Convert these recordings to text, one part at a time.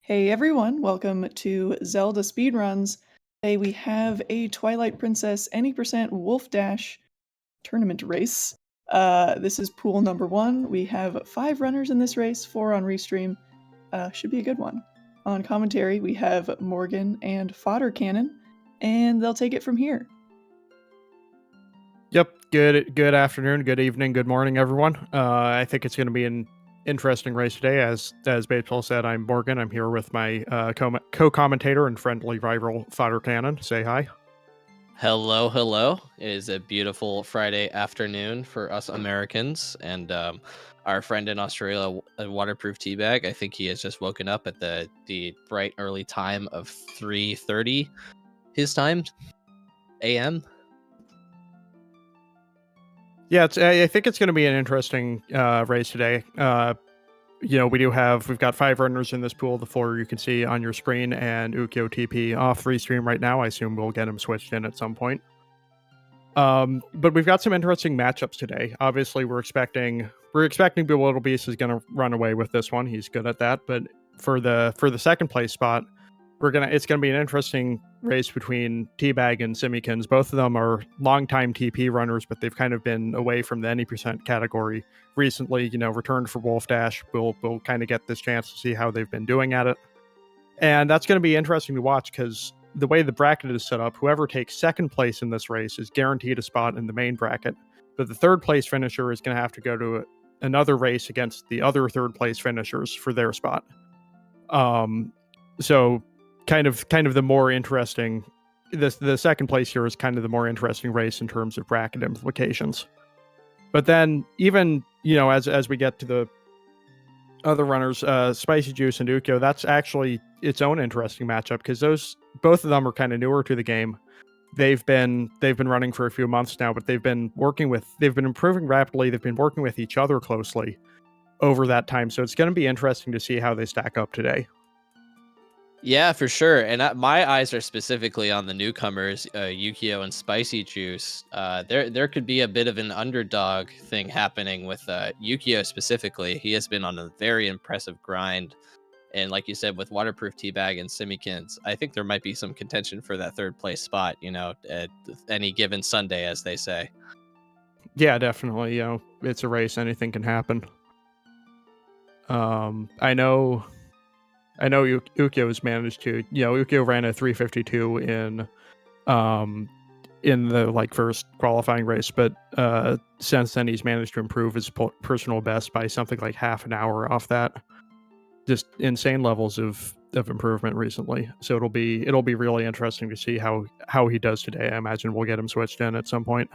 Hey everyone, welcome to Zelda Speedruns. Today we have a Twilight Princess any percent Wolfdash tournament race. This is pool number 1. We have 5 runners in this race, 4 on Restream. Should be a good one. On commentary, we have Morgan and Fodder Cannon, and they'll take it from here. Yep. Good afternoon, good evening, good morning, everyone. I think it's going to be an interesting race today. As Baseball said, I'm Morgan. I'm here with my co-commentator and friendly rival Fodder Cannon. Say hi. Hello, hello. It is a beautiful Friday afternoon for us Americans, and our friend in Australia, a waterproof teabag. I think he has just woken up at the bright early time of 3:30 his time, a.m. Yeah, I think it's going to be an interesting race today. We've got 5 runners in this pool. The 4 you can see on your screen, and Ukyo TP off Restream right now. I assume we'll get him switched in at some point. But we've got some interesting matchups today. Obviously, we're expecting Bewildered Beast is going to run away with this one. He's good at that. But for the second place spot, it's gonna be an interesting race between Teabag and Simikins. Both of them are longtime TP runners, but they've kind of been away from the any percent category recently. Returned for Wolfdash. We'll kind of get this chance to see how they've been doing at it, and that's going to be interesting to watch because the way the bracket is set up, whoever takes second place in this race is guaranteed a spot in the main bracket, but the third place finisher is going to have to go to another race against the other third place finishers for their spot. So kind of the more interesting, the second place here is kind of the more interesting race in terms of bracket implications. But then even as we get to the other runners, Spicy Juice and Ukyo, that's actually its own interesting matchup because both of them are kind of newer to the game. They've been running for a few months now, but they've been improving rapidly. They've been working with each other closely over that time, so it's going to be interesting to see how they stack up today. Yeah, for sure. And my eyes are specifically on the newcomers, Yukio and Spicy Juice. There could be a bit of an underdog thing happening with Yukio specifically. He has been on a very impressive grind. And like you said, with Waterproof Teabag and Simikins, I think there might be some contention for that third place spot, at any given Sunday, as they say. Yeah, definitely. It's a race. Anything can happen. I know Ukyo has managed to, Ukyo ran a 3:52 in the first qualifying race, but since then he's managed to improve his personal best by something like half an hour off that. Just insane levels of improvement recently. So it'll be really interesting to see how he does today. I imagine we'll get him switched in at some point.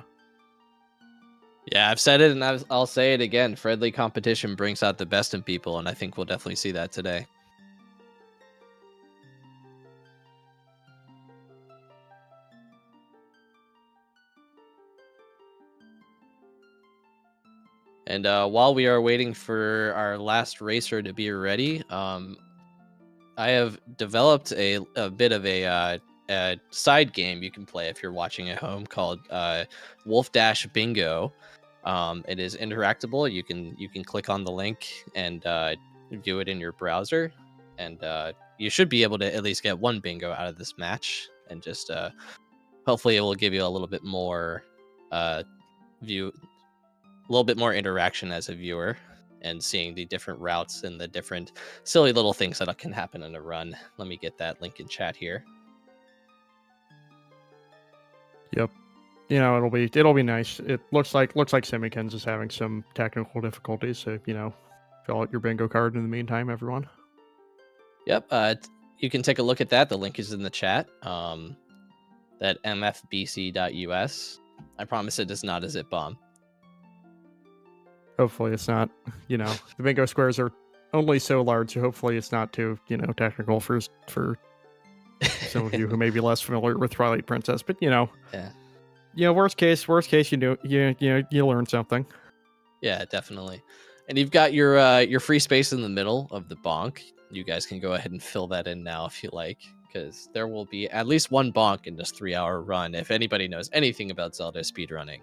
Yeah, I've said it and I'll say it again. Friendly competition brings out the best in people, and I think we'll definitely see that today. And while we are waiting for our last racer to be ready, I have developed a bit of a side game you can play if you're watching at home called Wolfdash Bingo. It is interactable. You can click on the link and view it in your browser, and you should be able to at least get one bingo out of this match, and just hopefully it will give you a little bit more interaction as a viewer, and seeing the different routes and the different silly little things that can happen in a run. Let me get that link in chat here. Yep. It'll be nice. It looks like Simikins is having some technical difficulties, so fill out your bingo card in the meantime, everyone. Yep. You can take a look at that. The link is in the chat. That mfbc.us. I promise it is not a zip bomb. Hopefully it's not. The bingo squares are only so large, so hopefully it's not too technical for some of you who may be less familiar with Twilight Princess. But yeah. Worst case, you learn something. Yeah, definitely. And you've got your free space in the middle of the bonk. You guys can go ahead and fill that in now if you like, because there will be at least one bonk in this 3-hour run. If anybody knows anything about Zelda speedrunning,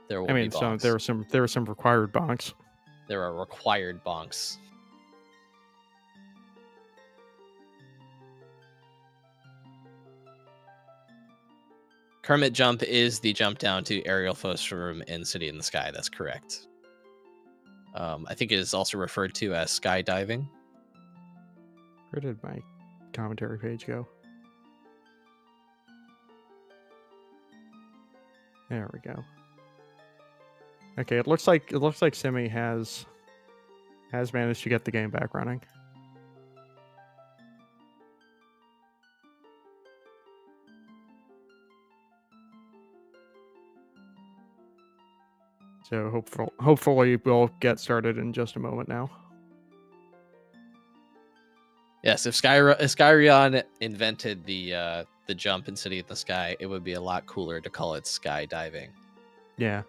there will be bonks. There are some required bonks. There are required bonks. Kermit jump is the jump down to aerial photos room in City in the Sky. That's correct. I think it is also referred to as skydiving. Where did my commentary page go? There we go. Okay, it looks like Simi has managed to get the game back running. So hopefully we'll get started in just a moment now. Yes, if Skyrion invented the jump in City in the Sky, it would be a lot cooler to call it skydiving. Yeah.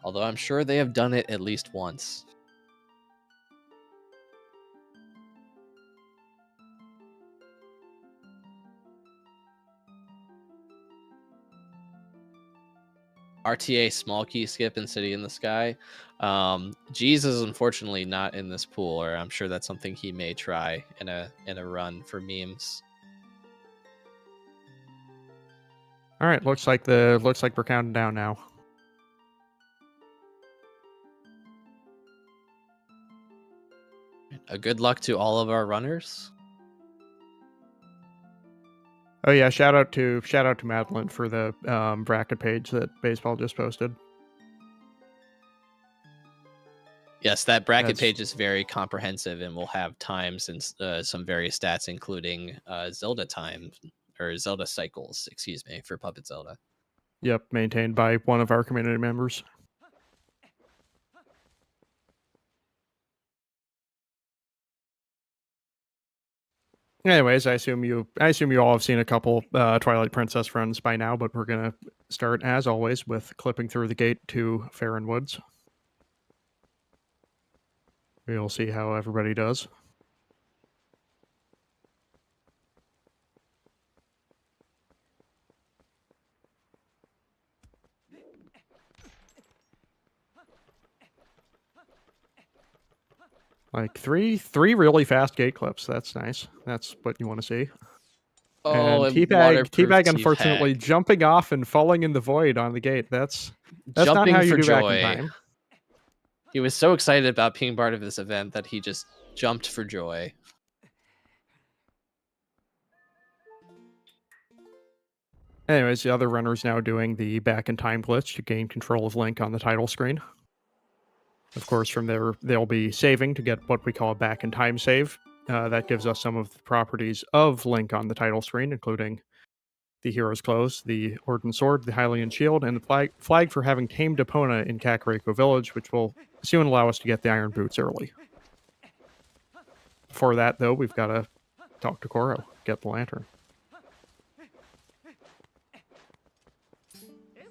Although I'm sure they have done it at least once. RTA small key skip in City in the Sky. Jeez is unfortunately not in this pool, or I'm sure that's something he may try in a run for memes. All right, looks like we're counting down now. A good luck to all of our runners. Oh yeah, shout out to Madeline for the bracket page that Baseball just posted. Yes, that bracket page is very comprehensive and will have times and some various stats, including Zelda time or Zelda cycles, excuse me, for Puppet Zelda. Yep, maintained by one of our community members. Anyways, I assume you all have seen a couple Twilight Princess runs by now, but we're gonna start as always with clipping through the gate to Farron Woods. We'll see how everybody does. Like three really fast gate clips. That's nice. That's what you want to see. Oh, and Teabag unfortunately jumping off and falling in the void on the gate. That's not how you do back in time. He was so excited about being part of this event that he just jumped for joy. Anyways, the other runner's now doing the back in time glitch to gain control of Link on the title screen. Of course, from there, they'll be saving to get what we call a back in time save. That gives us some of the properties of Link on the title screen, including the hero's clothes, the Orden sword, the Hylian shield, and the flag for having tamed Epona in Kakariko Village, which will soon allow us to get the iron boots early. Before that, though, we've got to talk to Koro, get the lantern.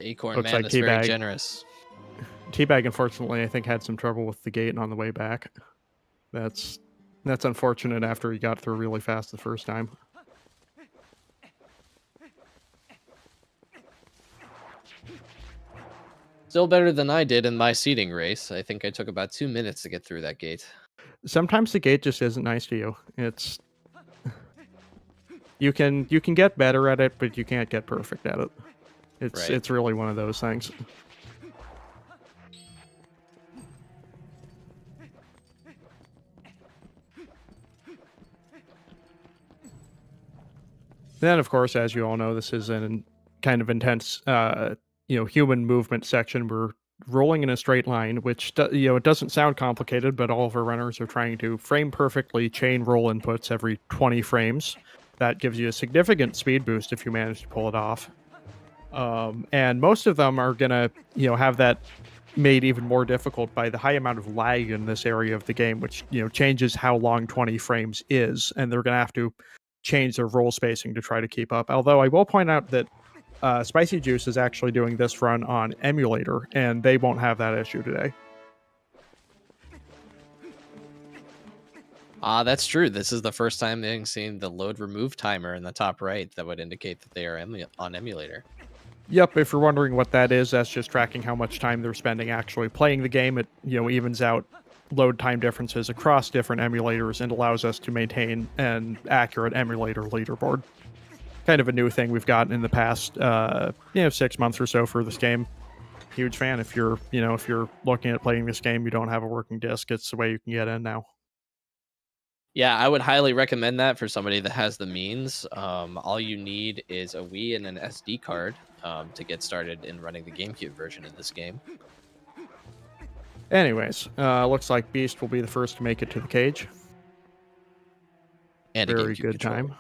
Acorn Looks Man like is very generous. Teabag, unfortunately, I think had some trouble with the gate on the way back. That's unfortunate after he got through really fast the first time. Still better than I did in my seeding race. I think I took about 2 minutes to get through that gate. Sometimes the gate just isn't nice to you. It's you can get better at it, but you can't get perfect at it. It's really one of those things. Then, of course, as you all know, this is a kind of intense, human movement section. We're rolling in a straight line, which it doesn't sound complicated, but all of our runners are trying to frame perfectly chain roll inputs every 20 frames. That gives you a significant speed boost if you manage to pull it off. And most of them are gonna, have that made even more difficult by the high amount of lag in this area of the game, which changes how long 20 frames is, and they're gonna have to change their roll spacing to try to keep up. Although I will point out that Spicy Juice is actually doing this run on emulator, and they won't have that issue today. That's true. This is the first time they've seen the load remove timer in the top right that would indicate that they are on emulator. Yep, if you're wondering what that is, that's just tracking how much time they're spending actually playing the game. It evens out load time differences across different emulators and allows us to maintain an accurate emulator leaderboard. kind of a new thing we've gotten in the past 6 months or so for this game. Huge fan. If you're looking at playing this game, you don't have a working disc, it's the way you can get in now. Yeah, I would highly recommend that for somebody that has the means. All you need is a Wii and an SD card to get started in running the GameCube version of this game. Anyways, looks like Beast will be the first to make it to the cage. And a Very GameCube good controller. time.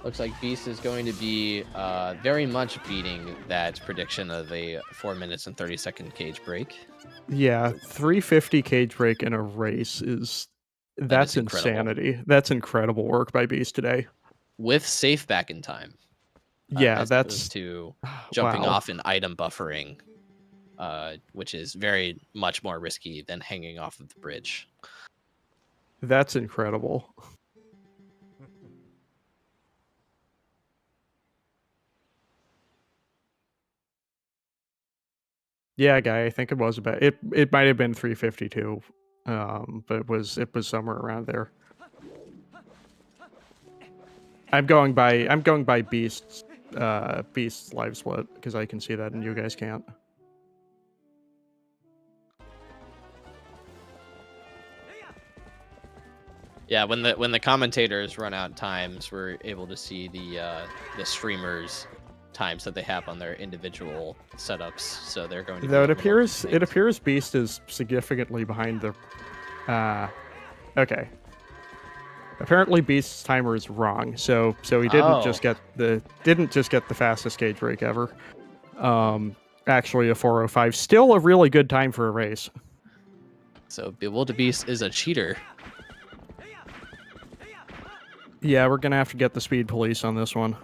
Looks like Beast is going to be very much beating that prediction of a 4 minutes and 30-second cage break. Yeah, 350 cage break in a race that's incredible. insanity. That's incredible work by Beast today. With safe back in time. Yeah, as that's opposed to jumping wow. off and item buffering, which is very much more risky than hanging off of the bridge. That's incredible. Yeah, guy, I think it was about it. It might have been 352, but it was somewhere around there. I'm going by Beast's live split because I can see that and you guys can't. Yeah, when the commentators run out times, we're able to see the streamers' times that they have on their individual setups. So they're going to. Though it appears Beast is significantly behind the. Okay. Apparently Beast's timer is wrong, so he didn't just get the fastest cage break ever. Actually a 4:05, still a really good time for a race. So Bewildered Beast is a cheater. Yeah, we're gonna have to get the speed police on this one.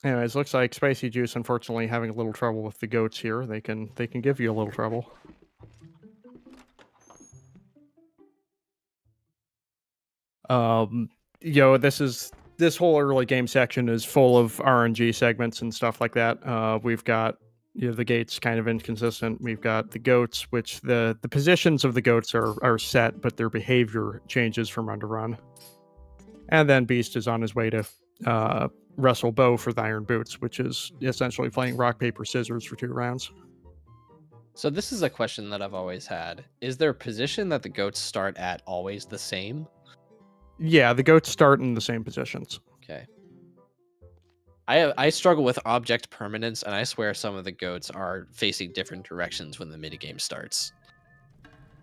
Anyways, looks like Spicy Juice unfortunately having a little trouble with the goats here. They can give you a little trouble. This whole early game section is full of RNG segments and stuff like that. We've got the gates kind of inconsistent. We've got the goats, which the positions of the goats are set, but their behavior changes from run to run. And then Beast is on his way to wrestle Bo for the Iron Boots, which is essentially playing rock, paper, scissors for 2 rounds. So this is a question that I've always had. Is their position that the goats start at always the same? Yeah, the goats start in the same positions. Okay. I struggle with object permanence, and I swear some of the goats are facing different directions when the minigame starts.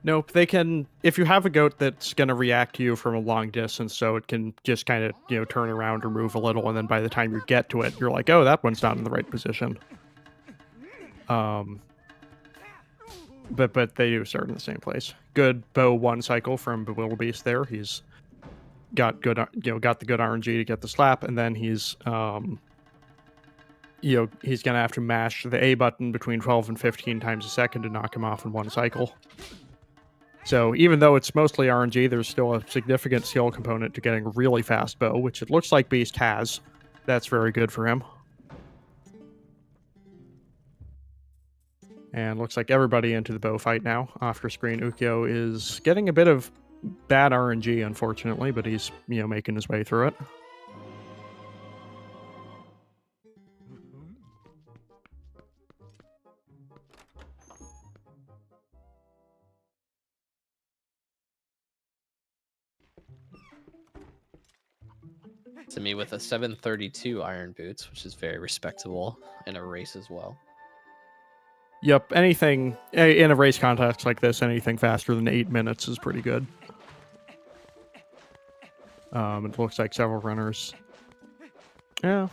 Nope, they can. If you have a goat that's going to react to you from a long distance, so it can just kind of turn around or move a little, and then by the time you get to it, you're like, oh, that one's not in the right position. But they do start in the same place. Good Bow 1 cycle from Bewildered Beast there. He's got good got the good RNG to get the slap, and then he's he's gonna have to mash the A button between 12 and 15 times a second to knock him off in 1 cycle. So even though it's mostly RNG, there's still a significant skill component to getting a really fast bow, which it looks like Beast has. That's very good for him. And looks like everybody into the bow fight now. Off screen, Ukyo is getting a bit of bad RNG, unfortunately, but he's making his way through it. To me with a 732 Iron Boots, which is very respectable in a race as well. Yep, anything in a race context like this, anything faster than 8 minutes is pretty good. It looks like several runners. Yeah,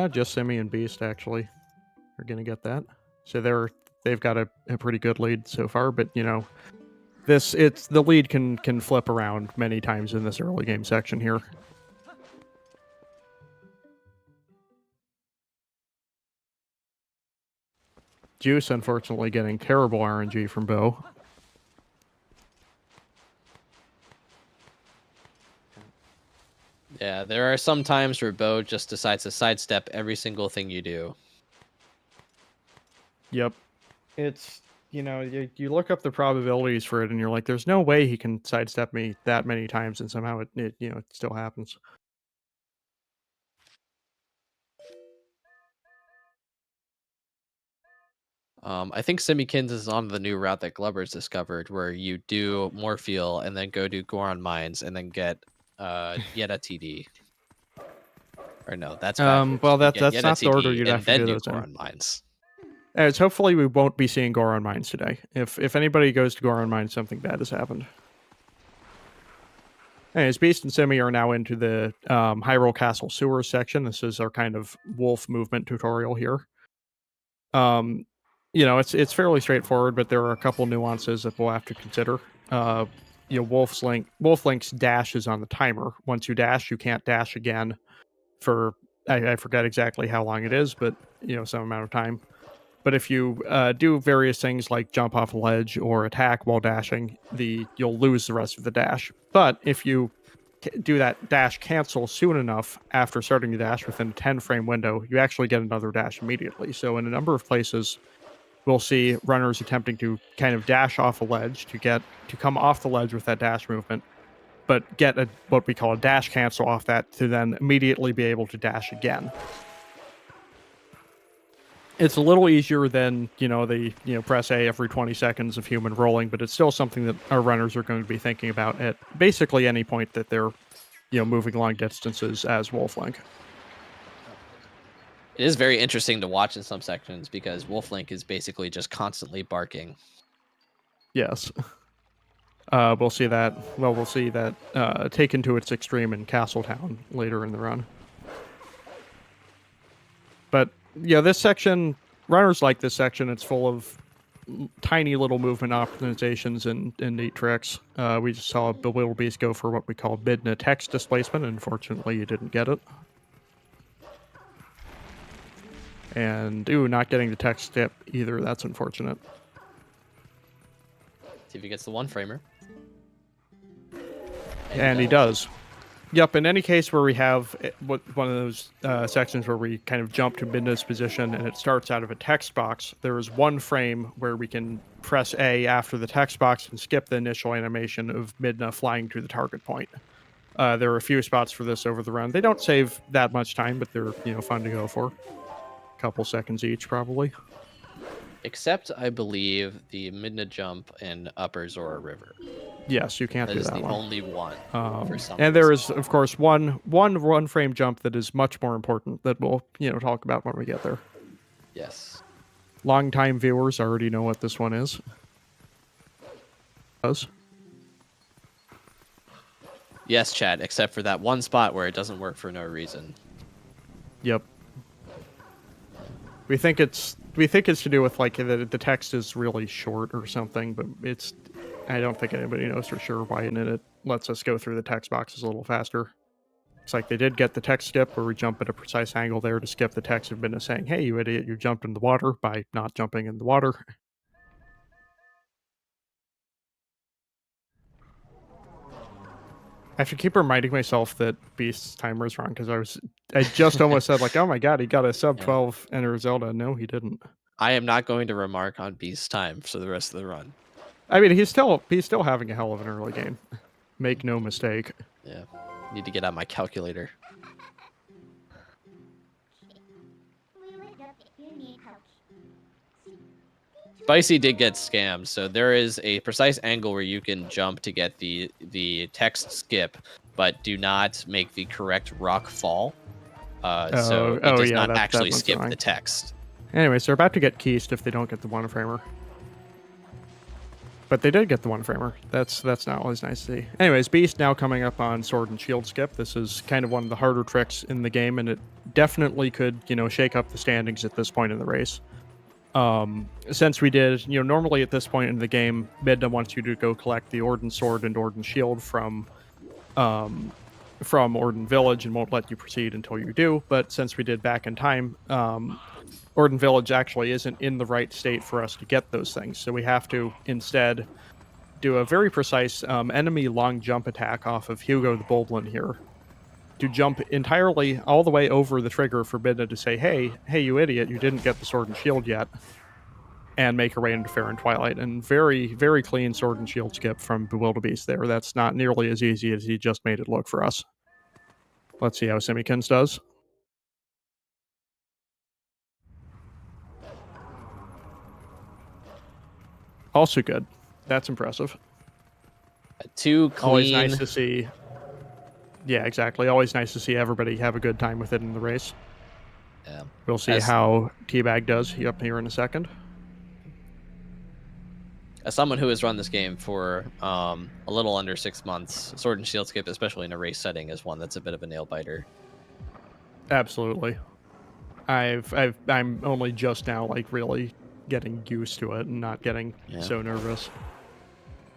just Simi and Beast actually are gonna get that. So they've got a pretty good lead so far, but the lead can flip around many times in this early game section here. Juice, unfortunately, getting terrible RNG from Bo. Yeah, there are some times where Bo just decides to sidestep every single thing you do. Yep. It's, you look up the probabilities for it and you're like, there's no way he can sidestep me that many times and somehow it still happens. I think Simikins is on the new route that Glubber's discovered, where you do Morpheal and then go do Goron Mines and then get Yeta TD. Or no, that's backwards. Well, You that's get Yeta not the order TD you'd and have to then do do those in. Goron Mines. As hopefully we won't be seeing Goron Mines today. If anybody goes to Goron Mines, something bad has happened. Anyways, Beast and Simi are now into the Hyrule Castle Sewers section. This is our kind of wolf movement tutorial here. It's fairly straightforward, but there are a couple nuances that we'll have to consider. Wolf Link's dash is on the timer. Once you dash, you can't dash again for I forget exactly how long it is, but some amount of time. But if you do various things like jump off a ledge or attack while dashing, you'll lose the rest of the dash. But if you do that dash cancel soon enough after starting the dash within a 10-frame window, you actually get another dash immediately. So in a number of places, we'll see runners attempting to kind of dash off a ledge to come off the ledge with that dash movement, but get what we call a dash cancel off that to then immediately be able to dash again. It's a little easier than, press A every 20 seconds of human rolling, but it's still something that our runners are going to be thinking about at basically any point that they're, moving long distances as Wolf Link. It is very interesting to watch in some sections because Wolf Link is basically just constantly barking. Yes. We'll see that taken to its extreme in Castletown later in the run. But this section, runners like this section. It's full of tiny little movement optimizations and neat tricks. We just saw the Little Beast go for what we call Midna text displacement. Unfortunately, you didn't get it. And, not getting the text step either. That's unfortunate. See if he gets the one-framer. And he does. Yep, in any case where we have one of those sections where we kind of jump to Midna's position and it starts out of a text box, there is one frame where we can press A after the text box and skip the initial animation of Midna flying to the target point. There are a few spots for this over the run. They don't save that much time, but they're fun to go for. A couple seconds each, probably. Except, I believe, the Midna jump in Upper Zora River. Yes, you can't do that one. That is the only one. For some and there reason. is, of course, one frame jump that is much more important that we'll talk about when we get there. Yes. Long-time viewers already know what this one is. Yes, Chad, except for that one spot where it doesn't work for no reason. Yep. We think it's to do with like the text is really short or something, but I don't think anybody knows for sure why, and it lets us go through the text boxes a little faster. It's like they did get the text skip where we jump at a precise angle there to skip the text of Midna saying, "Hey, you idiot, you jumped in the water," by not jumping in the water. I have to keep reminding myself that Beast's timer is wrong because I just almost said like, oh my god, he got a sub 12 enter Zelda. No, he didn't. I am not going to remark on Beast's time for the rest of the run. I mean, he's still having a hell of an early game. Make no mistake. Yeah, need to get out my calculator. Spicy did get scammed, so there is a precise angle where you can jump to get the text skip, but do not make the correct rock fall. So it does not actually skip the text. Anyways, they're about to get keysed if they don't get the one-framer. But they did get the one-framer. That's not always nice to see. Anyways, Beast now coming up on Sword and Shield skip. This is kind of one of the harder tricks in the game, and it definitely could, shake up the standings at this point in the race. Since we did, normally at this point in the game, Midna wants you to go collect the Orden Sword and Orden Shield from Orden Village and won't let you proceed until you do. But since we did back in time, Orden Village actually isn't in the right state for us to get those things. So we have to instead do a very precise enemy long jump attack off of Hugo the Boldlin here. to jump entirely all the way over the trigger for Binda to say, hey, you idiot, you didn't get the sword and shield yet, and make her way into Fair and Twilight. And very, very clean sword and shield skip from Bewildebeest there. That's not nearly as easy as he just made it look for us. Let's see how Simikins does. Also good. That's impressive. Too clean. Always nice to see. Yeah, exactly. Always nice to see everybody have a good time with it in the race. Yeah. We'll see how Teabag does up here in a second. As someone who has run this game for a little under 6 months, sword and shield skip, especially in a race setting, is one that's a bit of a nail biter. Absolutely. I'm only just now like really getting used to it and not getting so nervous.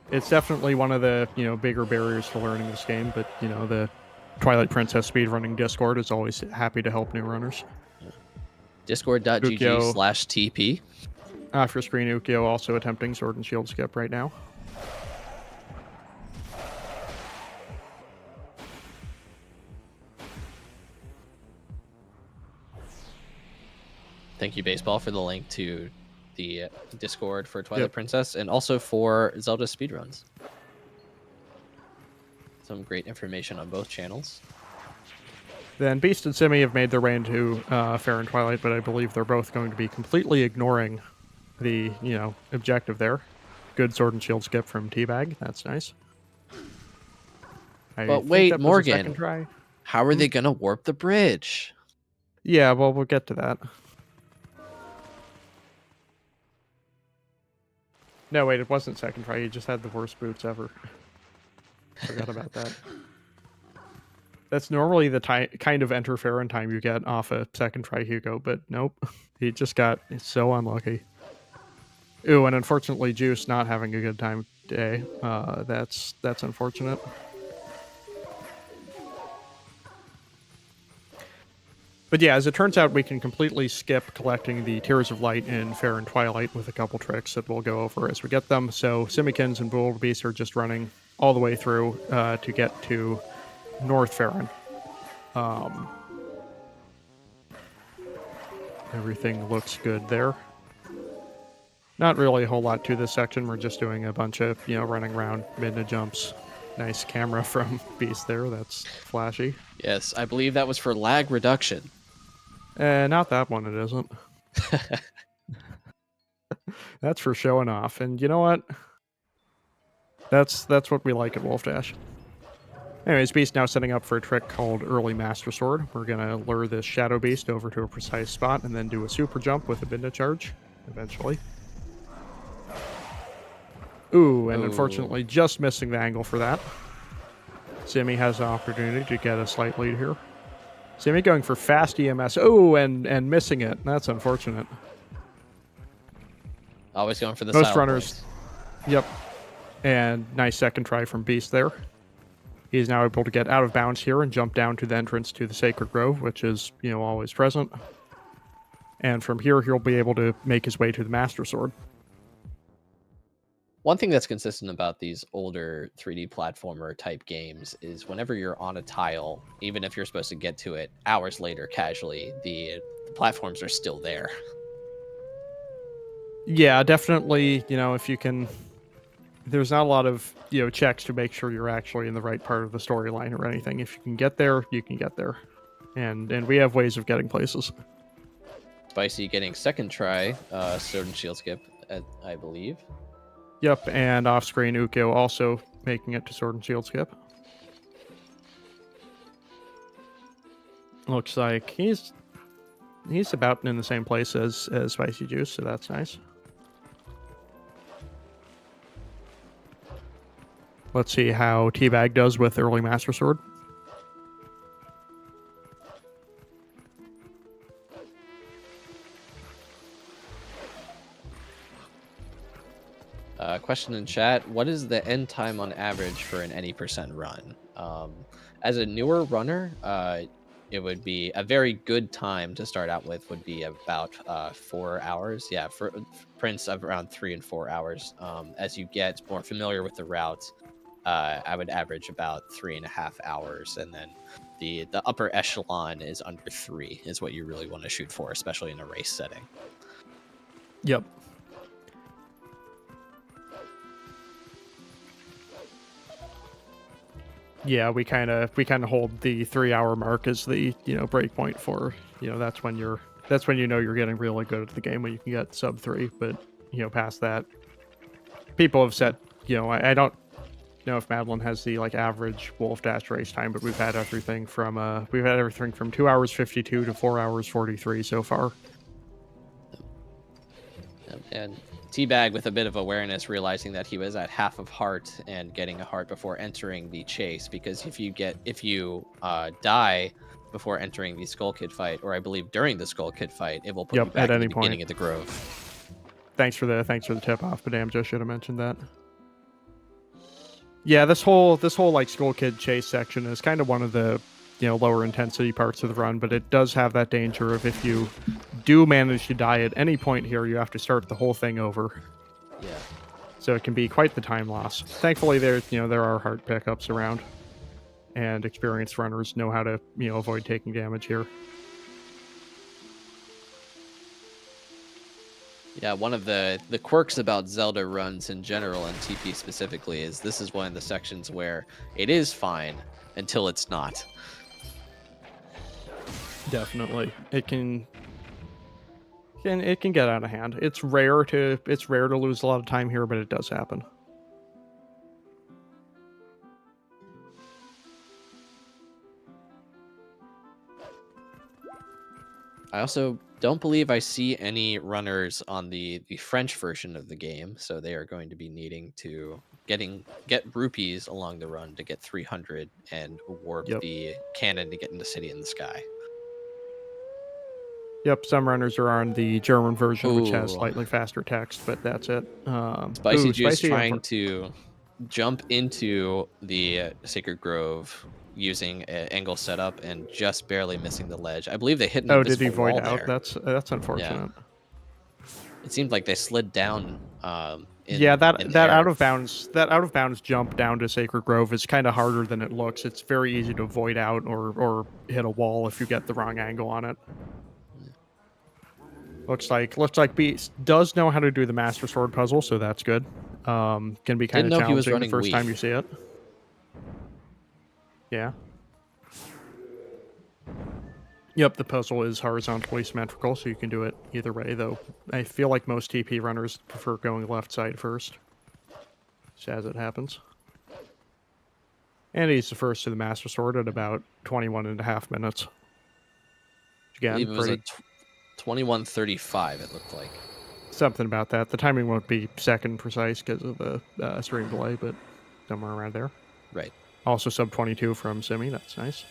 It's definitely one of the bigger barriers to learning this game, but the Twilight Princess speedrunning Discord is always happy to help new runners. Discord.gg/TP. Off your screen, Ukyo also attempting sword and shield skip right now. Thank you, Baseball, for the link to the Discord for Twilight Princess and also for Zelda Speedruns. Some great information on both channels. Then Beast and Simi have made their way into Fair and Twilight, but I believe they're both going to be completely ignoring the, objective there. Good sword and shield skip from Teabag. That's nice. But wait, Morgan, how are they going to warp the bridge? Yeah, well, we'll get to that. No, wait, it wasn't second try. He just had the worst boots ever. Forgot about that. That's normally the kind of enter Farron time you get off a second try Hugo, but nope. He just got so unlucky. Ooh, and unfortunately Juice not having a good time today. That's unfortunate. But yeah, as it turns out, we can completely skip collecting the Tears of Light in Fair and Twilight with a couple tricks that we'll go over as we get them. So Simikins and Bewildebeest are just running all the way through to get to North Farron. Everything looks good there. Not really a whole lot to this section. We're just doing a bunch of, running around, mid jumps. Nice camera from Beast there. That's flashy. Yes, I believe that was for lag reduction. Not that one, it isn't. That's for showing off. And you know what? That's what we like at Wolfdash. Anyways, Beast now setting up for a trick called Early Master Sword. We're going to lure this Shadow Beast over to a precise spot and then do a super jump with a Binda charge, eventually. Ooh, and unfortunately just missing the angle for that. Simi has an opportunity to get a slight lead here. Simi going for fast EMS. Oh, and missing it. That's unfortunate. Always going for the most runners. Yep. And nice second try from Beast there. He's now able to get out of bounds here and jump down to the entrance to the Sacred Grove, which is, always present. And from here, he'll be able to make his way to the Master Sword. One thing that's consistent about these older 3D platformer type games is whenever you're on a tile, even if you're supposed to get to it hours later casually, the platforms are still there. Yeah, definitely, if you can... There's not a lot of, checks to make sure you're actually in the right part of the storyline or anything. If you can get there, you can get there. And we have ways of getting places. Spicy getting second try, sword and shield skip, I believe. Yep, and off-screen Ukyo also making it to sword and shield skip. Looks like he's about in the same place as Spicy Juice, so that's nice. Let's see how Teabag does with Early Master Sword. Question in chat, what is the end time on average for an any % run? As a newer runner, it would be a very good time to start out with would be about 4 hours. Yeah, for Prince of around 3 and 4 hours. As you get more familiar with the routes, I would average about 3.5 hours, and then the upper echelon is under 3 is what you really want to shoot for, especially in a race setting. Yep. Yeah, we kind of hold the 3-hour mark as the break point for that's when you're getting really good at the game, when you can get sub 3. But past that, people have set I don't know if Madeline has the average Wolfdash race time, but we've had everything from 2 hours 52 to 4 hours 43 so far. And Teabag, with a bit of awareness, realizing that he was at half of heart and getting a heart before entering the chase, because if you die before entering the Skull Kid fight, or I believe during the Skull Kid fight, it will put you back at the beginning of the grove. Thanks for the tip off, but damn, just should have mentioned that. Yeah, this whole Skull Kid chase section is kind of one of the lower intensity parts of the run, but it does have that danger of, if you do manage to die at any point here, you have to start the whole thing over. Yeah. So it can be quite the time loss. Thankfully, there are heart pickups around, and experienced runners know how to avoid taking damage here. Yeah, one of the quirks about Zelda runs in general, and TP specifically, is this is one of the sections where it is fine until it's not. Definitely, it can get out of hand. It's rare to lose a lot of time here, but it does happen. I also don't believe I see any runners on the French version of the game, so they are going to be needing to get rupees along the run to get 300 and warp the cannon to get into City in the Sky. Yep, some runners are on the German version, which has slightly faster text, but that's it. Spicy Juice trying to jump into the Sacred Grove using an angle setup and just barely missing the ledge. I believe they hit an invisible did he void wall out? there. That's unfortunate. Yeah. It seemed like they slid down. That out of bounds jump down to Sacred Grove is kind of harder than it looks. It's very easy to void out or hit a wall if you get the wrong angle on it. Looks like Beast does know how to do the Master Sword puzzle, so that's good. Can be kind of challenging the first time you see it. Yeah. Yep, the puzzle is horizontally symmetrical, so you can do it either way, though I feel like most TP runners prefer going left side first, just as it happens. And he's the first to the Master Sword at about 21.5 minutes. Again, I believe it was a 21:35, it looked like. Something about that. The timing won't be second precise because of the stream delay, but somewhere around there. Right. Also sub 22 from Simi, that's nice.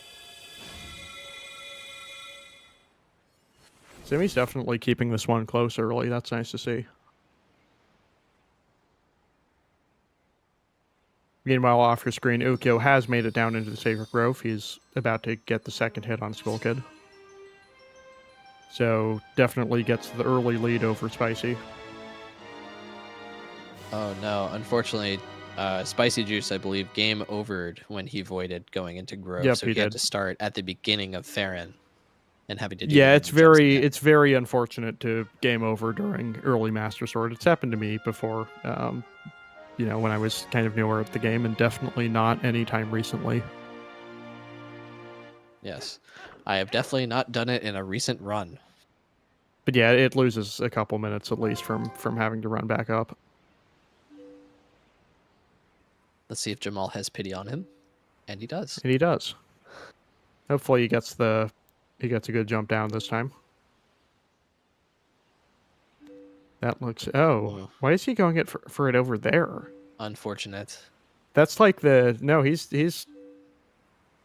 Simi's definitely keeping this one close early, that's nice to see. Meanwhile, off your screen, Ukyo has made it down into the Sacred Grove. He's about to get the second hit on Skull Kid. So definitely gets the early lead over Spicy. Oh no, unfortunately, Spicy Juice, I believe, game overed when he voided going into Grove, yep, so he had to start at the beginning of Theron and having to do it's very unfortunate to game over during early Master Sword. It's happened to me before, when I was kind of newer at the game, and definitely not anytime recently. Yes, I have definitely not done it in a recent run. But yeah, it loses a couple minutes at least from having to run back up. Let's see if Jamal has pity on him, and he does. And he does. Hopefully he gets a good jump down this time. That looks... Oh, why is he going for it over there? Unfortunate. That's like the... No, he's...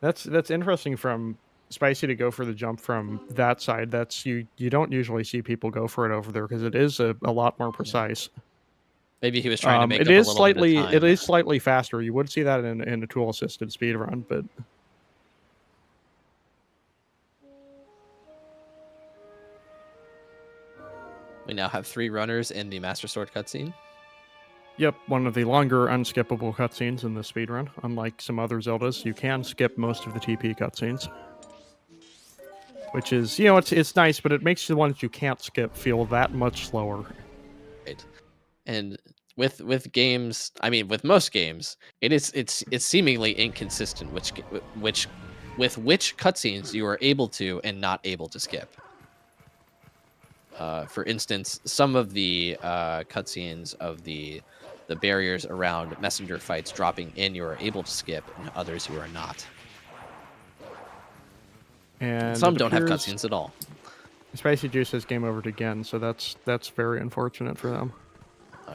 That's interesting from Spicy to go for the jump from that side. That's you don't usually see people go for it over there because it is a lot more precise. Maybe he was trying to make it up is a little bit of time. It is slightly faster. You would see that in a tool-assisted speedrun, but... We now have 3 runners in the Master Sword cutscene. Yep, one of the longer unskippable cutscenes in the speedrun. Unlike some other Zeldas, you can skip most of the TP cutscenes. Which is, it's nice, but it makes the ones you can't skip feel that much slower. Right. And with games, I mean, with most games, it's seemingly inconsistent which cutscenes you are able to and not able to skip. For instance, some of the cutscenes of the barriers around messenger fights dropping in, you are able to skip, and others you are not. And some don't have cutscenes at all. Spicy Juice has game over again, so that's very unfortunate for them.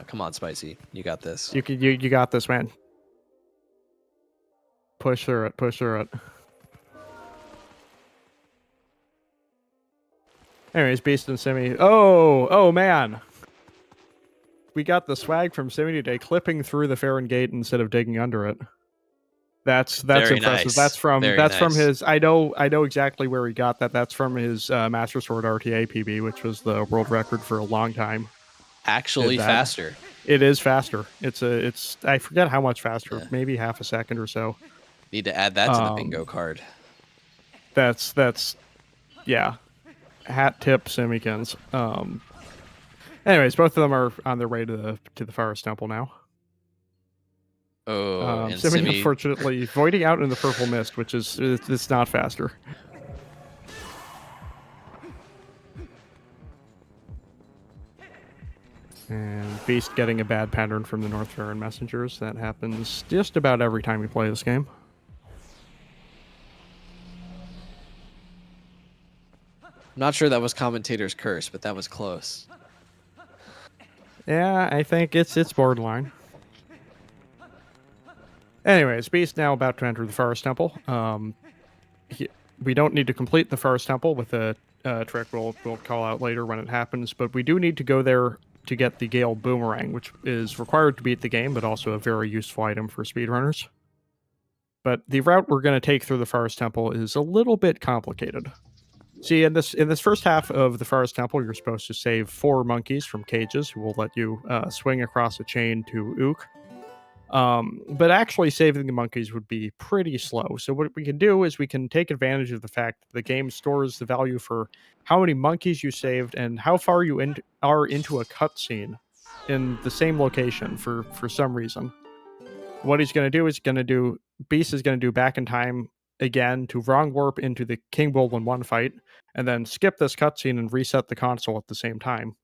Come on, Spicy, you got this. You got this, man. Push through it. Push through it. Anyways, Beast and Simi. Oh man. We got the swag from Simi today, clipping through the Farron Gate instead of digging under it. That's Very impressive. nice. That's from Very his. I know exactly where he got that. That's from his Master Sword RTA PB, which was the world record for a long time. Actually, faster. It is faster. It's I forget how much faster. Yeah. Maybe half a second or so. Need to add that to the bingo card. That's yeah. Hat tip Simikins. Anyways, both of them are on their way to the Forest Temple now. Oh, and Simi unfortunately voiding out in the purple mist, which is it's not faster. And Beast getting a bad pattern from the North Farron messengers. That happens just about every time we play this game. I'm not sure that was commentator's curse, but that was close. Yeah, I think it's borderline. Anyways, Beast now about to enter the Forest Temple. We don't need to complete the Forest Temple with a trick we'll call out later when it happens, but we do need to go there to get the Gale Boomerang, which is required to beat the game, but also a very useful item for speedrunners. But the route we're going to take through the Forest Temple is a little bit complicated. See, in this first half of the Forest Temple, you're supposed to save 4 monkeys from cages who will let you swing across a chain to Ook. But actually saving the monkeys would be pretty slow. So what we can do is we can take advantage of the fact that the game stores the value for how many monkeys you saved and how far you are into a cutscene in the same location for some reason. What he's going to do is Beast is going to do back in time again to wrong warp into the King Bulblin 1 fight, and then skip this cutscene and reset the console at the same time.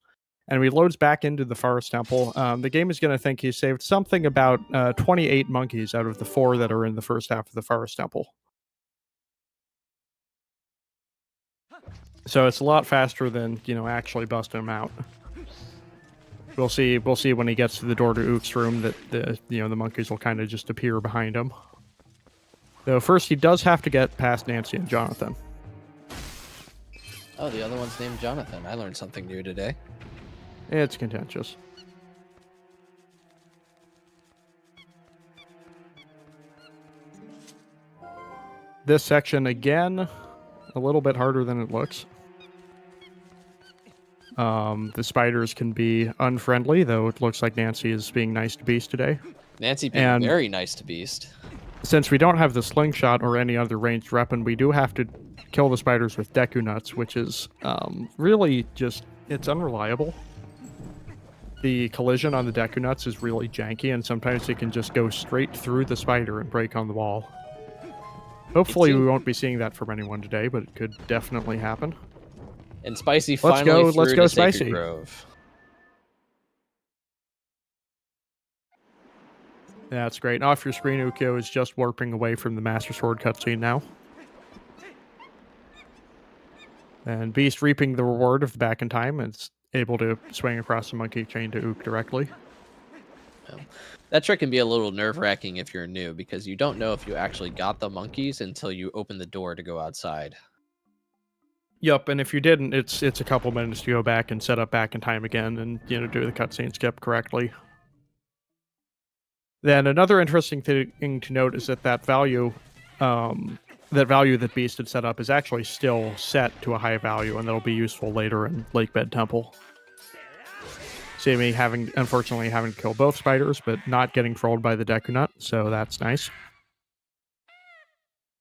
And he loads back into the Forest Temple. The game is going to think he saved something about 28 monkeys out of the 4 that are in the first half of the Forest Temple. So it's a lot faster than actually busting him out. We'll see when he gets to the door to Ook's room that the monkeys will kind of just appear behind him. Though first he does have to get past Nancy and Jonathan. Oh, the other one's named Jonathan. I learned something new today. It's contentious. This section, again, a little bit harder than it looks. The spiders can be unfriendly, though it looks like Nancy is being nice to Beast today. Nancy being very nice to Beast. Since we don't have the slingshot or any other ranged weapon, we do have to kill the spiders with Deku Nuts, which is really just, it's unreliable. The collision on the Deku Nuts is really janky, and sometimes it can just go straight through the spider and break on the wall. Hopefully we won't be seeing that from anyone today, but it could definitely happen. And Spicy finally let's go Sacred Spicy. Grove. That's great. And off your screen, Ukyo is just warping away from the Master Sword cutscene now. And Beast reaping the reward of the back in time and is able to swing across the monkey chain to Ook directly. That trick can be a little nerve-wracking if you're new, because you don't know if you actually got the monkeys until you open the door to go outside. Yup, and if you didn't, it's a couple minutes to go back and set up back in time again and do the cutscene skip correctly. Then another interesting thing to note is that value that Beast had set up is actually still set to a high value, and that'll be useful later in Lakebed Temple. See me unfortunately having to kill both spiders, but not getting trolled by the Deku Nut, so that's nice.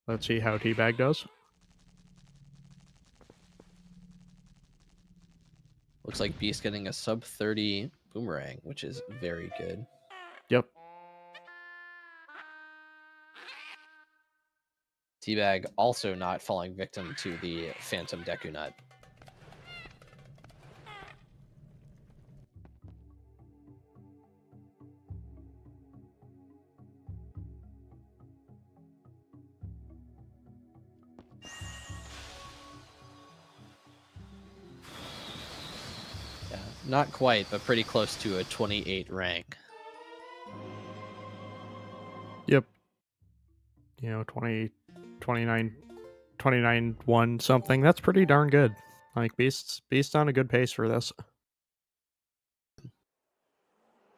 Let's see how Teabag does. Looks like Beast getting a sub 30 boomerang, which is very good. Yep. Teabag also not falling victim to the Phantom Deku Nut. Yeah, not quite, but pretty close to a 28 rank. Yep. 29 1 something. That's pretty darn good. Like Beast's on a good pace for this.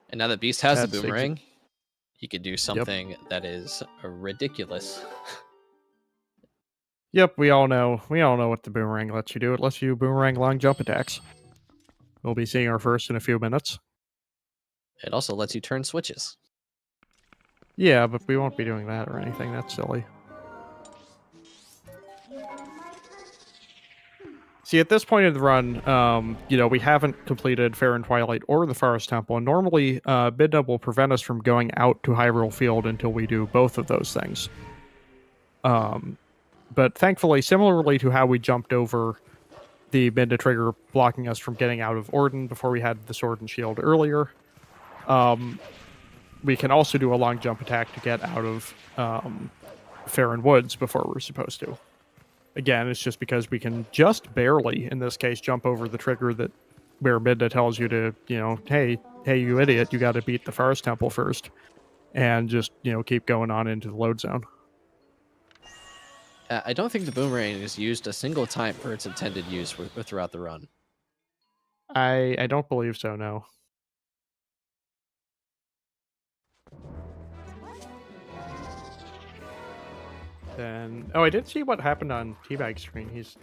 And now that Beast has the That's boomerang, he could do something that is ridiculous. Yep, we all know what the boomerang lets you do. It lets you boomerang long jump attacks. We'll be seeing our first in a few minutes. It also lets you turn switches. Yeah, but we won't be doing that or anything. That's silly. See, at this point of the run, we haven't completed Fair and Twilight or the Forest Temple, and normally Midna will prevent us from going out to Hyrule Field until we do both of those things. But thankfully, similarly to how we jumped over the Midna trigger blocking us from getting out of Orden before we had the Sword and Shield earlier, we can also do a long jump attack to get out of Fair Woods before we're supposed to. Again, it's just because we can just barely, in this case, jump over the trigger where Midna tells you to, hey, you idiot, you got to beat the Forest Temple first, and just, keep going on into the load zone. I don't think the boomerang is used a single time for its intended use throughout the run. I don't believe so, no. Then, I did see what happened on Teabag's screen. He's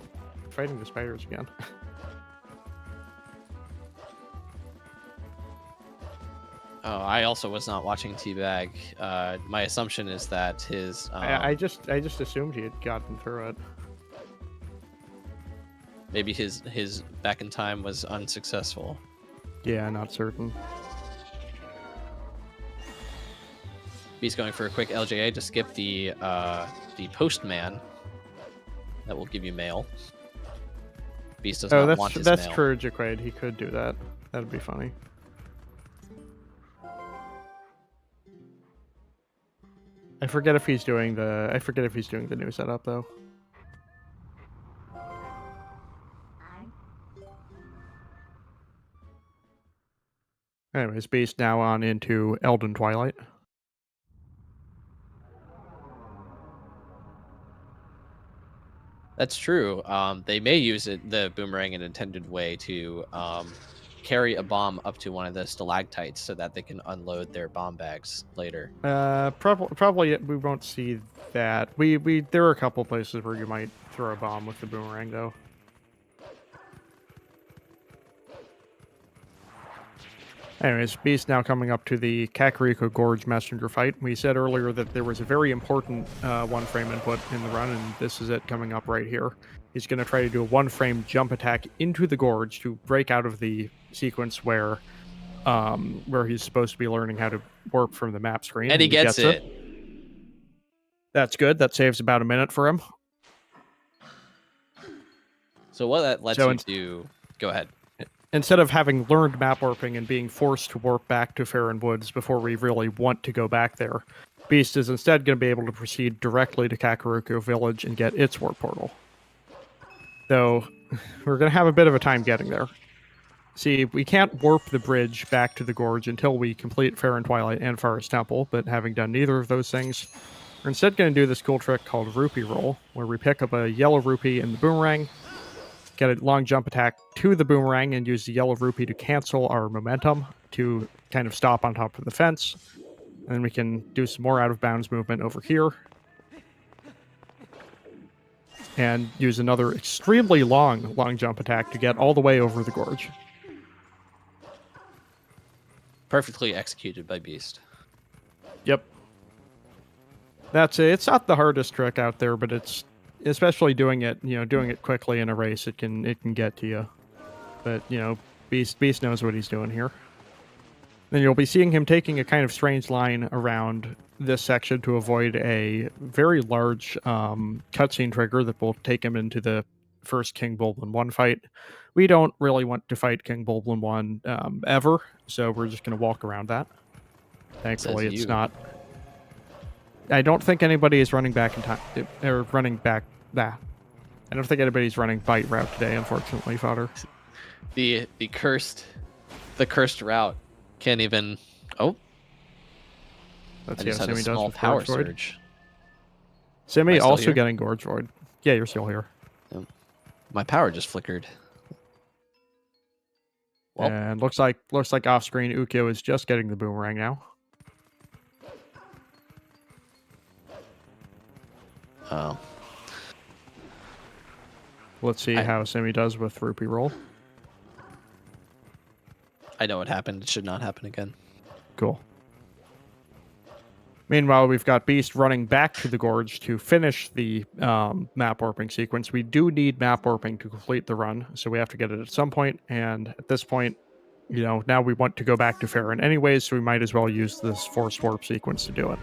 fighting the spiders again. Oh, I also was not watching Teabag. My assumption is that his... I just assumed he had gotten through it. Maybe his back in time was unsuccessful. Yeah, not certain. He's going for a quick LJA to skip the postman. That will give you mail. Beast does not want his mail. That's true, Jaquaid. He could do that. That'd be funny. I forget if he's doing the new setup though. Anyways, Beast now on into Elden Twilight. That's true. They may use the boomerang in an intended way to carry a bomb up to one of the stalactites so that they can unload their bomb bags later. Probably we won't see that. There are a couple places where you might throw a bomb with the boomerang though. Anyways, Beast now coming up to the Kakariko Gorge Messenger fight. We said earlier that there was a very important one-frame input in the run, and this is it coming up right here. He's going to try to do a one-frame jump attack into the gorge to break out of the sequence where he's supposed to be learning how to warp from the map screen. And he gets it. That's good. That saves about a minute for him. So what that lets you do... Go ahead. Instead of having learned map warping and being forced to warp back to Fair Woods before we really want to go back there, Beast is instead going to be able to proceed directly to Kakariko Village and get its warp portal. Though, we're going to have a bit of a time getting there. See, we can't warp the bridge back to the gorge until we complete Fair and Twilight and Forest Temple, but having done neither of those things, we're instead going to do this cool trick called Rupee Roll, where we pick up a yellow rupee in the boomerang, get a long jump attack to the boomerang, and use the yellow rupee to cancel our momentum to kind of stop on top of the fence. And then we can do some more out-of-bounds movement over here. And use another extremely long jump attack to get all the way over the gorge. Perfectly executed by Beast. Yep. That's it. It's not the hardest trick out there, but it's especially doing it quickly in a race. It can get to you. But Beast knows what he's doing here. Then you'll be seeing him taking a kind of strange line around this section to avoid a very large cutscene trigger that will take him into the first King Bulblin 1 fight. We don't really want to fight King Bulblin 1 ever, so we're just going to walk around that. Thankfully, it's not. I don't think anybody is running back in time, or running back that. I don't think anybody's running bite route today, unfortunately, Fodder. The cursed route can't even. Oh, let's I see just how had a Simi small does with power Gorge Void. surge. Simi still also here? getting Gorge Void. Yeah, you're still here. My power just flickered. Well, And looks like off screen Ukyo is just getting the boomerang now. oh, Let's see how Simi does with Rupee Roll. I know what happened. It should not happen again. Cool. Meanwhile, we've got Beast running back to the gorge to finish the map warping sequence. We do need map warping to complete the run, so we have to get it at some point. And at this point, now we want to go back to Farron anyways, so we might as well use this force warp sequence to do it.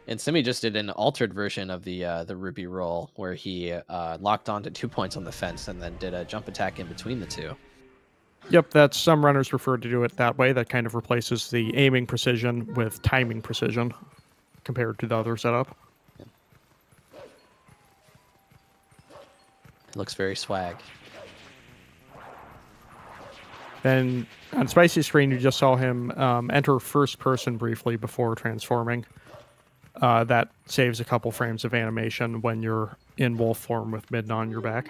And Simi just did an altered version of the Rupee roll where he locked onto 2 points on the fence and then did a jump attack in between the two. Yep, that's some runners prefer to do it that way. That kind of replaces the aiming precision with timing precision compared to the other setup. It looks very swag. Then on Spicy's screen, you just saw him enter first person briefly before transforming. That saves a couple frames of animation when you're in wolf form with Midna on your back.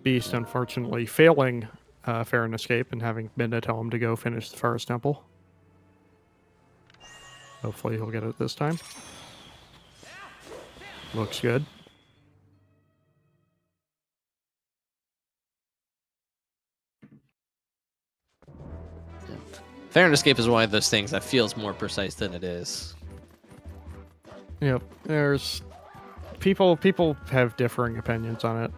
Beast, unfortunately, failing Farron escape and having Midna tell him to go finish the Forest Temple. Hopefully he'll get it this time. Looks good. Farron escape is one of those things that feels more precise than it is. Yep, there's people have differing opinions on it.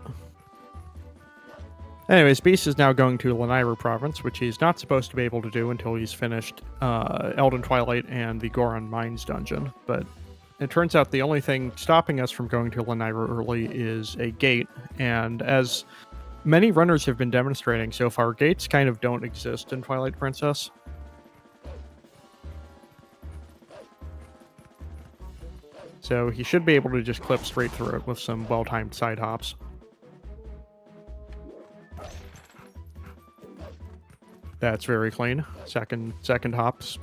Anyways, Beast is now going to Lanayru province, which he's not supposed to be able to do until he's finished Elden Twilight and the Goron Mines dungeon. But it turns out the only thing stopping us from going to Lanayru early is a gate, and as many runners have been demonstrating so far, gates kind of don't exist in Twilight Princess. So he should be able to just clip straight through it with some well-timed side hops. That's very clean. Second hop's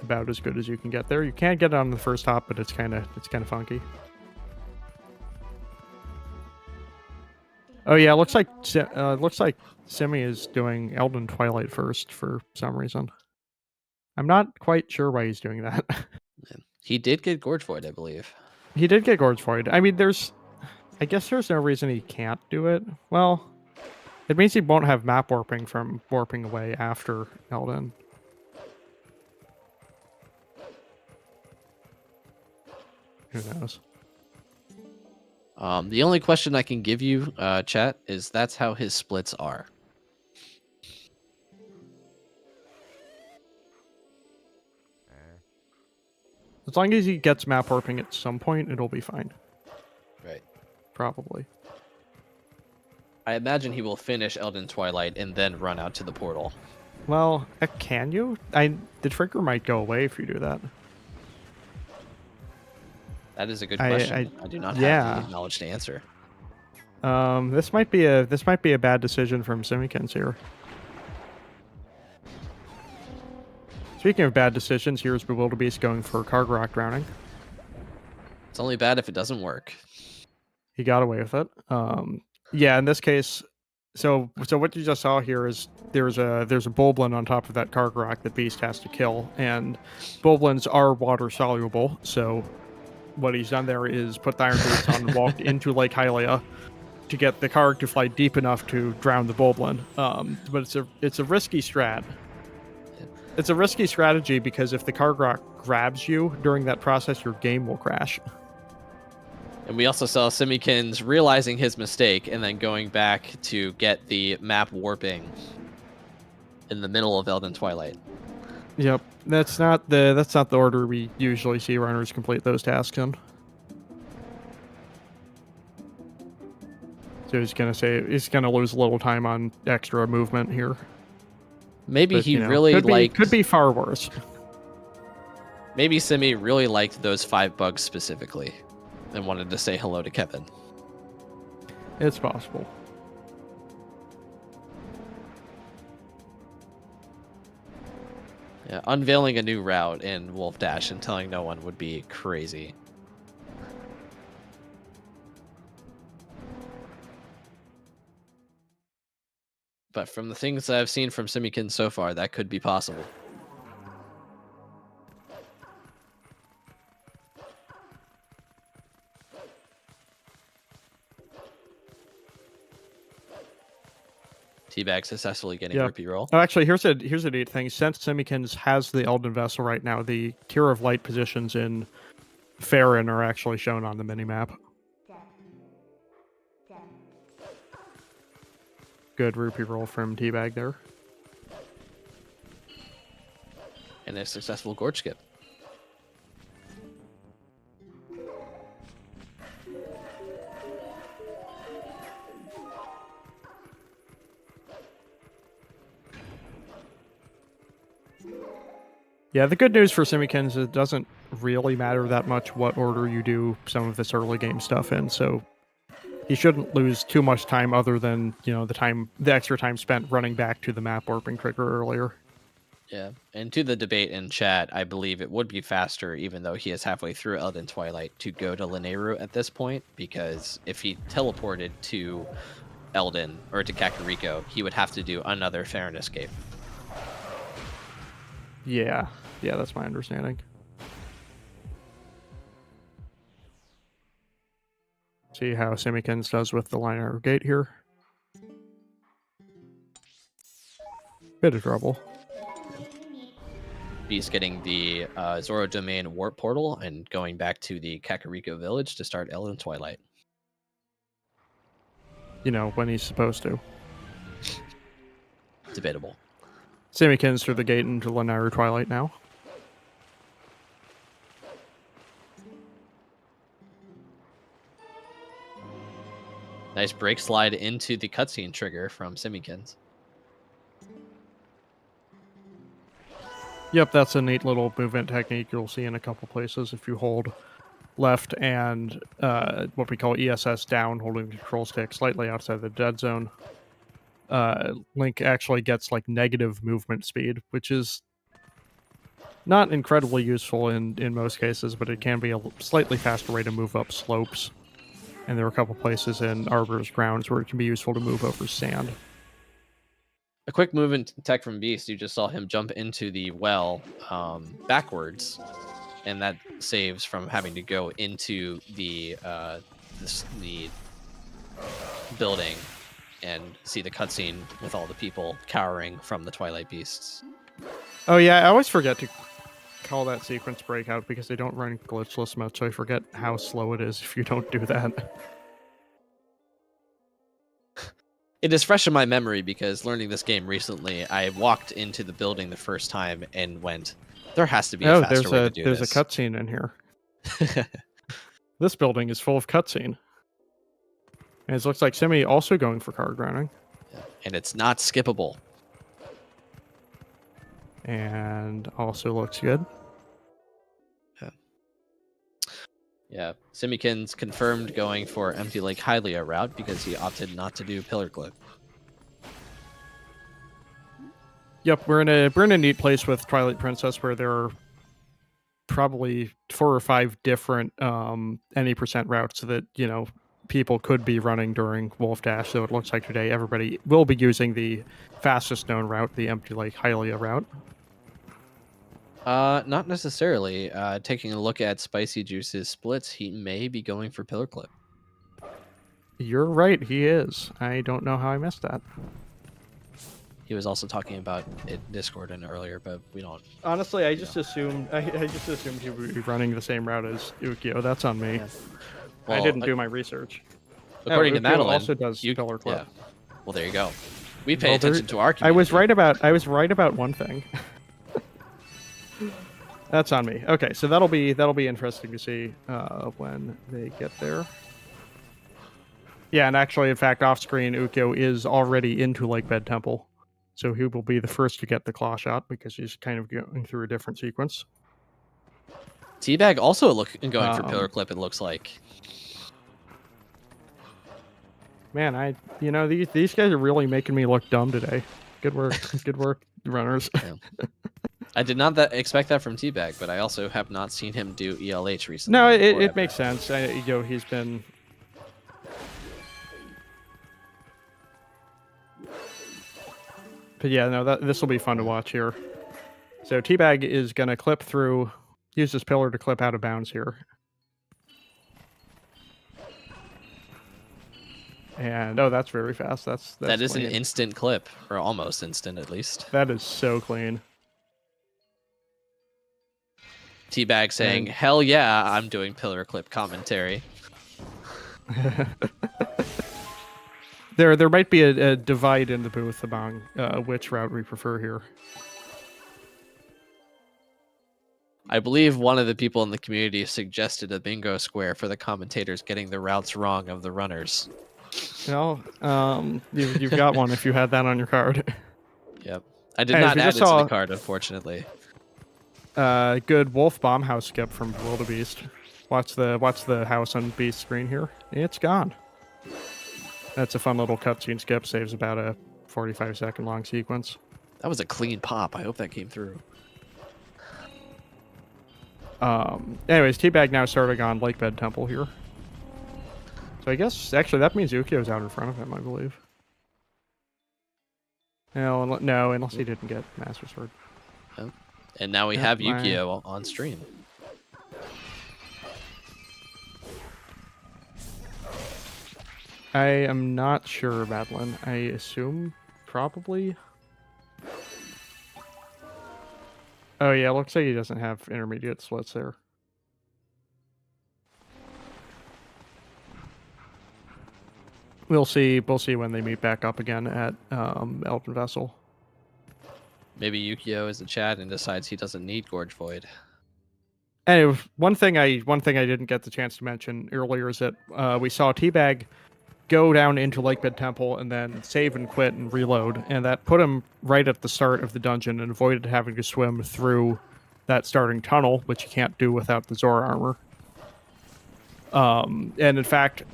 about as good as you can get there. You can't get it on the first hop, but it's kind of funky. Oh yeah, looks like Simi is doing Elden Twilight first for some reason. I'm not quite sure why he's doing that. He did get Gorge Void, I believe. He did get Gorge Void. I mean, I guess there's no reason he can't do it. Well, it means he won't have map warping from warping away after Elden. Who knows? The only question I can give you, chat, is that's how his splits are. As long as he gets map warping at some point, it'll be fine. Right. Probably. I imagine he will finish Elden Twilight and then run out to the portal. Well, can you? The trigger might go away if you do that. That is a good question. I do not have the knowledge to answer. This might be a bad decision from Simikins here. Speaking of bad decisions, here's Bewilderbeast going for Kargarok drowning. It's only bad if it doesn't work. He got away with it. Yeah, in this case, so what you just saw here is there's a Bulblin on top of that Kargarok that Beast has to kill, and Bulblins are water soluble, so what he's done there is put the Iron Boots on and walked into Lake Hylia to get the Karg to fly deep enough to drown the Boblin. But it's a risky strat. It's a risky strategy because if the Karg Rock grabs you during that process, your game will crash. And we also saw Simikins realizing his mistake and then going back to get the map warping in the middle of Elden Twilight. Yep, that's not the order we usually see runners complete those tasks in. So he's gonna lose a little time on extra movement here. Maybe But, he you know, really could be far worse. Maybe Simi really liked those 5 bugs specifically and wanted to say hello to Kevin. It's possible. Yeah, unveiling a new route in Wolfdash and telling no one would be crazy. But from the things that I've seen from Simikin so far, that could be possible. Teabag successfully getting a rupee roll. Oh, actually, here's a neat thing. Since Simikins has the Elden Vessel right now, the Tier of Light positions in Farron are actually shown on the minimap. Good rupee roll from Teabag there. And a successful Gorge skip. Yeah, the good news for Simikins is it doesn't really matter that much what order you do some of this early game stuff in, so he shouldn't lose too much time other than, you know, the extra time spent running back to the map warping trigger earlier. Yeah, and to the debate in chat, I believe it would be faster, even though he is halfway through Elden Twilight, to go to Lineru at this point, because if he teleported to Elden, or to Kakariko, he would have to do another Farron escape. Yeah, that's my understanding. See how Simikins does with the Linear Gate here. Bit of trouble. He's getting the Zoro Domain warp portal and going back to the Kakariko village to start Elden Twilight. You know, when he's supposed to. Debatable. Simikins through the gate into Linear Twilight now. Nice break slide into the cutscene trigger from Simikins. Yep, that's a neat little movement technique you'll see in a couple places if you hold left and what we call ESS down, holding the control stick slightly outside the dead zone. Link actually gets like negative movement speed, which is not incredibly useful in most cases, but it can be a slightly faster way to move up slopes. And there are a couple places in Arbiter's Grounds where it can be useful to move over sand. A quick movement tech from Beast, you just saw him jump into the well backwards, and that saves from having to go into the building and see the cutscene with all the people cowering from the Twilight Beasts. Oh yeah, I always forget to call that sequence breakout because they don't run glitchless much, so I forget how slow it is if you don't do that. It is fresh in my memory because learning this game recently, I walked into the building the first time and went, there has to be a faster way to do this. There's a cutscene in here. This building is full of cutscene. And it looks like Simi also going for card grounding. Yeah. And it's not skippable. And also looks good. Yeah, Simikins confirmed going for Empty Lake Hylia route because he opted not to do Pillar Clip. Yep, we're in a neat place with Twilight Princess where there are probably 4 or 5 different any percent routes that, you know, people could be running during Wolfdash. So it looks like today everybody will be using the fastest known route, the Empty Lake Hylia route. Not necessarily. Taking a look at Spicy Juice's splits, he may be going for Pillar Clip. You're right, he is. I don't know how I missed that. He was also talking about it Discord and earlier, but we don't. Honestly, I just assumed he would be running the same route as Ukyo. That's on me. Yeah. I Well, didn't do my research. According to Ukyo Madeline, also does pillar clip. Yeah. Well, there you go. We pay Well, attention to our community. I was right about one thing. That's on me. Okay, so that'll be interesting to see when they get there. Yeah, and actually, in fact, off screen, Ukyo is already into Lake Bed Temple, so he will be the first to get the claw shot because he's kind of going through a different sequence. Teabag also going for pillar clip. It looks like. Man, these guys are really making me look dumb today. Good work, good work, runners. Yeah. I did not expect that from Teabag, but I also have not seen him do ELH recently. No, it makes sense. He's been. But yeah, no, this will be fun to watch here. So Teabag is gonna clip through, use this pillar to clip out of bounds here. And that's very fast. That is clean. an instant clip, or almost instant at least. That is so clean. Teabag saying, "Hell yeah, I'm doing pillar clip commentary." There might be a divide in the booth among which route we prefer here. I believe one of the people in the community suggested a bingo square for the commentators getting the routes wrong of the runners. Well, you've got one if you had that on your card. Yep. I did not add it to the card, unfortunately. Good wolf bomb house skip from Wildebeest. Watch the house on Beast screen here. It's gone. That's a fun little cutscene skip. Saves about a 45-second long sequence. That was a clean pop. I hope that came through. Anyways, Teabag now starting on Lake Bed Temple here. So I guess, actually, that means Ukyo's out in front of him, I believe. No, unless he didn't get Master Sword. Yep. And now we have Ukyo on stream. I am not sure, Madeline. I assume probably. Oh yeah, looks like he doesn't have intermediate slits there. We'll see when they meet back up again at Elven Vessel. Maybe Ukyo is the chat and decides he doesn't need Gorge Void. Anyway, one thing I didn't get the chance to mention earlier is that we saw Teabag go down into Lakebed Temple and then save and quit and reload, and that put him right at the start of the dungeon and avoided having to swim through that starting tunnel, which you can't do without the Zora armor. And in fact,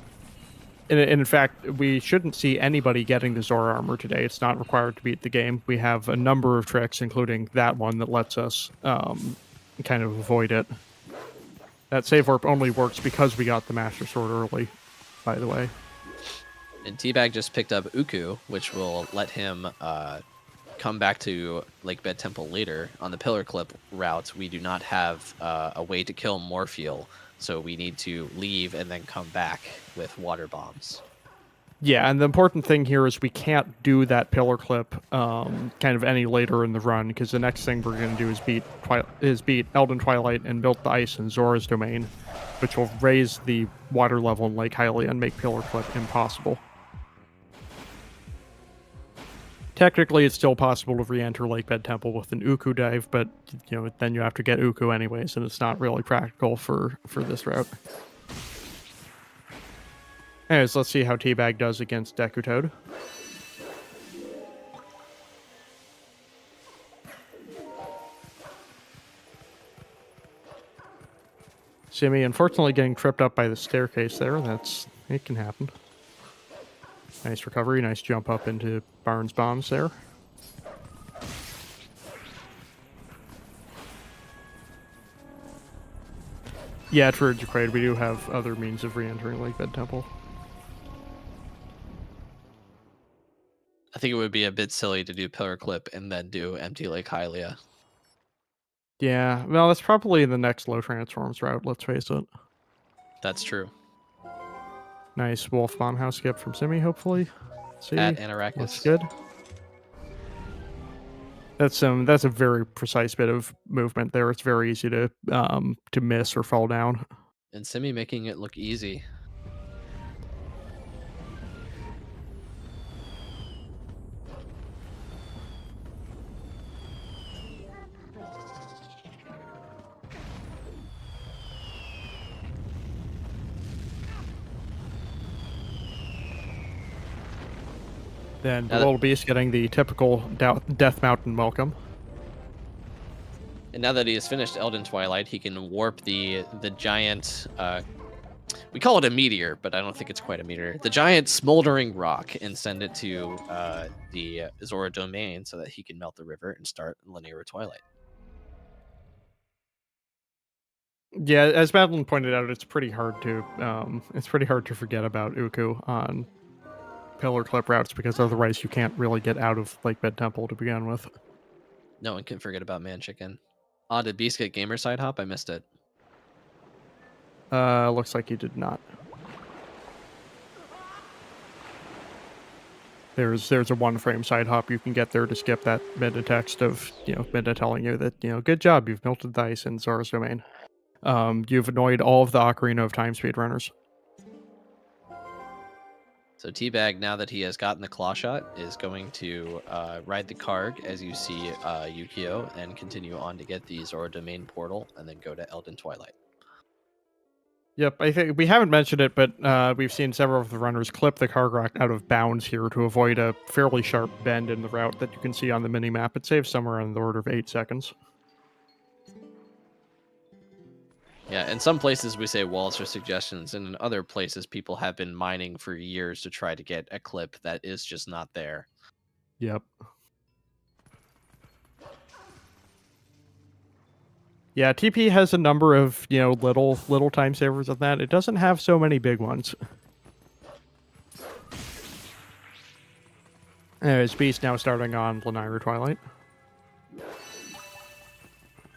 we shouldn't see anybody getting the Zora armor today. It's not required to beat the game. We have a number of tricks, including that one, that lets us kind of avoid it. That save warp only works because we got the Master Sword early, by the way. And Teabag just picked up Uku, which will let him come back to Lakebed Temple later. On the Pillar Clip route, we do not have a way to kill Morpheal, so we need to leave and then come back with water bombs. Yeah, and the important thing here is we can't do that Pillar Clip kind of any later in the run, because the next thing we're going to do is beat Elden Twilight and Built the Ice in Zora's domain, which will raise the water level in Lake Hylia and make Pillar Clip impossible. Technically, it's still possible to re-enter Lakebed Temple with an Uku dive, but then you have to get Uku anyways, and it's not really practical for this route. Anyways, let's see how Teabag does against Deku Toad. Simi, unfortunately, getting tripped up by the staircase there. It can happen. Nice recovery, nice jump up into Barnes bombs there. Yeah, for Jaquade, we do have other means of re-entering Lakebed Temple. I think it would be a bit silly to do Pillar Clip and then do Empty Lake Hylia. Yeah, well, that's probably the next low transforms route, let's face it. That's true. Nice wolf bomb house skip from Simi, hopefully. See, At looks Anarakis. good. That's a very precise bit of movement there. It's very easy to miss or fall down. And Simi making it look easy. Then Now the little beast getting the typical Death Mountain welcome. And now that he has finished Elden Twilight, he can warp the giant. We call it a meteor, but I don't think it's quite a meteor. The giant smoldering rock, and send it to the Zora domain so that he can melt the river and start linear Twilight. Yeah, as Madeline pointed out, it's pretty hard to forget about Uku on pillar clip routes because otherwise you can't really get out of Lake Bed Temple to begin with. No one can forget about Man Chicken. Oh, did Beast get gamer side hop? I missed it. Looks like he did not. There's a 1-frame side hop you can get there to skip that meta text of Midna telling you that good job, you've melted the ice in Zora's domain. You've annoyed all of the Ocarina of Time speedrunners. So Teabag, now that he has gotten the claw shot, is going to ride the Karg, as you see Yukio, and continue on to get the Zora domain portal, and then go to Elden Twilight. Yep, I think we haven't mentioned it, but we've seen several of the runners clip the Karg rock out of bounds here to avoid a fairly sharp bend in the route that you can see on the mini-map. It saves somewhere in the order of 8 seconds. Yeah, in some places we say walls are suggestions, and in other places people have been mining for years to try to get a clip that is just not there. Yep. Yeah, TP has a number of, little time savers on that. It doesn't have so many big ones. Anyways, Beast now starting on Lanayru Twilight.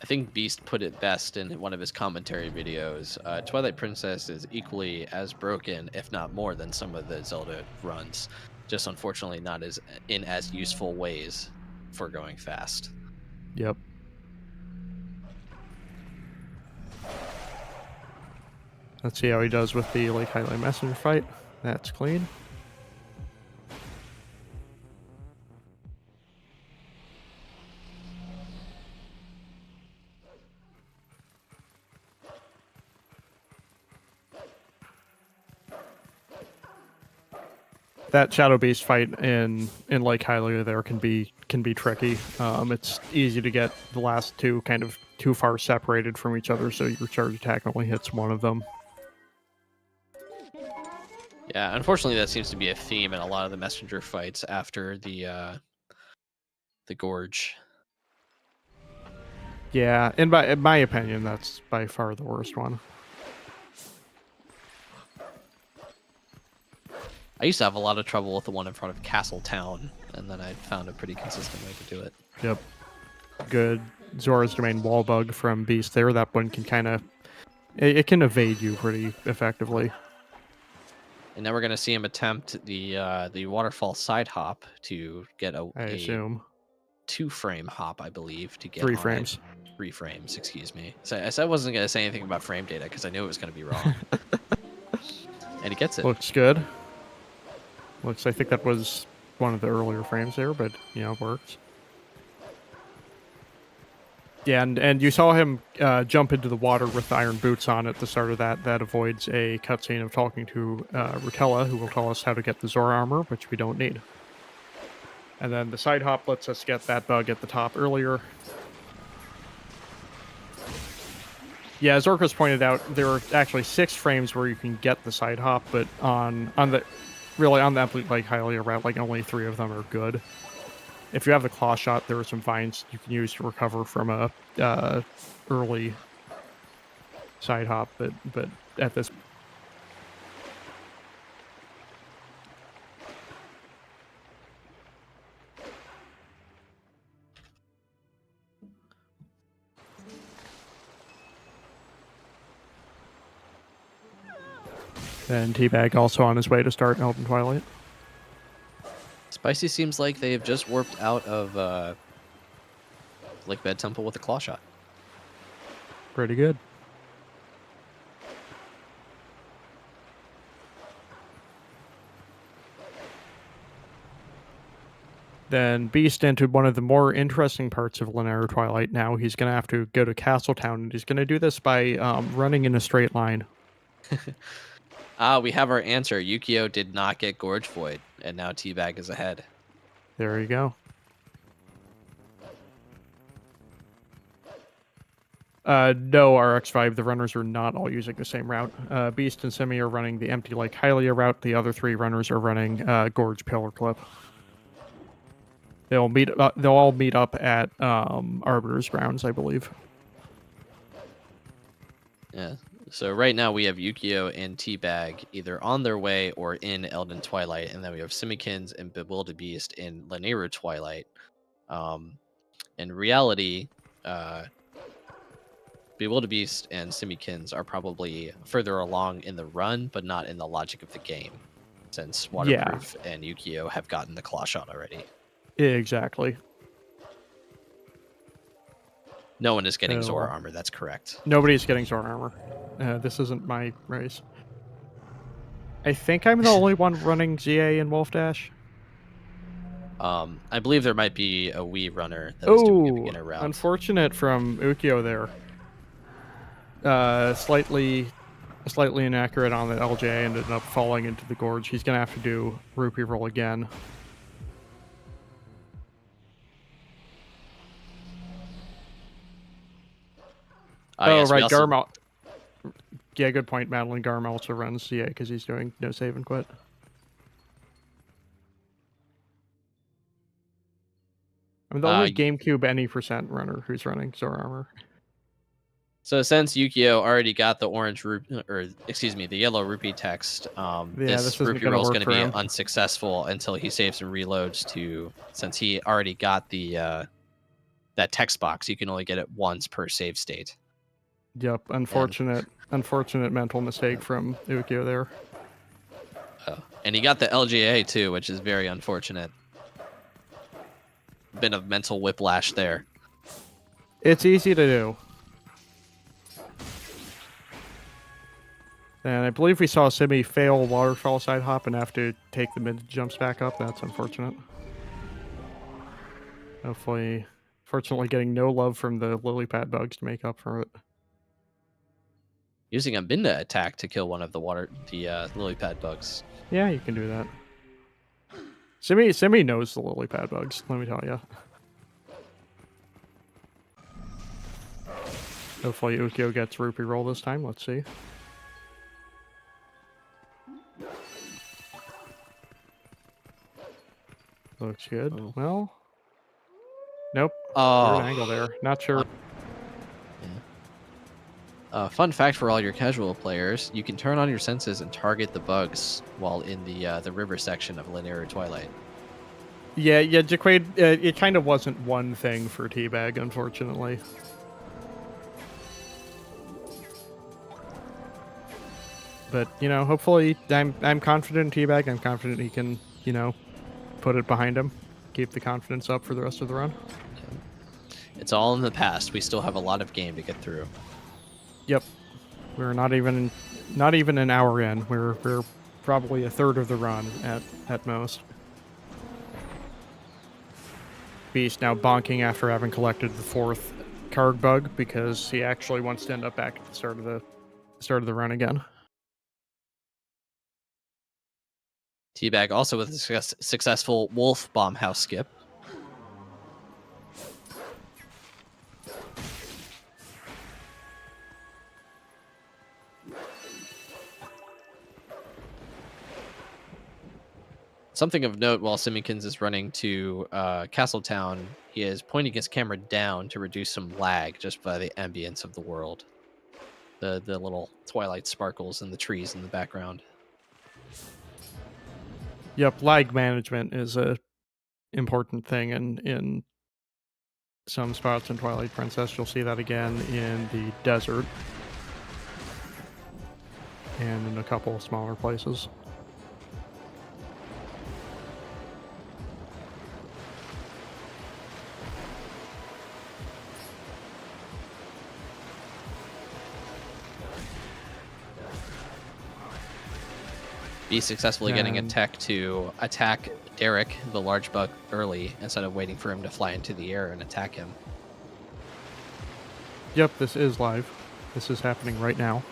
I think Beast put it best in one of his commentary videos. Twilight Princess is equally as broken, if not more, than some of the Zelda runs. Just unfortunately not in as useful ways for going fast. Yep. Let's see how he does with the Lake Highland Messenger fight. That's clean. That Shadow Beast fight in Lake Hylia there can be tricky. It's easy to get the last two kind of too far separated from each other, so your charge attack only hits one of them. Yeah, unfortunately, that seems to be a theme in a lot of the messenger fights after the gorge. Yeah, in my opinion, that's by far the worst one. I used to have a lot of trouble with the one in front of Castle Town, and then I found a pretty consistent way to do it. Yep. Good Zora's Domain wall bug from Beast there. That one can it can evade you pretty effectively. And now we're going to see him attempt the waterfall side hop to get I assume 2-frame hop, I believe, to get 3 on frames. It. 3 frames, excuse me. So I said I wasn't going to say anything about frame data because I knew it was going to be wrong. And he gets it. Looks good. I think that was one of the earlier frames there, but it works. Yeah, and you saw him jump into the water with the iron boots on at the start of that. That avoids a cutscene of talking to Rutella, who will tell us how to get the Zora armor, which we don't need. And then the side hop lets us get that bug at the top earlier. Yeah, as Orcus pointed out, there are actually 6 frames where you can get the side hop, but on the Absolute Lake Hylia route, only 3 of them are good. If you have the claw shot, there are some vines you can use to recover from a early side hop, but at this And Teabag also on his way to start Elden Twilight. Spicy seems like they've just warped out of Lake Bed Temple with a claw shot. Pretty good. Then Beast entered one of the more interesting parts of Linear Twilight now. He's going to have to go to Castletown, and he's going to do this by running in a straight line. We have our answer. Yukio did not get Gorge Void, and now Teabag is ahead. There you go. No, RX5, the runners are not all using the same route. Beast and Simi are running the Empty Lake Hylia route. The other 3 runners are running Gorge Pillar Clip. They'll all meet up at Arbiter's Grounds, I believe. Yeah. So right now we have Yukio and Teabag either on their way or in Elden Twilight, and then we have Simikins and Bewildebeest in Lanayru Twilight. In reality, Bewildebeest and Simikins are probably further along in the run, but not in the logic of the game, since Waterproof and Yukio have gotten the claw shot already. Exactly. No one is getting Zora armor, that's correct. Nobody's getting Zora armor. This isn't my race. I think I'm the only one running ZA and Wolfdash. I believe there might be a Wii runner that is doing a beginner route. Unfortunate from Ukio there. Slightly inaccurate on the LJ, ended up falling into the gorge. He's going to have to do rupee roll again. Yes, right, also... Garmal. Yeah, good point. Madeline Garm also runs CA because he's doing no save and quit. I'm the only GameCube any % runner who's running Zora armor. So since Yukio already got the the yellow rupee text, this rupee roll is going to be unsuccessful until he saves and reloads since he already got the that text box. You can only get it once per save state. Yep, unfortunate mental mistake from Ukio there. And he got the LGA too, which is very unfortunate. Bit of mental whiplash there. It's easy to do. And I believe we saw Simi fail waterfall side hop and have to take the mid jumps back up. That's unfortunate. Fortunately getting no love from the lily pad bugs to make up for it. Using a Binda attack to kill one of the lily pad bugs. Yeah, you can do that. Simi knows the lily pad bugs, let me tell you. Hopefully Ukio gets rupee roll this time. Let's see. Looks good. Oh. Well, nope. Oh, an angle there. Not sure. Fun fact for all your casual players: you can turn on your senses and target the bugs while in the river section of Linear Twilight. Yeah, Jaquade. It kind of wasn't one thing for Teabag, unfortunately. But hopefully, I'm confident in Teabag. I'm confident he can, put it behind him, keep the confidence up for the rest of the run. It's all in the past. We still have a lot of game to get through. Yep, we're not even an hour in. We're probably a third of the run at most. Beast now bonking after having collected the 4th card bug because he actually wants to end up back at the start of the run again. Teabag also with a successful wolf bomb house skip. Something of note while Simikins is running to Castletown, he is pointing his camera down to reduce some lag just by the ambience of the world. The little twilight sparkles in the trees in the background. Yep, lag management is a important thing in some spots in Twilight Princess. You'll see that again in the desert. and in a couple of smaller places. Be successfully getting a And- tech to attack Derek, the large bug, early instead of waiting for him to fly into the air and attack him. Yep, this is live. This is happening right now.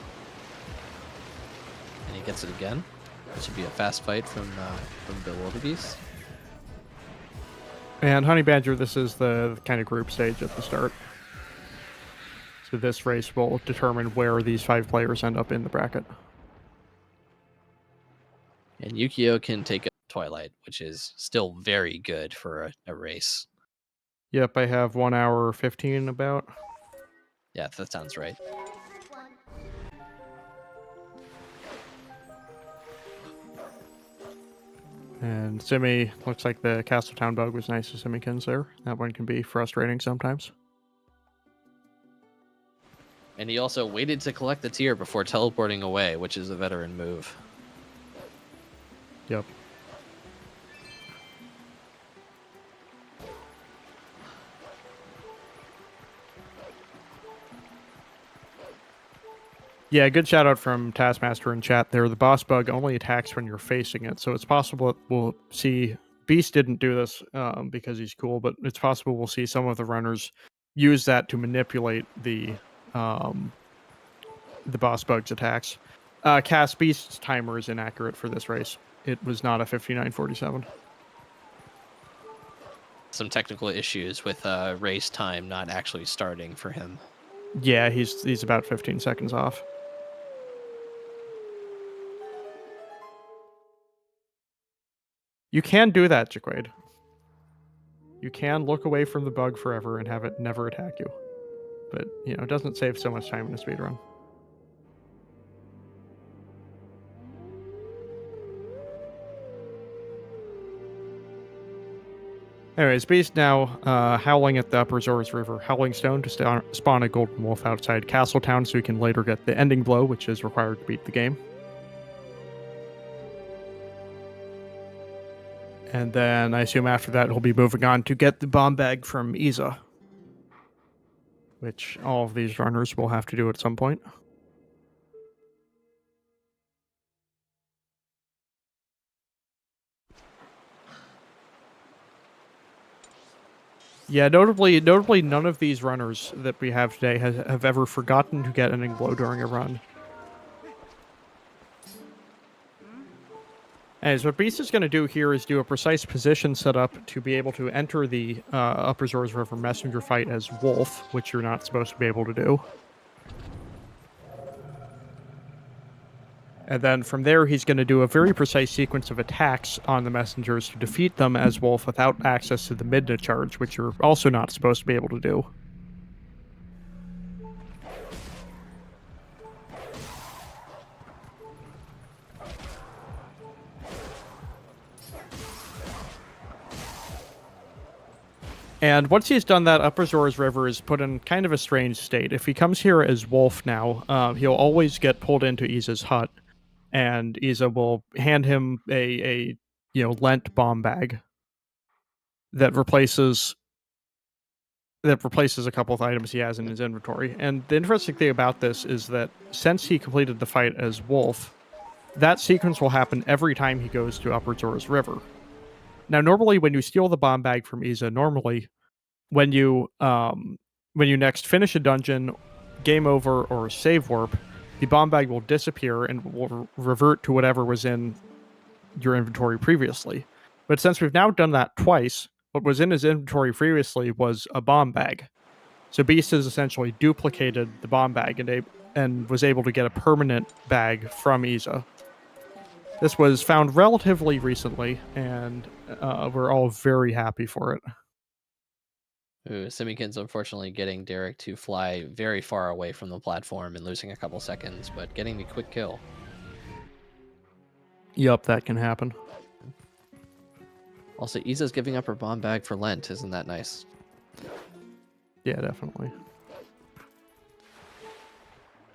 And he gets it again. This should be a fast fight from the wildebeest. And Honey Badger, this is the kind of group stage at the start. So this race will determine where these 5 players end up in the bracket. And Yukio can take a Twilight, which is still very good for a race. Yep, I have 1 hour 15 about. Yeah, that sounds right. And Simi, looks like the Castletown bug was nice to Simikins there. That one can be frustrating sometimes. And he also waited to collect the tier before teleporting away, which is a veteran move. Yep. Yeah, good shout out from Taskmaster in chat there. The boss bug only attacks when you're facing it, so it's possible that we'll see... Beast didn't do this because he's cool, but it's possible we'll see some of the runners use that to manipulate the boss bug's attacks. Cast Beast's timer is inaccurate for this race. It was not a 59:47. Some technical issues with race time not actually starting for him. Yeah, he's about 15 seconds off. You can do that, Jaquade. You can look away from the bug forever and have it never attack you. But, you know, it doesn't save so much time in a speedrun. Anyways, Beast now howling at the Upper Zors River Howling Stone to spawn a Golden Wolf outside Castletown so he can later get the ending blow, which is required to beat the game. And then I assume after that he'll be moving on to get the bomb bag from Isa, which all of these runners will have to do at some point. Yeah, notably, none of these runners that we have today have ever forgotten to get ending blow during a run. Anyways, what Beast is going to do here is do a precise position setup to be able to enter the Upper Zors River messenger fight as Wolf, which you're not supposed to be able to do. And then from there, he's going to do a very precise sequence of attacks on the messengers to defeat them as Wolf without access to the Midna charge, which you're also not supposed to be able to do. And once he's done that, Upper Zors River is put in kind of a strange state. If he comes here as Wolf now, he'll always get pulled into Isa's hut, and Isa will hand him a lent bomb bag that replaces a couple of items he has in his inventory. And the interesting thing about this is that since he completed the fight as Wolf, that sequence will happen every time he goes to Upper Zors River. Now, normally when you steal the bomb bag from Isa, when you next finish a dungeon, game over, or save warp, the bomb bag will disappear and will revert to whatever was in your inventory previously. But since we've now done that twice, what was in his inventory previously was a bomb bag. So Beast has essentially duplicated the bomb bag and was able to get a permanent bag from Isa. This was found relatively recently, and we're all very happy for it. Ooh, Simikins unfortunately getting Derek to fly very far away from the platform and losing a couple seconds, but getting the quick kill. Yup, that can happen. Also, Isa's giving up her bomb bag for Lent. Isn't that nice? Yeah, definitely.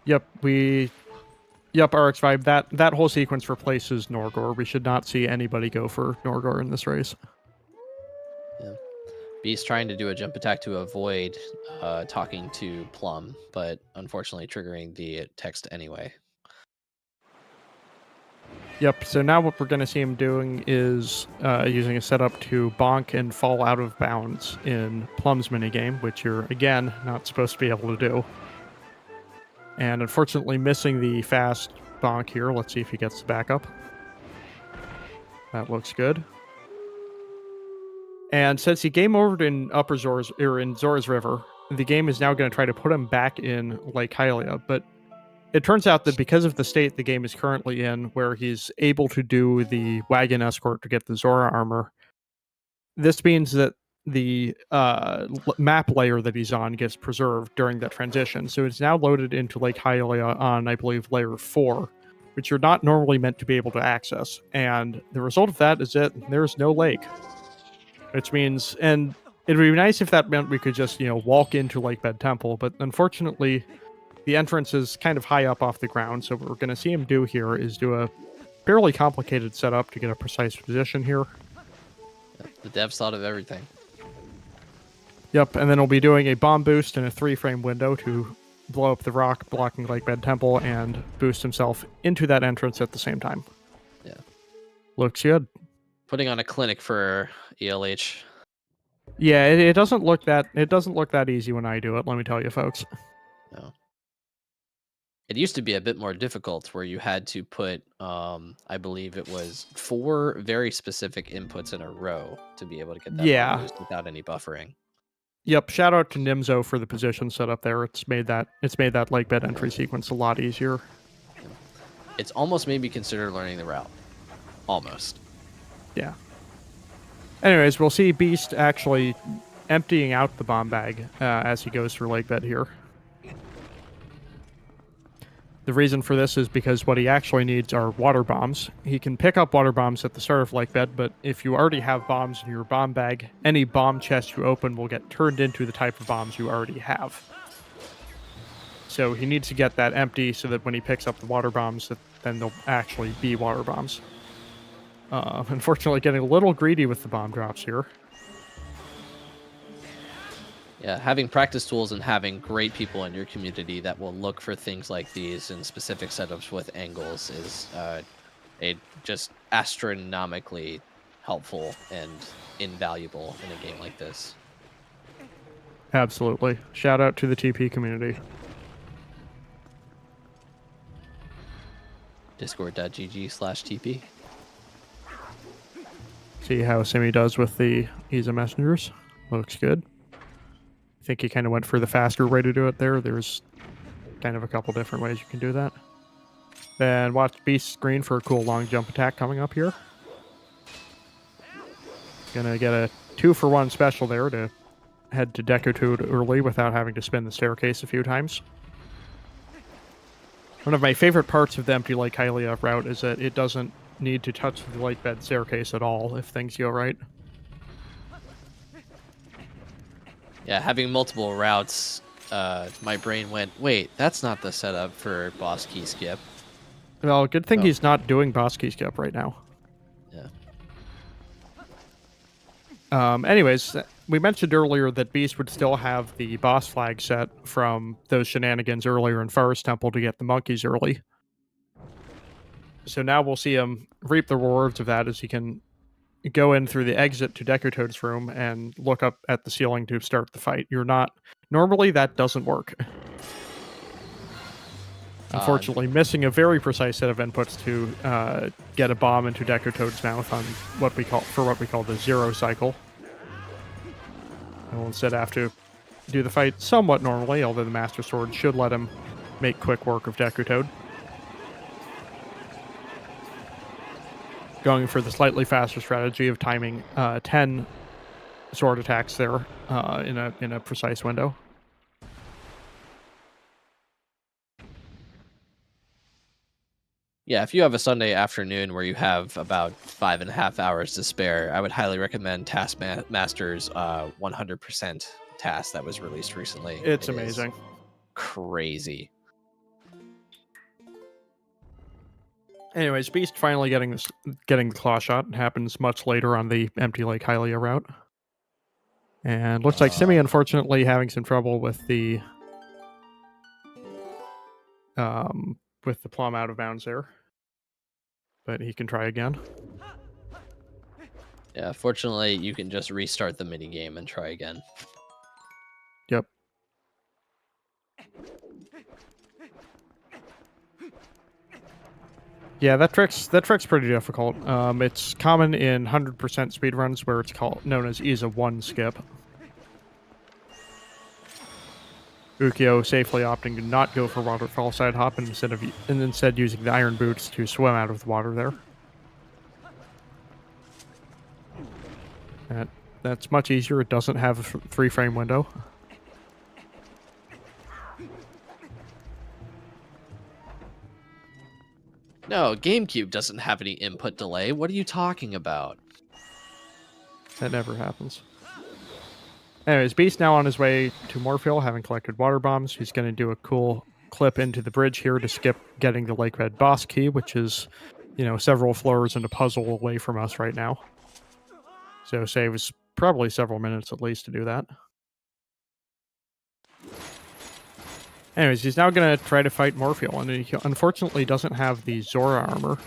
Yep, we Yep, RX5. That whole sequence replaces Norgor. We should not see anybody go for Norgor in this race. Yeah. Beast trying to do a jump attack to avoid talking to Plum, but unfortunately triggering the text anyway. Yep, so now what we're going to see him doing is using a setup to bonk and fall out of bounds in Plum's minigame, which you're, again, not supposed to be able to do. And unfortunately missing the fast bonk here. Let's see if he gets the backup. That looks good. And since he game overed in Upper Zora's, or in Zora's River, the game is now going to try to put him back in Lake Hylia, but it turns out that because of the state the game is currently in, where he's able to do the wagon escort to get the Zora armor, this means that the map layer that he's on gets preserved during that transition. So it's now loaded into Lake Hylia on, I believe, layer 4, which you're not normally meant to be able to access. And the result of that is that there's no lake. Which means, and it'd be nice if that meant we could just, walk into Lakebed Temple, but unfortunately, the entrance is kind of high up off the ground, so what we're going to see him do here is do a fairly complicated setup to get a precise position here. The devs thought of everything. Yep, and then we'll be doing a bomb boost in a 3-frame window to blow up the rock blocking Lakebed Temple and boost himself into that entrance at the same time. Yeah. Looks good. Putting on a clinic for ELH. Yeah, it doesn't look that easy when I do it, let me tell you folks. No. It used to be a bit more difficult where you had to put, I believe it was 4 very specific inputs in a row to be able to get that boost without any buffering. Yep, shout out to Nimzo for the position setup there. It's made that Lakebed entry sequence a lot easier. It's almost made me consider learning the route. Almost. Yeah. Anyways, we'll see Beast actually emptying out the bomb bag as he goes through Lakebed here. The reason for this is because what he actually needs are water bombs. He can pick up water bombs at the start of Lakebed, but if you already have bombs in your bomb bag, any bomb chest you open will get turned into the type of bombs you already have. So he needs to get that empty so that when he picks up the water bombs, then they'll actually be water bombs. Unfortunately, getting a little greedy with the bomb drops here. Yeah, having practice tools and having great people in your community that will look for things like these in specific setups with angles is just astronomically helpful and invaluable in a game like this. Absolutely. Shout out to the TP community. Discord.gg/TP. See how Simi does with the ease of messengers. Looks good. I think he kind of went for the faster way to do it there. There's kind of a couple different ways you can do that. Then watch Beast's screen for a cool long jump attack coming up here. Gonna get a 2-for-1 special there to head to Decotude early without having to spin the staircase a few times. One of my favorite parts of the empty Lake Hylia route is that it doesn't need to touch the Lakebed staircase at all if things go right. Yeah, having multiple routes, my brain went, wait, that's not the setup for boss key skip. Well, good thing he's not doing boss key skip right now. Yeah. Anyways, we mentioned earlier that Beast would still have the boss flag set from those shenanigans earlier in Forest Temple to get the monkeys early. So now we'll see him reap the rewards of that as he can go in through the exit to Decotoad's room and look up at the ceiling to start the fight. Normally that doesn't work. Unfortunately, missing a very precise set of inputs to get a bomb into Decotoad's mouth on what we call the 0 cycle. And we'll instead have to do the fight somewhat normally, although the Master Sword should let him make quick work of Decotoad. Going for the slightly faster strategy of timing 10 sword attacks there in a precise window. Yeah, if you have a Sunday afternoon where you have about 5.5 hours to spare, I would highly recommend Taskmaster's 100% task that was released recently. It's amazing. Crazy. Anyways, Beast finally getting the claw shot. It happens much later on the empty Lake Hylia route. And looks like Simi, unfortunately, having some trouble with the plum out of bounds there. But he can try again. Yeah, fortunately, you can just restart the minigame and try again. Yep. Yeah, that trick's pretty difficult. It's common in 100% speedruns where it's known as ESA 1 skip. Ukyo safely opting to not go for waterfall side hop and instead using the iron boots to swim out of the water there. That's much easier. It doesn't have a 3-frame window. No, GameCube doesn't have any input delay. What are you talking about? That never happens. Anyways, Beast now on his way to Morphle, having collected water bombs. He's going to do a cool clip into the bridge here to skip getting the Lake Red boss key, which is, several floors and a puzzle away from us right now. So saves probably several minutes at least to do that. Anyways, he's now going to try to fight Morphle, and he unfortunately doesn't have the Zora armor.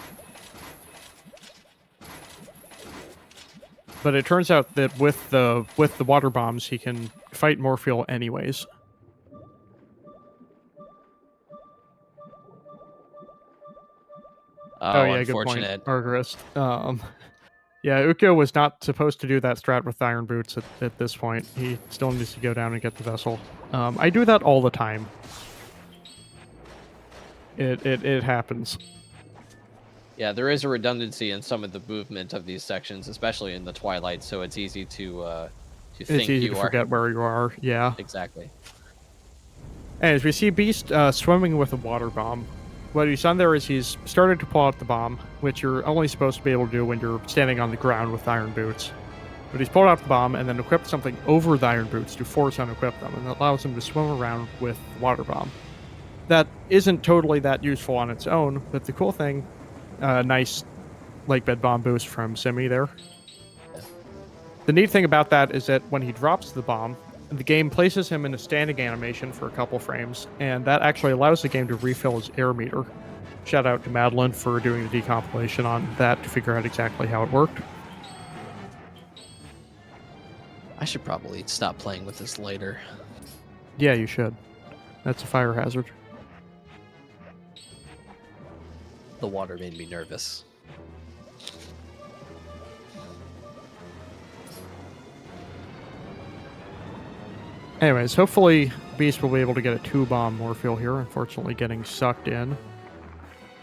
But it turns out that with the water bombs, he can fight Morphle anyways. Oh yeah, unfortunate. Good point, Argarist. Yeah, Ukyo was not supposed to do that strat with iron boots at this point. He still needs to go down and get the vessel. I do that all the time. It happens. Yeah, there is a redundancy in some of the movement of these sections, especially in the Twilight, so it's easy to think it's easy to forget where you are. Yeah, exactly. As we see Beast swimming with a water bomb. What he's done there is he's started to pull out the bomb, which you're only supposed to be able to do when you're standing on the ground with iron boots. But he's pulled out the bomb and then equipped something over the iron boots to force unequip them, and that allows him to swim around with the water bomb. That isn't totally that useful on its own, but the cool thing, nice lake bed bomb boost from Simi there. The neat thing about that is that when he drops the bomb, the game places him in a standing animation for a couple frames, and that actually allows the game to refill his air meter. Shout out to Madeline for doing the decompilation on that to figure out exactly how it worked. I should probably stop playing with this later. Yeah, you should. That's a fire hazard. The water made me nervous. Anyways, hopefully Beast will be able to get a 2-bomb Morphle here, unfortunately getting sucked in.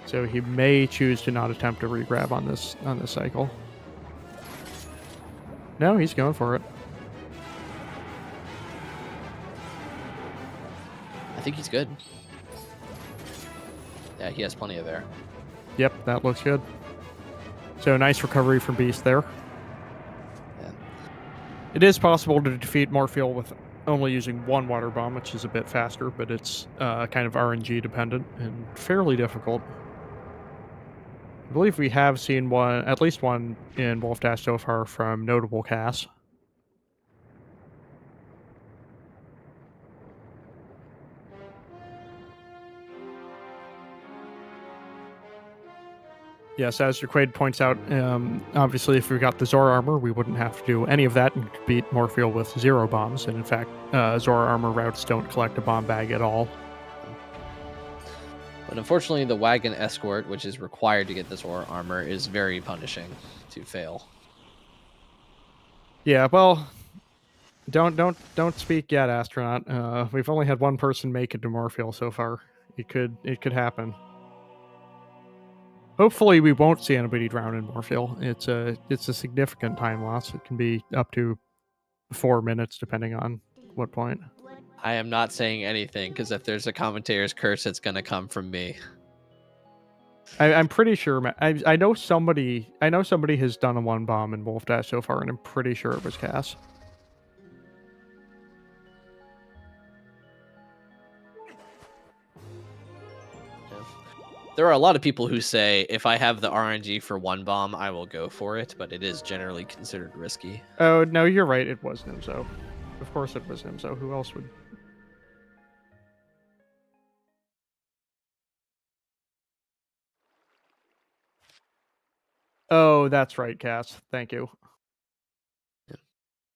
So he may choose to not attempt a regrab on this cycle. No, he's going for it. I think he's good. Yeah, he has plenty of air. Yep, that looks good. So nice recovery from Beast there. Yeah. It is possible to defeat Morphle with only using one water bomb, which is a bit faster, but it's kind of RNG dependent and fairly difficult. I believe we have seen at least one in Wolfdash so far from notable Cass. Yes, as Quaid points out, obviously if we got the Zora armor, we wouldn't have to do any of that and could beat Morphle with 0 bombs. And in fact, Zora armor routes don't collect a bomb bag at all. But unfortunately, the wagon escort, which is required to get this Zora armor, is very punishing to fail. Yeah, well, don't speak yet, astronaut. We've only had one person make it to Morphle so far. It could happen. Hopefully we won't see anybody drown in Morphle. It's a significant time loss. It can be up to 4 minutes depending on what point. I am not saying anything, because if there's a commentator's curse, it's going to come from me. I'm pretty sure. I know somebody has done a 1 bomb in Wolfdash so far, and I'm pretty sure it was Cass. There are a lot of people who say if I have the RNG for one bomb, I will go for it, but it is generally considered risky. Oh, no, you're right. It was Nimzo. Of course it was Nimzo. Who else would... Oh, that's right, Cass. Thank you.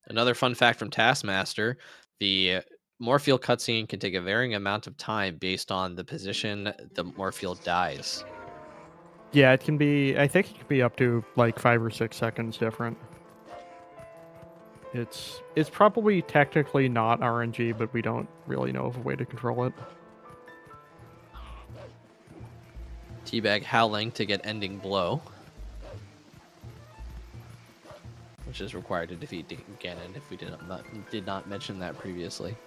Another fun fact from Taskmaster, the Morpheal cutscene can take a varying amount of time based on the position the Morpheal dies. Yeah, it can be... I think it can be up to like 5 or 6 seconds different. It's probably technically not RNG, but we don't really know of a way to control it. Teabag howling to get ending blow, which is required to defeat Ganon if we did not mention that previously.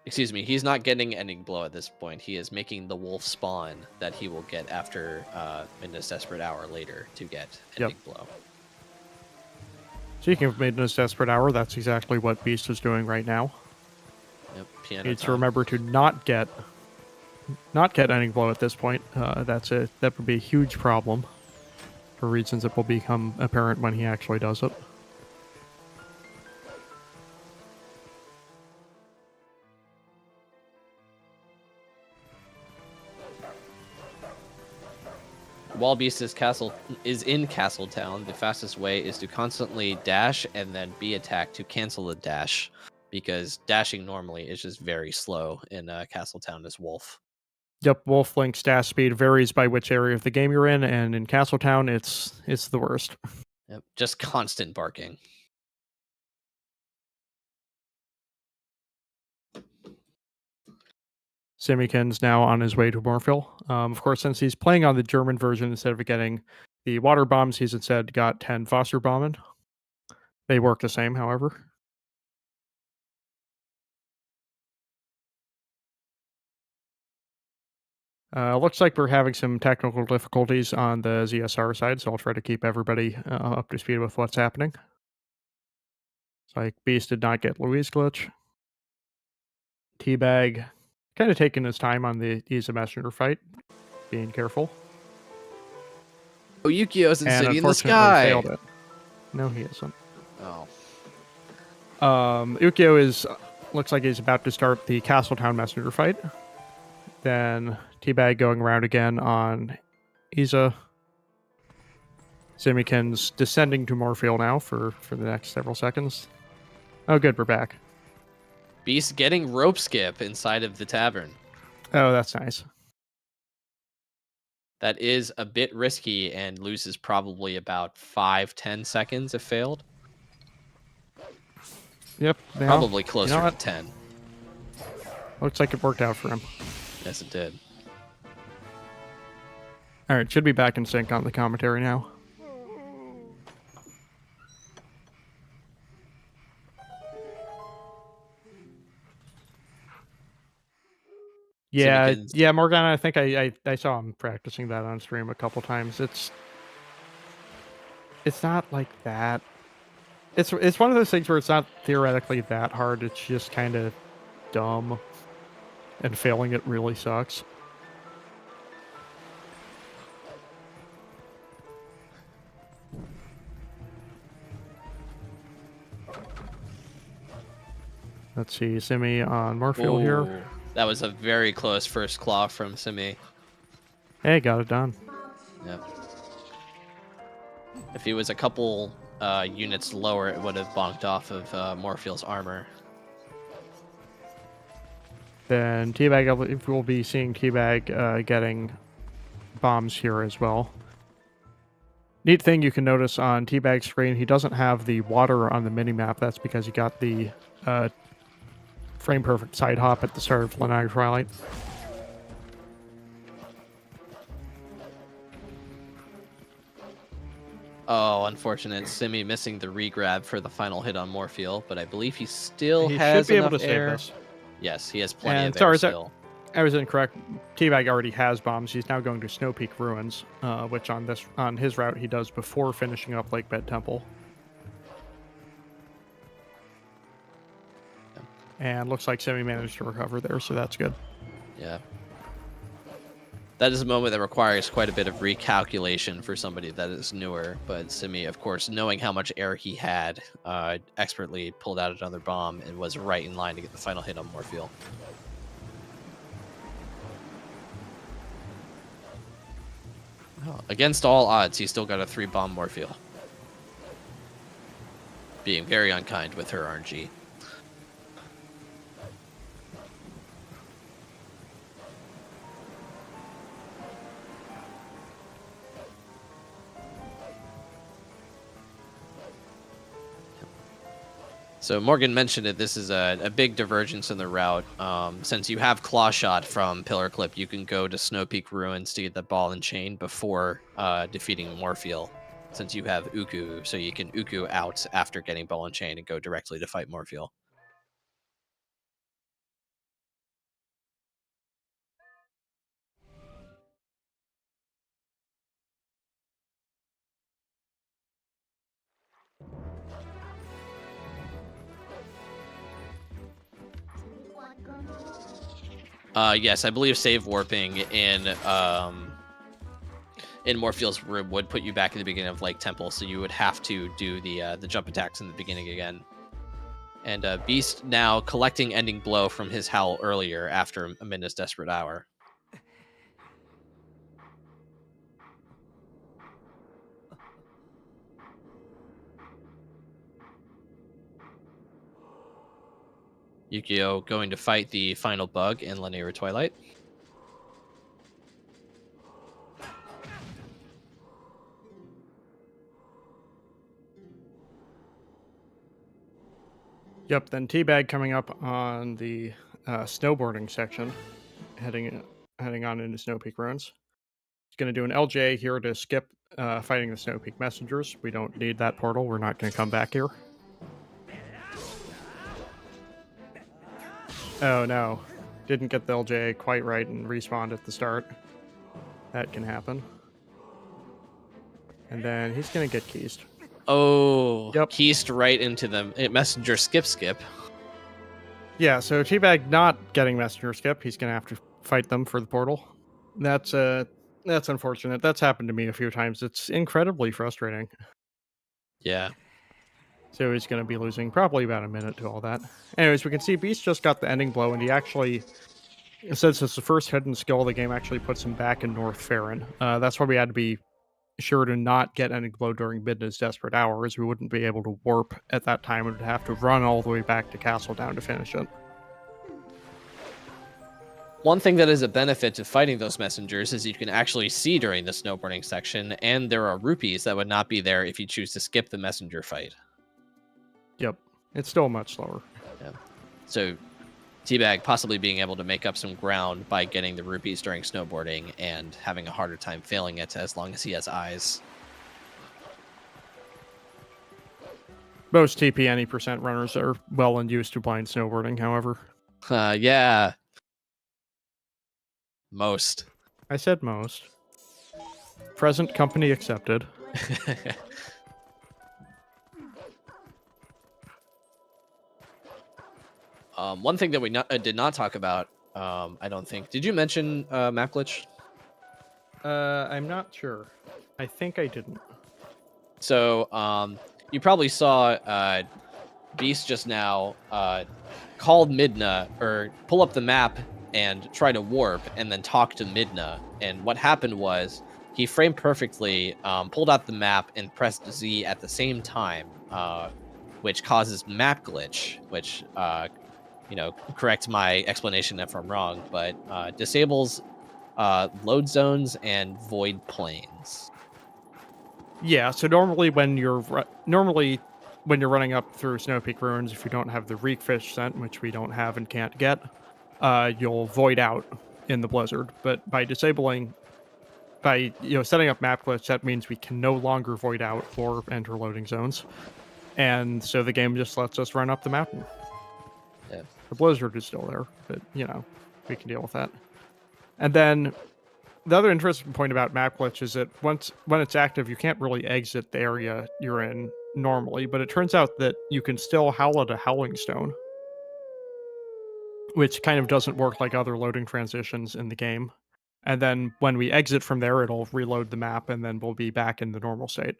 Excuse me, he's not getting ending blow at this point. He is making the wolf spawn that he will get after Midnight's Desperate Hour later to get ending blow. Speaking of Midnight's Desperate Hour, that's exactly what Beast is doing right now. Yep, piano Needs to time. remember to not get ending blow at this point. That would be a huge problem for reasons that will become apparent when he actually does it. While Beast is in Castletown, the fastest way is to constantly dash and then be attacked to cancel the dash, because dashing normally is just very slow in Castletown as Wolf. Yep, Wolf Link's dash speed varies by which area of the game you're in, and in Castletown, it's the worst. Yep, just constant barking. Simikin's now on his way to Morpheal. Of course, since he's playing on the German version, instead of getting the water bombs, he's instead got 10 Foster Bomben. They work the same, however. Looks like we're having some technical difficulties on the ZSR side, so I'll try to keep everybody up to speed with what's happening. It's like Beast did not get Louise glitch. Teabag kind of taking his time on the Isa Messenger fight, being careful. Oh, Yukio's in And City in the unfortunately Sky! failed it. No, he isn't. Oh. Ukyo looks like he's about to start the Castletown Messenger fight. Then Teabag going around again on Isa. Simikin's descending to Morpheal now for the next several seconds. Oh, good, we're back. Beast getting rope skip inside of the tavern. Oh, that's nice. That is a bit risky and loses probably about 5-10 seconds if failed. Yep. Probably closer to what? 10. Looks like it worked out for him. Yes, it did. Alright, should be back in sync on the commentary now. Yeah, Morgana, I think I saw him practicing that on stream a couple times. It's not like that. It's one of those things where it's not theoretically that hard, it's just kind of dumb. And failing it really sucks. Let's see, Simi on Morpheal here. That was a very close first claw from Simi. Hey, got it done. Yep. If he was a couple units lower, it would have bonked off of Morpheal's armor. Then Teabag, we'll be seeing Teabag getting bombs here as well. Neat thing you can notice on Teabag's screen, he doesn't have the water on the minimap. That's because he got the frame perfect side hop at the start of Lanai Twilight. Oh, unfortunate. Simi missing the regrab for the final hit on Morpheal, but I believe he still has should be able enough to air. save this. Yes, he has plenty And of air sorry, still. I was incorrect. Teabag already has bombs. He's now going to Snow Peak Ruins, which on his route he does before finishing up Lake Bed Temple. And looks like Simi managed to recover there, so that's good. Yeah. That is a moment that requires quite a bit of recalculation for somebody that is newer. But Simi, of course, knowing how much air he had, expertly pulled out another bomb and was right in line to get the final hit on Morpheal. Oh, against all odds, he still got a 3-bomb Morpheal. Being very unkind with her RNG. So Morgan mentioned it. This is a big divergence in the route. Since you have Claw Shot from Pillar Clip, you can go to Snow Peak Ruins to get the ball and chain before defeating Morpheal. Since you have Uku, so you can Uku out after getting ball and chain and go directly to fight Morpheal. Yes, I believe save warping in Morpheal's room would put you back at the beginning of Lake Temple, so you would have to do the jump attacks in the beginning again. And Beast now collecting Ending Blow from his howl earlier after Amanda's Desperate Hour. Yukio going to fight the final bug in Linear Twilight. Yep, then Teabag coming up on the snowboarding section, heading on into Snow Peak Ruins. He's going to do an LJ here to skip fighting the Snow Peak Messengers. We don't need that portal. We're not going to come back here. Oh no, didn't get the LJ quite right and respawned at the start. That can happen. And then he's going to get keysed. Oh, yep. Keysed right into the Messenger skip. Yeah, so Teabag not getting Messenger skip. He's going to have to fight them for the portal. That's unfortunate. That's happened to me a few times. It's incredibly frustrating. Yeah. So he's going to be losing probably about a minute to all that. Anyways, we can see Beast just got the Ending Blow, and he actually, since it's the first hidden skill, the game actually puts him back in North Farron. That's why we had to be sure to not get Ending Blow during Midna's Desperate Hour, as we wouldn't be able to warp at that time and would have to run all the way back to Castle Down to finish it. One thing that is a benefit to fighting those messengers is you can actually see during the snowboarding section, and there are rupees that would not be there if you choose to skip the messenger fight. Yep. It's still much slower. Yeah. So Teabag possibly being able to make up some ground by getting the rupees during snowboarding and having a harder time failing it as long as he has eyes. Most TP any percent runners are well and used to blind snowboarding, however. Yeah. Most. I said most. Present company accepted. One thing that we did not talk about, I don't think. Did you mention map glitch? I'm not sure. I think I didn't. So, you probably saw Beast just now called Midna, or pull up the map and try to warp, and then talk to Midna. And what happened was he framed perfectly, pulled out the map, and pressed Z at the same time, which causes map glitch, which correct my explanation if I'm wrong, but disables load zones and void planes. Yeah, so normally when you're running up through Snow Peak Ruins, if you don't have the Reekfish scent, which we don't have and can't get, you'll void out in the blizzard. But by setting up map glitch, that means we can no longer void out or enter loading zones, and so the game just lets us run up the mountain. Yeah. The blizzard is still there, but we can deal with that. And then the other interesting point about map glitch is that when it's active, you can't really exit the area you're in normally, but it turns out that you can still howl at a howling stone. which kind of doesn't work like other loading transitions in the game. And then when we exit from there, it'll reload the map, and then we'll be back in the normal state.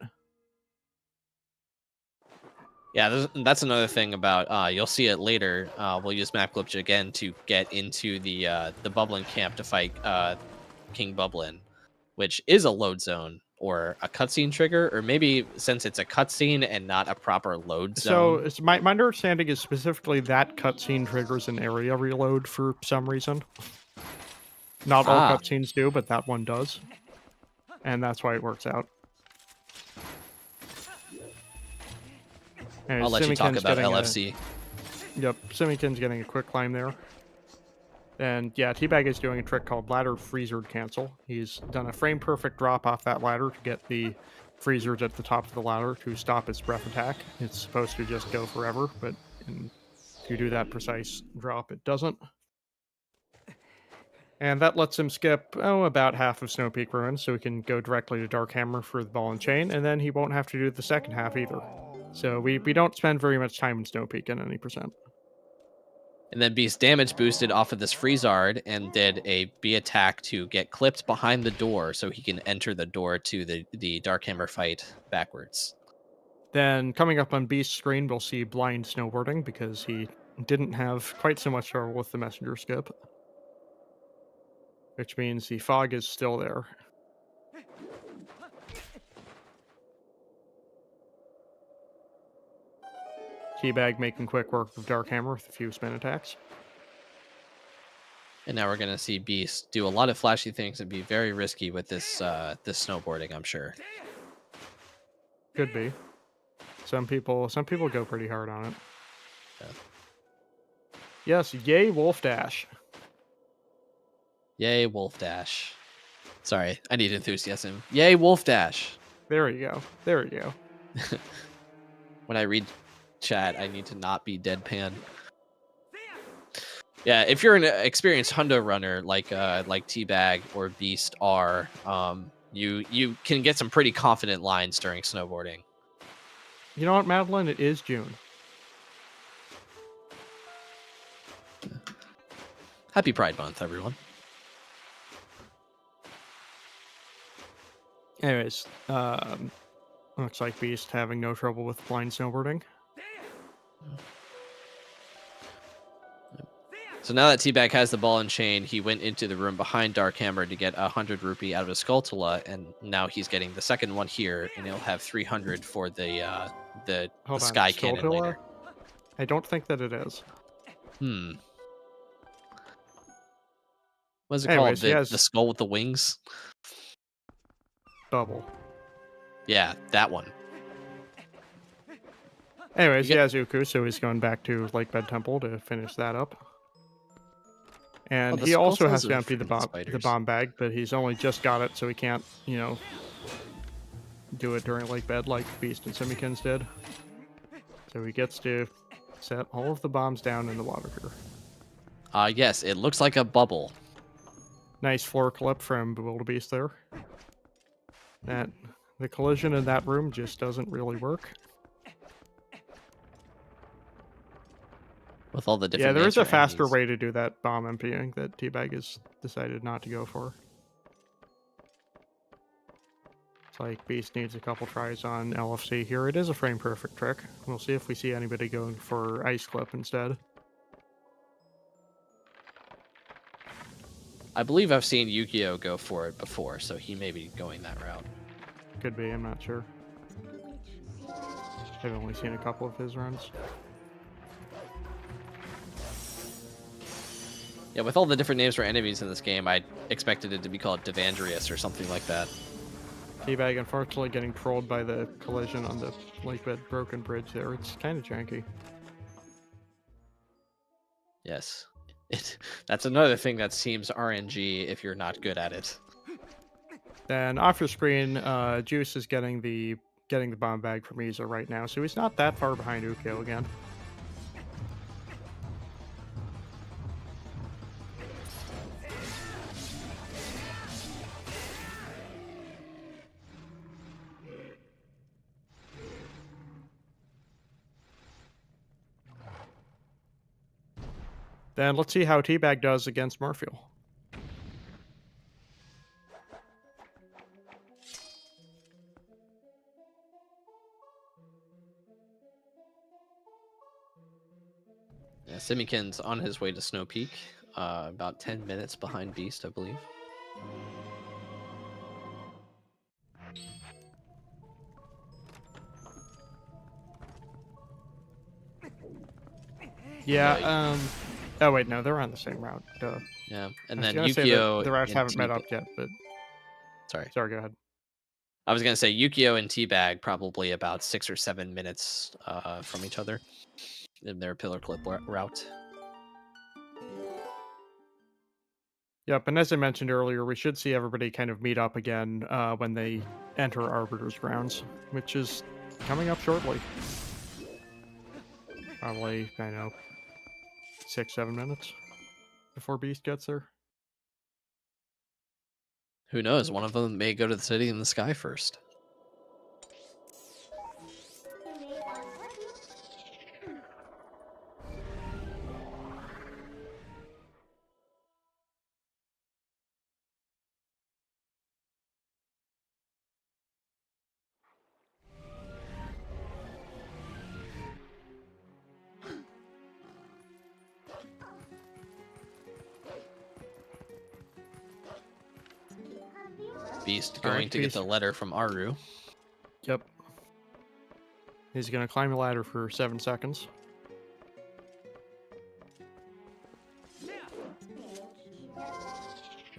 Yeah, that's another thing about you'll see it later. We'll use map glitch again to get into the Bublin camp to fight King Bublin, which is a load zone or a cutscene trigger, or maybe since it's a cutscene and not a proper load zone. So my understanding is specifically that cutscene triggers an area reload for some reason. Not all cutscenes do, but that one does. And that's why it works out. I'll let you talk about LFC. Yep, Simikin's getting a quick climb there. And yeah, Teabag is doing a trick called ladder freezer cancel. He's done a frame perfect drop off that ladder to get the freezers at the top of the ladder to stop its breath attack. It's supposed to just go forever, but if you do that precise drop, it doesn't. And that lets him skip, about half of Snow Peak Ruins, so he can go directly to Dark Hammer for the ball and chain, and then he won't have to do the second half either. So we don't spend very much time in Snow Peak in any percent. And then Beast damage boosted off of this Freezard and did a B attack to get clipped behind the door so he can enter the door to the Dark Hammer fight backwards. Then coming up on Beast's screen, we'll see blind snowboarding because he didn't have quite so much trouble with the messenger skip. Which means the fog is still there. Teabag making quick work of Dark Hammer with a few spin attacks. And now we're going to see Beast do a lot of flashy things and be very risky with this this snowboarding, I'm sure. Could be. Some people go pretty hard on it. Yeah. Yes, yay Wolfdash. Yay Wolfdash. Sorry, I need enthusiasm. Yay Wolfdash. There you go. There you go. When I read chat, I need to not be deadpan. Yeah, if you're an experienced Hundo runner like Teabag or Beast are, you can get some pretty confident lines during snowboarding. You know what, Madeline? It is June. Happy Pride Month, everyone. Anyways, looks like Beast having no trouble with blind snowboarding. So now that Teabag has the ball and chain, he went into the room behind Dark Hammer to get 100 rupee out of his Skulltula, and now he's getting the second one here, and he'll have 300 for the Sky Cannon later. I don't think that it is. What's it called? The skull with the wings? Bubble. Yeah, that one. Anyways, he has Uku, so he's going back to Lakebed Temple to finish that up. And he also has to empty the bomb bag, but he's only just got it, so he can't, do it during Lakebed like Beast and Simikins did. So he gets to set all of the bombs down in the water here. Yes, it looks like a bubble. Nice floor clip from Bewildebeest there. The collision in that room just doesn't really work. With all the different... Yeah, there is a faster way to do that bomb emptying that Teabag has decided not to go for. It's like Beast needs a couple tries on LFC here. It is a frame perfect trick. We'll see if we see anybody going for Ice Clip instead. I believe I've seen Yukio go for it before, so he may be going that route. Could be, I'm not sure. I've only seen a couple of his runs. Yeah, with all the different names for enemies in this game, I expected it to be called Devandrius or something like that. Teabag unfortunately getting trolled by the collision on the Lakebed Broken Bridge there. It's kind of janky. Yes. That's another thing that seems RNG if you're not good at it. Then off your screen, Juice is getting the bomb bag from Iza right now, so he's not that far behind Ukyo again. Then let's see how Teabag does against Morpheal. Yeah, Simikin's on his way to Snow Peak, about 10 minutes behind Beast, I believe. Yeah, oh wait, no, they're on the same route. Duh. Yeah, and I was then gonna say that Yukio the routes and haven't met Teabag. up yet, but Sorry, sorry, go ahead. I was gonna say Yukio and Teabag probably about 6 or 7 minutes from each other in their pillar clip route. Yep, and as I mentioned earlier, we should see everybody kind of meet up again when they enter Arbiter's grounds, which is coming up shortly. Probably, I know, 6-7 minutes before Beast gets there. Who knows? One of them may go to the city in the sky first. Beast going Alright, to Beast. get the letter from Aru. Yep. He's gonna climb the ladder for 7 seconds.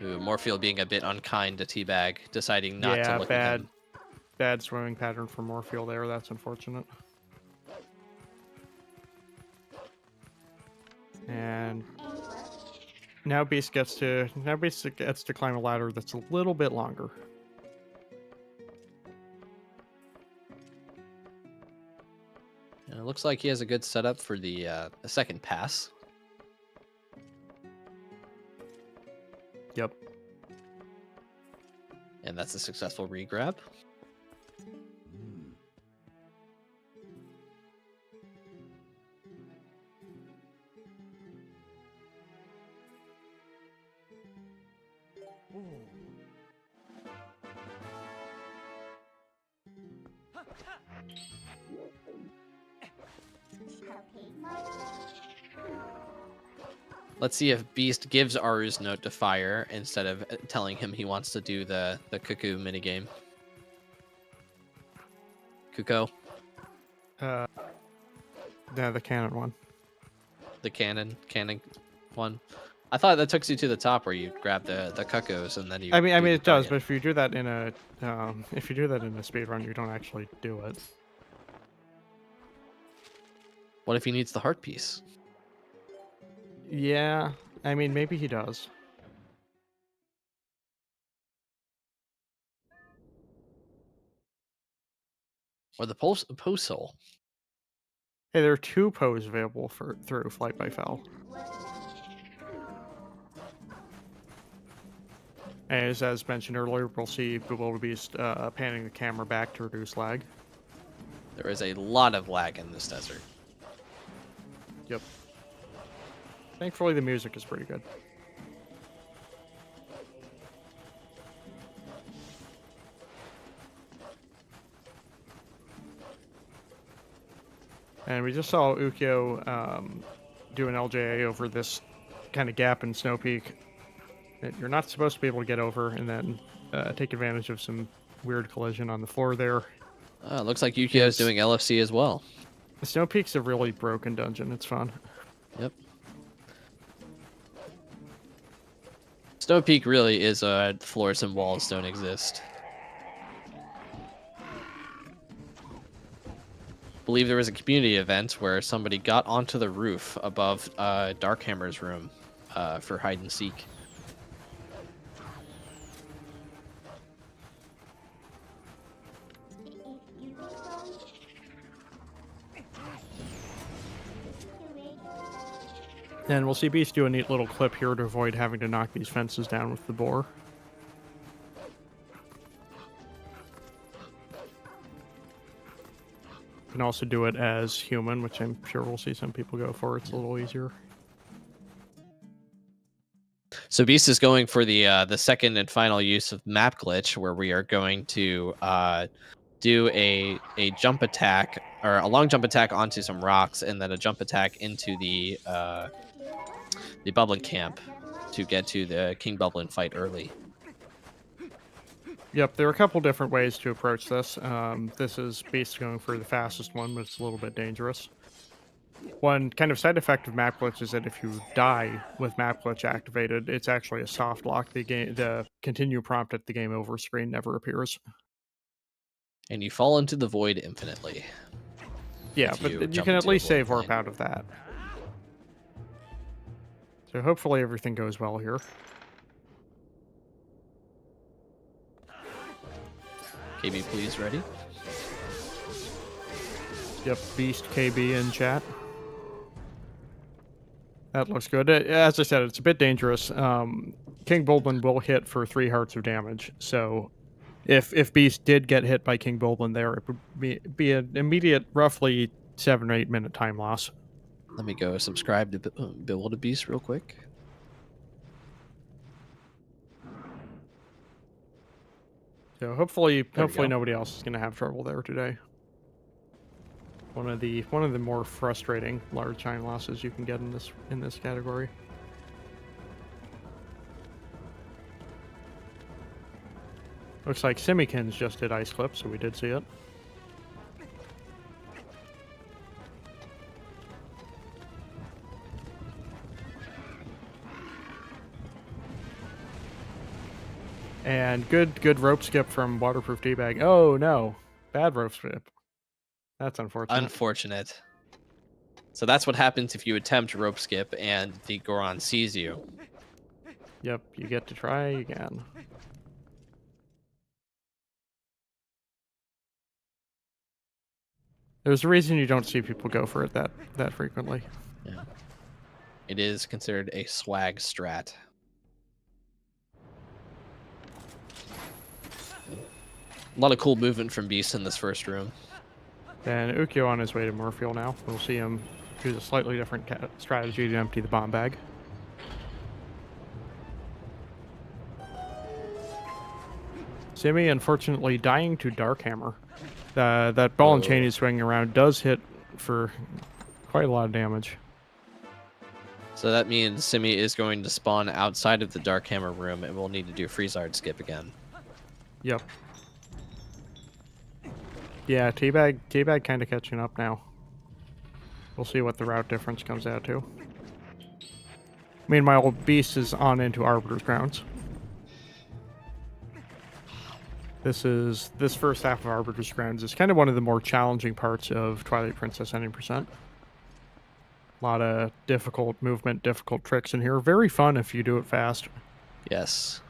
Ooh, Morpheal being a bit unkind to Teabag, deciding not to look at him. Bad swimming pattern for Morpheal there. That's unfortunate. And now Beast gets to climb a ladder that's a little bit longer. And it looks like he has a good setup for the second pass. Yep. And that's a successful regrab. Let's see if Beast gives Aru's note to fire instead of telling him he wants to do the cuckoo minigame. Kuko, Yeah, the cannon one. the cannon one. I thought that took you to the top where you grab the cuckoos and then you. I mean, do the it does, target. but if you do that in a speedrun, you don't actually do it. What if he needs the heart piece? Yeah, I mean, maybe he does. Or the post soul? Hey, there are 2 poses available through Flight by Fel. As mentioned earlier, we'll see Wildebeest panning the camera back to reduce lag. There is a lot of lag in this desert. Yep. Thankfully, the music is pretty good. And we just saw Ukyo do an LJA over this kind of gap in Snow Peak that you're not supposed to be able to get over, and then take advantage of some weird collision on the floor there. Looks like Yukio is doing LFC as well. The Snow Peak's a really broken dungeon. It's fun. Yep. Snow Peak really is floors and walls don't exist. Believe there was a community event where somebody got onto the roof above Darkhammer's room for hide and seek. And we'll see Beast do a neat little clip here to avoid having to knock these fences down with the boar. You can also do it as human, which I'm sure we'll see some people go for. It's a little easier. So Beast is going for the second and final use of map glitch, where we are going to do a jump attack, or a long jump attack onto some rocks, and then a jump attack into the Bublin camp to get to the King Bublin fight early. Yep, there are a couple different ways to approach this. This is Beast going for the fastest one, but it's a little bit dangerous. One kind of side effect of map glitch is that if you die with map glitch activated, it's actually a soft lock. The continue prompt at the game over screen never appears. And you fall into the void infinitely. Yeah, but you can at least save warp out of that. So hopefully everything goes well here. KB, please, ready? Yep, Beast KB in chat. That looks good. As I said, it's a bit dangerous. King Bublin will hit for 3 hearts of damage, so if Beast did get hit by King Bublin there, it would be an immediate, roughly 7 or 8 minute time loss. Let me go subscribe to Build a Beast real quick. So hopefully nobody else is going to have trouble there today. One of the more frustrating large time losses you can get in this category. Looks like Simikins just did ice clip, so we did see it. And good rope skip from Waterproof Teabag. Oh no, bad rope skip. That's unfortunate. Unfortunate. So that's what happens if you attempt rope skip and the Goron sees you. Yep, you get to try again. There's a reason you don't see people go for it that frequently. Yeah. It is considered a swag strat. A lot of cool movement from Beast in this first room. And Ukyo on his way to Morpheal now. We'll see him use a slightly different strategy to empty the bomb bag. Simi, unfortunately, dying to Dark Hammer. That ball and chain he's swinging around does hit for quite a lot of damage. So that means Simi is going to spawn outside of the Dark Hammer room, and we'll need to do Freezard skip again. Yep. Yeah, Teabag kind of catching up now. We'll see what the route difference comes out to. Meanwhile, Beast is on into Arbiter's Grounds. This first half of Arbiter's Grounds is kind of one of the more challenging parts of Twilight Princess any percent. A lot of difficult movement, difficult tricks in here. Very fun if you do it fast. Yes.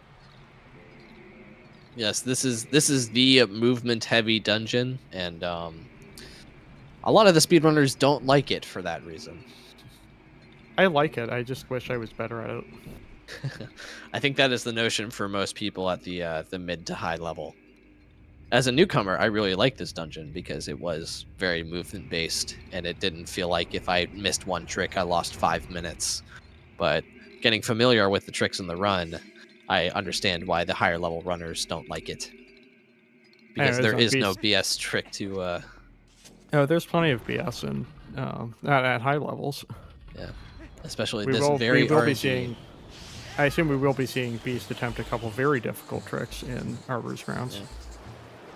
Yes, this is the movement heavy dungeon, and a lot of the speedrunners don't like it for that reason. I like it. I just wish I was better at it. I think that is the notion for most people at the mid to high level. As a newcomer, I really liked this dungeon because it was very movement based, and it didn't feel like if I missed one trick, I lost 5 minutes. But getting familiar with the tricks in the run, I understand why the higher level runners don't like it. Because there is no BS trick to... Oh, there's plenty of BS at high levels. Yeah, especially this very RNG. I assume we will be seeing Beast attempt a couple very difficult tricks in Arbiter's Grounds.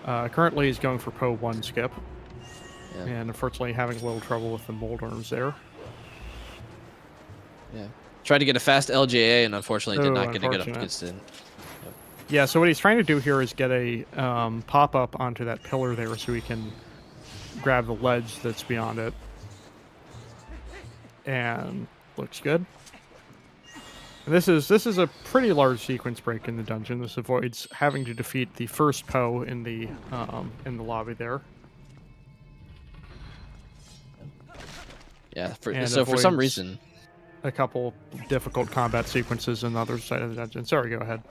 Yeah. Currently he's going for Poe 1 skip. Yeah. And unfortunately having a little trouble with the Moldworms there. Yeah. Tried to get a fast LJA and unfortunately did not get a good up against it. Yep. Yeah, so what he's trying to do here is get a pop-up onto that pillar there so he can grab the ledge that's beyond it. And looks good. And this is a pretty large sequence break in the dungeon. This avoids having to defeat the first Poe in the lobby there. Yeah, so for some reason, a couple difficult combat sequences on the other side of the dungeon. Sorry, go ahead.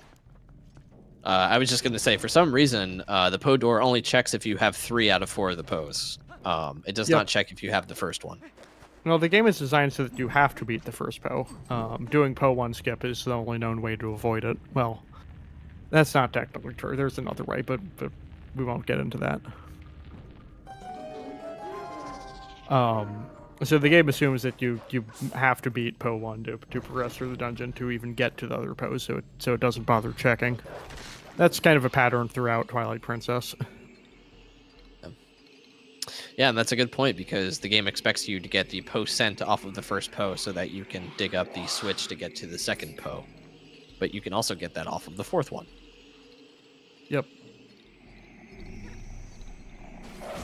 I was just going to say, for some reason, the Poe door only checks if you have 3 out of 4 of the Poes. It does not check if you have the first one. Well, the game is designed so that you have to beat the first Po. Doing Po 1 skip is the only known way to avoid it. Well, that's not technically true. There's another way, but we won't get into that. So the game assumes that you have to beat Po 1 to progress through the dungeon to even get to the other Poes, so it doesn't bother checking. That's kind of a pattern throughout Twilight Princess. Yeah, and that's a good point, because the game expects you to get the Po sent off of the first Po so that you can dig up the switch to get to the second Po. But you can also get that off of the fourth one. Yep.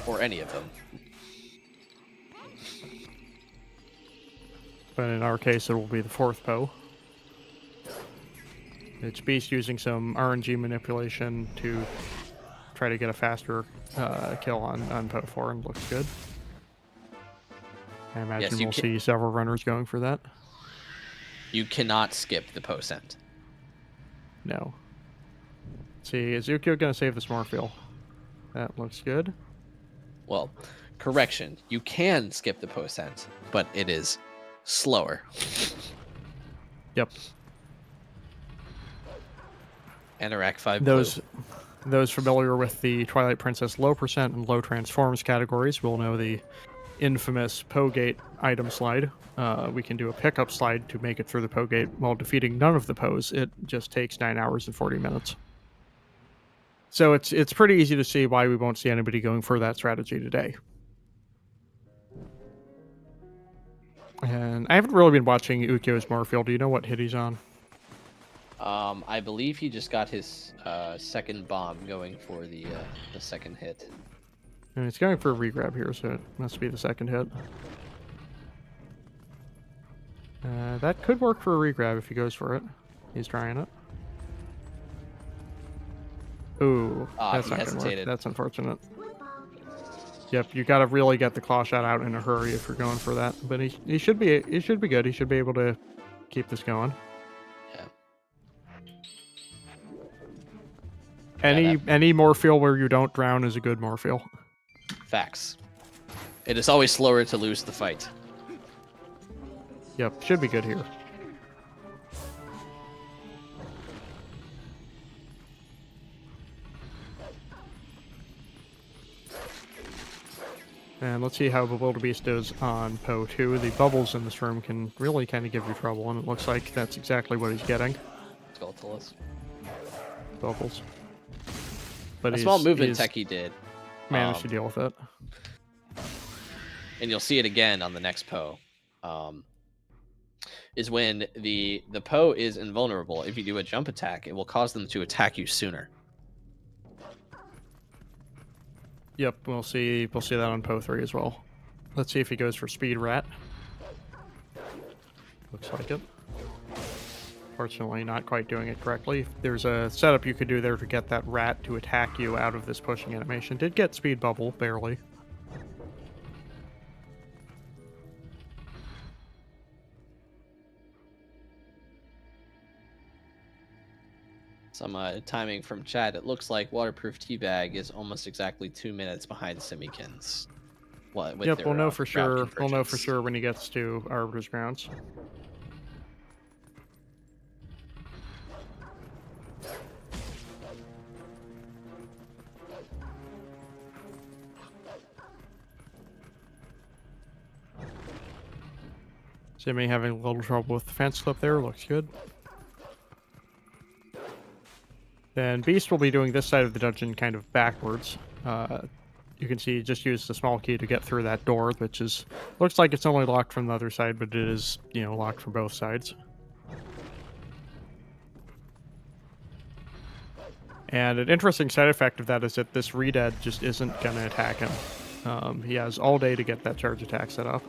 Or any of them. But in our case, it will be the fourth Po. It's Beast using some RNG manipulation to try to get a faster kill on Po 4, and looks good. I imagine we'll see several runners going for that. You cannot skip the Po sent. No. Let's see, is Ukyo going to save the Smorfeel? That looks good. Well, correction. You can skip the Po sent, but it is slower. Yep. Anorak 5 Those familiar with the Twilight Princess low percent and low transforms categories will know the infamous Po Gate item slide. We can do a pickup slide to make it through the Po Gate while defeating none of the Poes. It just takes 9 hours and 40 minutes. So it's pretty easy to see why we won't see anybody going for that strategy today. And I haven't really been watching Ukyo's Morfield. Do you know what hit he's on? I believe he just got his second bomb going for the second hit. And he's going for a regrab here, so it must be the second hit. That could work for a regrab if he goes for it. He's trying it. Ooh, that's not gonna work. That's unfortunate. Yep, you gotta really get the claw shot out in a hurry if you're going for that. But he should be good. He should be able to keep this going. Yeah. Any Morpheal where you don't drown is a good Morpheal. Facts. It is always slower to lose the fight. Yep, should be good here. And let's see how the Wildebeest is on Po 2. The bubbles in this room can really kind of give you trouble, and it looks like that's exactly what he's getting. Skulltulus. Bubbles. But a small movement tech he did. Managed to deal with it. And you'll see it again on the next Po. Is when the Po is invulnerable. If you do a jump attack, it will cause them to attack you sooner. Yep, we'll see that on Po 3 as well. Let's see if he goes for Speed Rat. Looks like it. Fortunately, not quite doing it correctly. There's a setup you could do there to get that rat to attack you out of this pushing animation. Did get Speed Bubble, barely. Some timing from chat. It looks like Waterproof Teabag is almost exactly 2 minutes behind Simikins. Yep, we'll know for sure. We'll know for sure when he gets to Arbiter's Grounds. Jimmy having a little trouble with the fence clip there. Looks good. Then Beast will be doing this side of the dungeon kind of backwards. You can see he just used the small key to get through that door, which is looks like it's only locked from the other side, but it is, locked from both sides. And an interesting side effect of that is that this Redead just isn't going to attack him. He has all day to get that charge attack set up.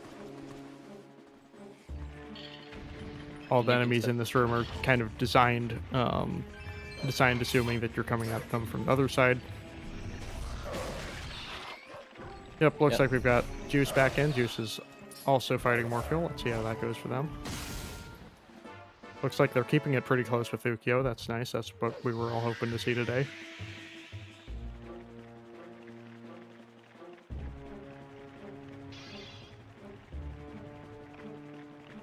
All the enemies in this room are kind of designed assuming that you're coming at them from the other side. Yep, looks like we've got Juice back in. Juice is also fighting Morpheal. Let's see how that goes for them. Looks like they're keeping it pretty close with Ukyo. That's nice. That's what we were all hoping to see today.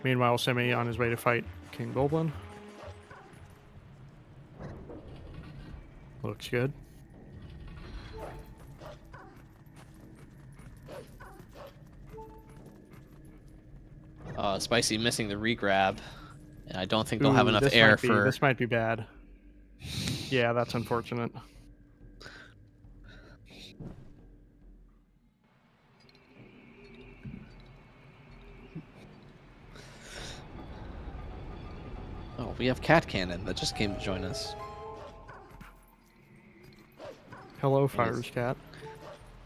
Meanwhile, Simi on his way to fight King Goblin. Looks good. Spicy missing the regrab. And I don't think they'll have enough this air might be, for... This might be bad. Yeah, that's unfortunate. Oh, we have Cat Cannon that just came to join us. Hello, Fire's cat.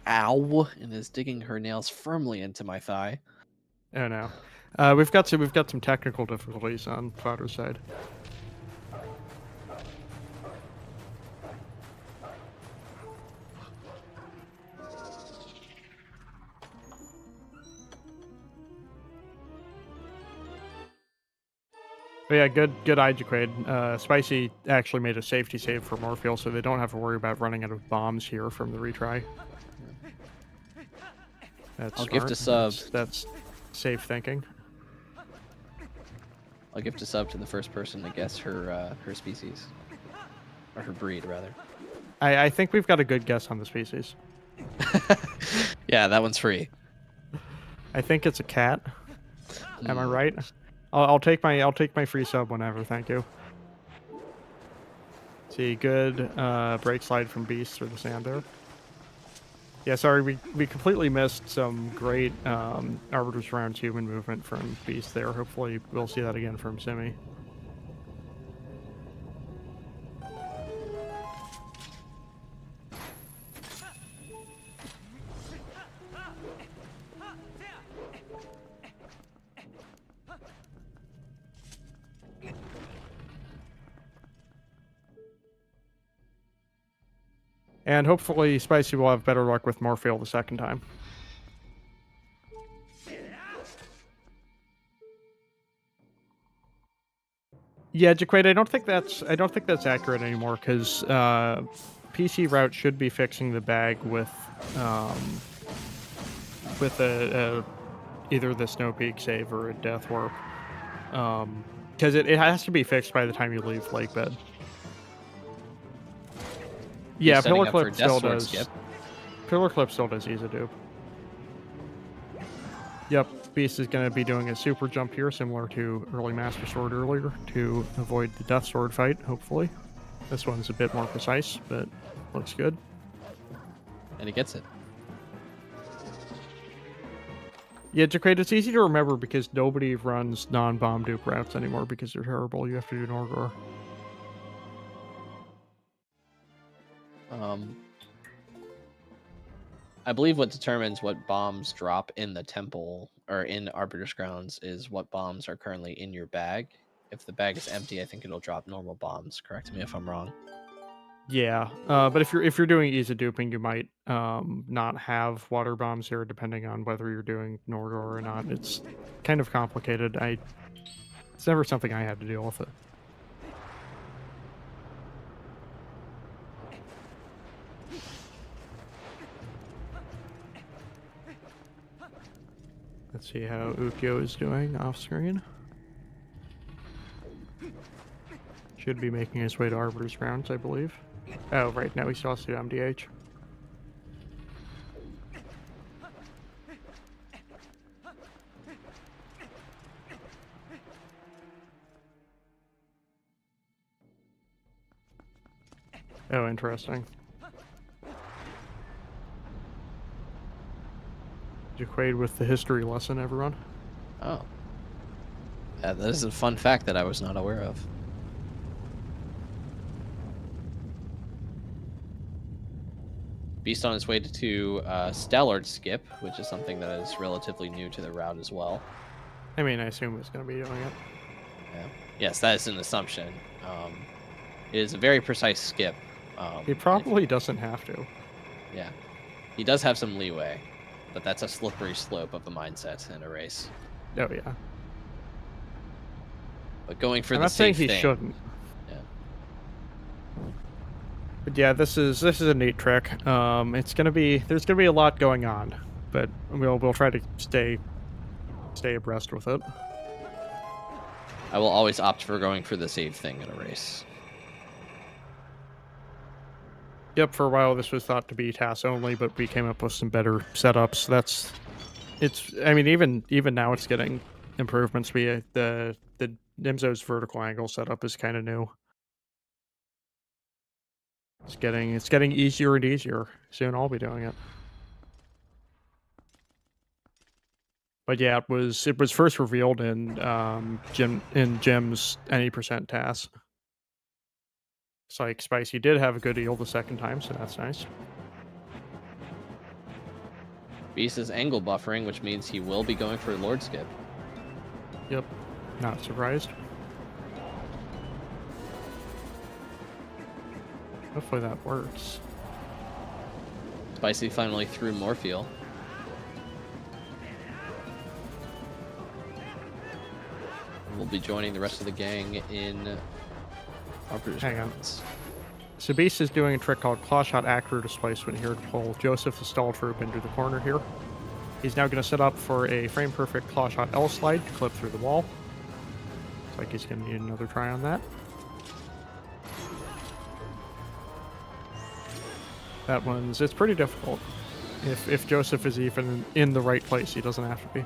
Ow! And is digging her nails firmly into my thigh. Oh no. We've got some technical difficulties on Fire's side. But yeah, good eye, Jaquade. Spicy actually made a safety save for Morpheal, so they don't have to worry about running out of bombs here from the retry. That's I'll smart. gift a sub. That's safe thinking. I'll gift a sub to the first person to guess her her species. Or her breed, rather. I think we've got a good guess on the species. Yeah, that one's free. I think it's a cat. Am I right? I'll take my free sub whenever, thank you. See, good break slide from Beast through the sand there. Yeah, sorry, we completely missed some great Arbiter's Round human movement from Beast there. Hopefully we'll see that again from Simi. And hopefully Spicy will have better luck with Morpheal the second time. Yeah, Jaquade, I don't think that's accurate anymore because PC route should be fixing the bag with either the Snow Peak save or a Death Warp. Because it has to be fixed by the time you leave Lake Bed. Yeah, Pillar Clip still does. Skip. Pillar Clip still does easy dupe. Yep, Beast is going to be doing a super jump here, similar to early Master Sword earlier, to avoid the Death Sword fight, hopefully. This one's a bit more precise, but looks good. And he gets it. Yeah, Jaquade, it's easy to remember because nobody runs non-bomb dupe routes anymore because they're terrible. You have to do Norgor. I believe what determines what bombs drop in the temple or in Arbiter's Grounds is what bombs are currently in your bag. If the bag is empty, I think it'll drop normal bombs. Correct me if I'm wrong. Yeah, but if you're doing easy duping, you might not have water bombs here, depending on whether you're doing Norgor or not. It's kind of complicated. It's never something I had to deal with it. Let's see how Ukyo is doing off screen. Should be making his way to Arbiter's Grounds, I believe. Oh, right, now he still has to do MDH. Oh, interesting. Jaquade with the history lesson, everyone. Oh. That is a fun fact that I was not aware of. Beast on his way to Stallard Skip, which is something that is relatively new to the route as well. I mean, I assume he's going to be doing it. Yeah. Yes, that is an assumption. It is a very precise skip. He probably doesn't have to. Yeah. He does have some leeway, but that's a slippery slope of a mindset in a race. Oh, yeah. But going for I'm the not saying safe he thing. shouldn't. Yeah. But yeah, this is a neat trick. There's gonna be a lot going on, but we'll try to stay abreast with it. I will always opt for going for the save thing in a race. Yep, for a while this was thought to be TAS only, but we came up with some better setups. I mean, even now it's getting improvements. The Nimzo's vertical angle setup is kind of new. It's getting easier and easier. Soon I'll be doing it. But yeah, it was first revealed in Jim's any percent TAS. It's like Spicy did have a good eel the second time, so that's nice. Beast is angle buffering, which means he will be going for a Lord Skip. Yep, not surprised. Hopefully that works. Spicy finally threw more fuel. We'll be joining the rest of the gang in Harper's. Hang on. So Beast is doing a trick called Claw Shot Accurate Displacement here to pull Joseph the Stall Troop into the corner here. He's now going to set up for a frame perfect Claw Shot L slide to clip through the wall. Looks like he's going to need another try on that. It's pretty difficult. If Joseph is even in the right place, he doesn't have to be.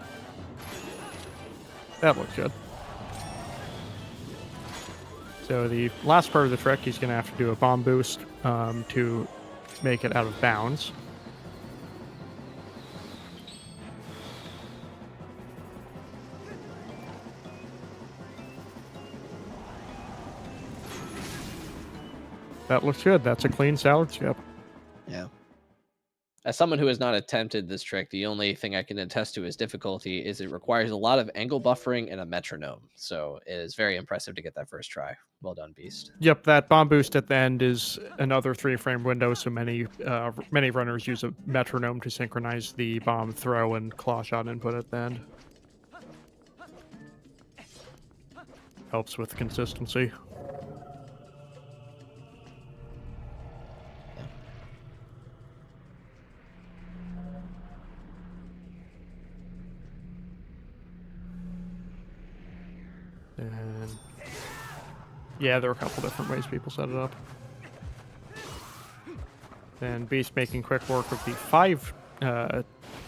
That looked good. So the last part of the trick, he's going to have to do a bomb boost to make it out of bounds. That looks good. That's a clean salad skip. Yeah. As someone who has not attempted this trick, the only thing I can attest to its difficulty is it requires a lot of angle buffering and a metronome. So it is very impressive to get that first try. Well done, Beast. Yep, that bomb boost at the end is another 3-frame window, so many runners use a metronome to synchronize the bomb throw and claw shot input at the end. Helps with consistency. And yeah, there are a couple different ways people set it up. And Beast making quick work of the 5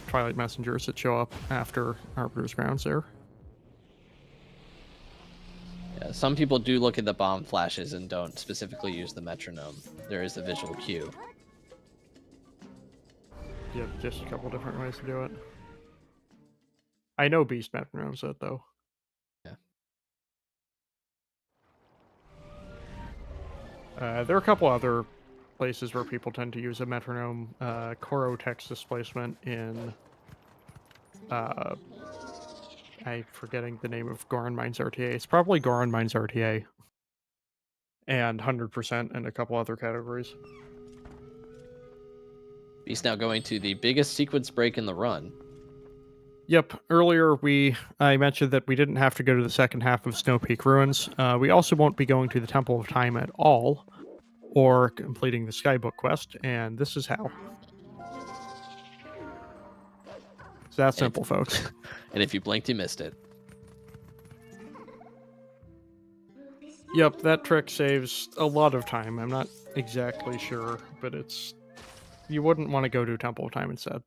Twilight Messengers that show up after Arbiter's Grounds there. Yeah, some people do look at the bomb flashes and don't specifically use the metronome. There is the visual cue. Yep, just a couple different ways to do it. I know Beast metronomes it though. There are a couple other places where people tend to use a metronome. Koro text displacement in... I'm forgetting the name of Goron Mines RTA. It's probably Goron Mines RTA. And 100% in a couple other categories. He's now going to the biggest sequence break in the run. Yep, earlier I mentioned that we didn't have to go to the second half of Snow Peak Ruins. We also won't be going to the Temple of Time at all, or completing the Skybook quest, and this is how. It's that simple, folks. And if you blinked, you missed it. Yep, that trick saves a lot of time. I'm not exactly sure, but you wouldn't want to go to Temple of Time instead.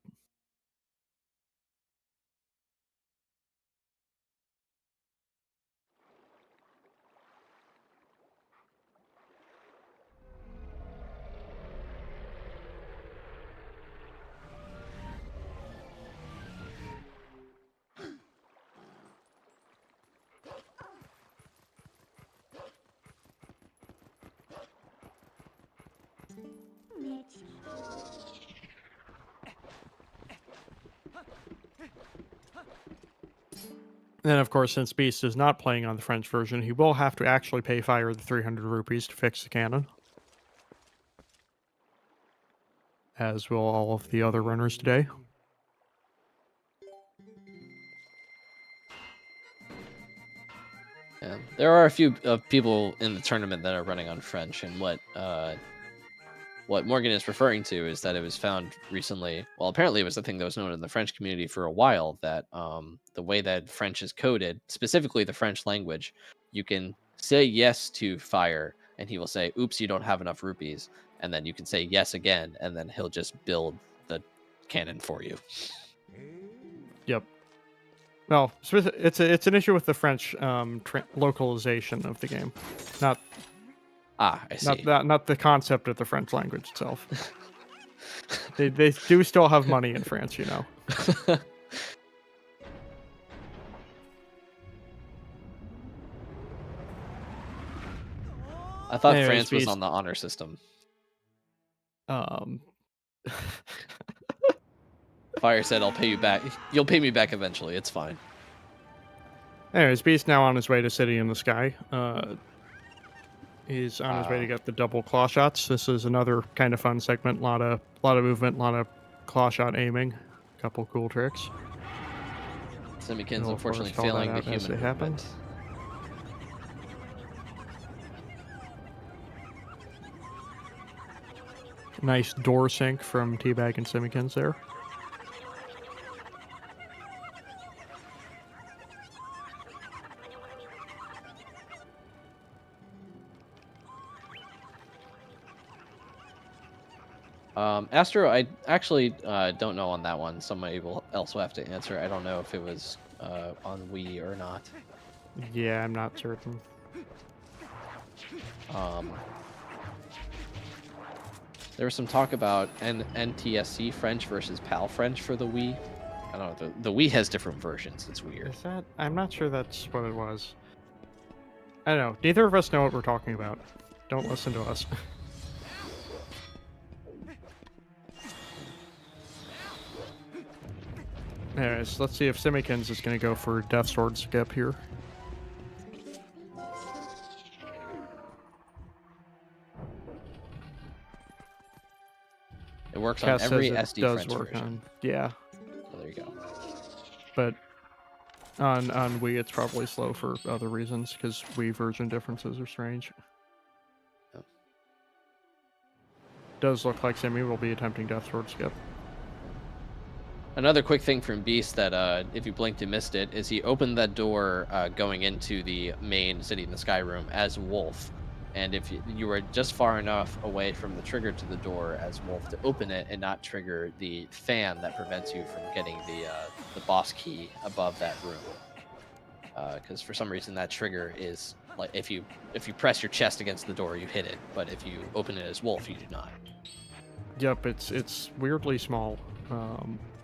And of course, since Beast is not playing on the French version, he will have to actually pay Fire the 300 rupees to fix the cannon. As will all of the other runners today. Yeah, there are a few people in the tournament that are running on French, and what Morgan is referring to is that it was found recently. Well, apparently it was the thing that was known in the French community for a while, that the way that French is coded, specifically the French language, you can say yes to fire, and he will say, "Oops, you don't have enough rupees," and then you can say yes again, and then he'll just build the cannon for you. Yep. Well, it's an issue with the French localization of the game, not I see. not the concept of the French language itself. they do still have money in France, you know. I thought Anyways, France was Beast. on the honor system. Fire said, "I'll pay you back. You'll pay me back eventually. It's fine." Anyways, Beast now on his way to City in the Sky. He's on his way to get the double claw shots. This is another kind of fun segment. Lot of movement, lot of claw shot aiming. Couple cool tricks. Semikin's We'll, of course, unfortunately call that failing the out as human they happen. movement. Nice door sync from Teabag and Semikins there. Astro, I actually don't know on that one. Somebody else will have to answer. I don't know if it was on Wii or not. Yeah, I'm not certain. There was some talk about NTSC French versus PAL French for the Wii. I don't know. The Wii has different versions. It's weird. Is that? I'm not sure that's what it was. I don't know. Neither of us know what we're talking about. Don't listen to us. Anyways, let's see if Semikins is going to go for Death Sword skip here. It works Cass on every says SD it does French work version. on, yeah, Oh, there you go. but on Wii it's probably slow for other reasons because Wii version differences are strange. Yep. Does look like Semi will be attempting Death Sword skip. Another quick thing from Beast that if you blinked and missed it is he opened that door going into the main City in the Sky room as Wolf, and if you were just far enough away from the trigger to the door as Wolf to open it and not trigger the fan that prevents you from getting the boss key above that room, because for some reason that trigger is like if you press your chest against the door you hit it, but if you open it as Wolf you do not. Yep, it's weirdly small.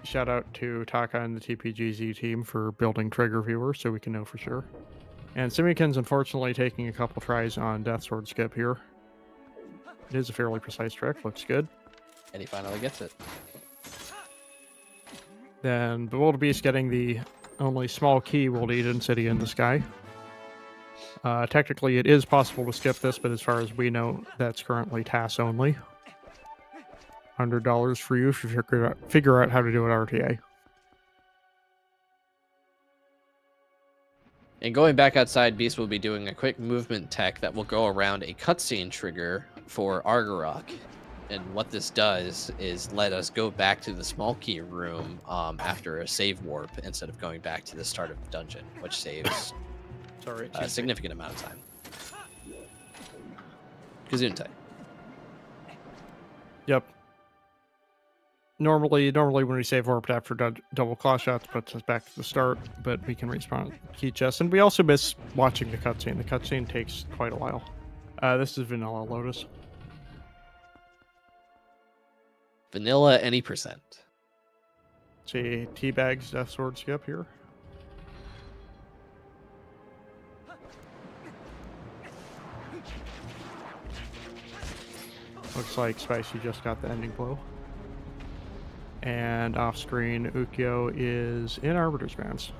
Shout out to Taka and the TPGZ team for building trigger viewer so we can know for sure. And Semikin's unfortunately taking a couple tries on Death Sword skip here. It is a fairly precise trick, looks good. And he finally gets it. Then Bewildered Beast getting the only small key we'll need in City in the Sky. Technically it is possible to skip this, but as far as we know, that's currently TAS only. $100 for you if you figure out how to do it RTA. And going back outside, Beast will be doing a quick movement tech that will go around a cutscene trigger for Argarok. And what this does is let us go back to the small key room after a save warp instead of going back to the start of the dungeon, which saves a significant amount of time. Gesundheit. Yep. Normally when we save warped after double claw shots, puts us back to the start, but we can respawn key chest. And we also miss watching the cutscene. The cutscene takes quite a while. This is Vanilla Lotus. Vanilla any percent. See Teabag's Death Sword skip here. Looks like Spicy just got the ending blow. And off screen, Ukyo is in Arbiter's Grounds.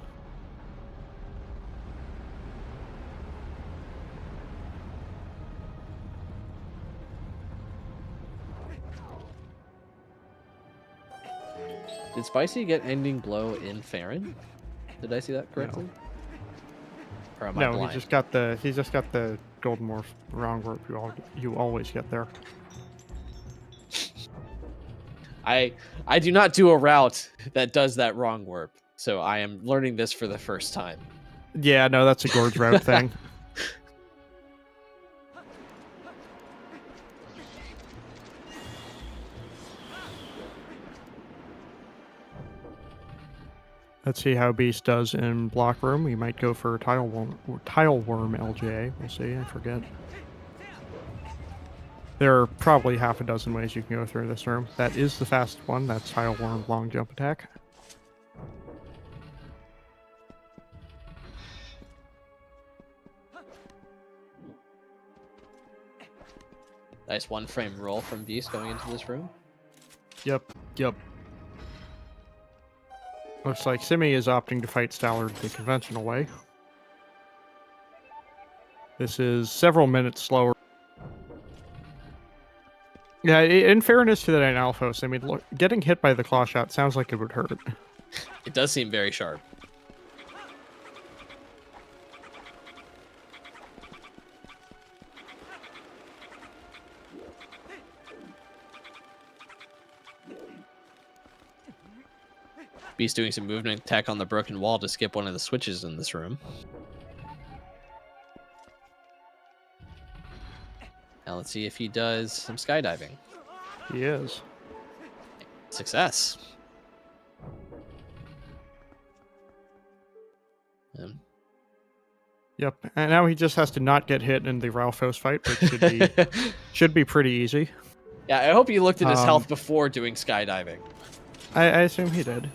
Did Spicy get ending blow in Farron? Did I see that correctly? No. Or am I No, blind? he just got the golden morph wrong warp you always get there. I do not do a route that does that wrong warp, so I am learning this for the first time. Yeah, no, that's a gorge route thing. Let's see how Beast does in Block Room. We might go for Tile Worm LJ. We'll see. I forget. There are probably half a dozen ways you can go through this room. That is the fastest one. That's Tile Worm long jump attack. Nice 1-frame roll from Beast going into this room. Yep. Looks like Simi is opting to fight Stallard the conventional way. This is several minutes slower. Yeah, in fairness to the Dynalphos, I mean, look, getting hit by the claw shot sounds like it would hurt. It does seem very sharp. Beast doing some movement attack on the broken wall to skip one of the switches in this room. Now let's see if he does some skydiving. He is. Success. Yep, and now he just has to not get hit in the Ralphos fight, which should be pretty easy. Yeah, I hope he looked at his health before doing skydiving. I assume he did.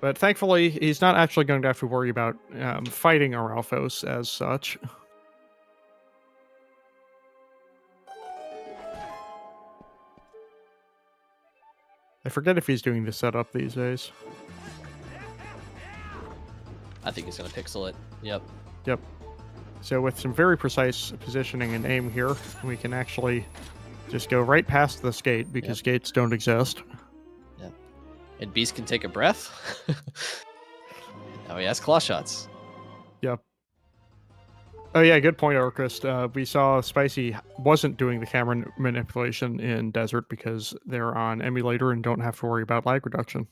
But thankfully, he's not actually going to have to worry about fighting a Ralphos as such. I forget if he's doing the setup these days. I think he's going to pixel it. Yep. So with some very precise positioning and aim here, we can actually just go right past this gate because gates don't exist. And Beast can take a breath. Now he has claw shots. Yep. Oh yeah, good point, Orchrist. We saw Spicy wasn't doing the camera manipulation in Desert because they're on emulator and don't have to worry about lag reduction.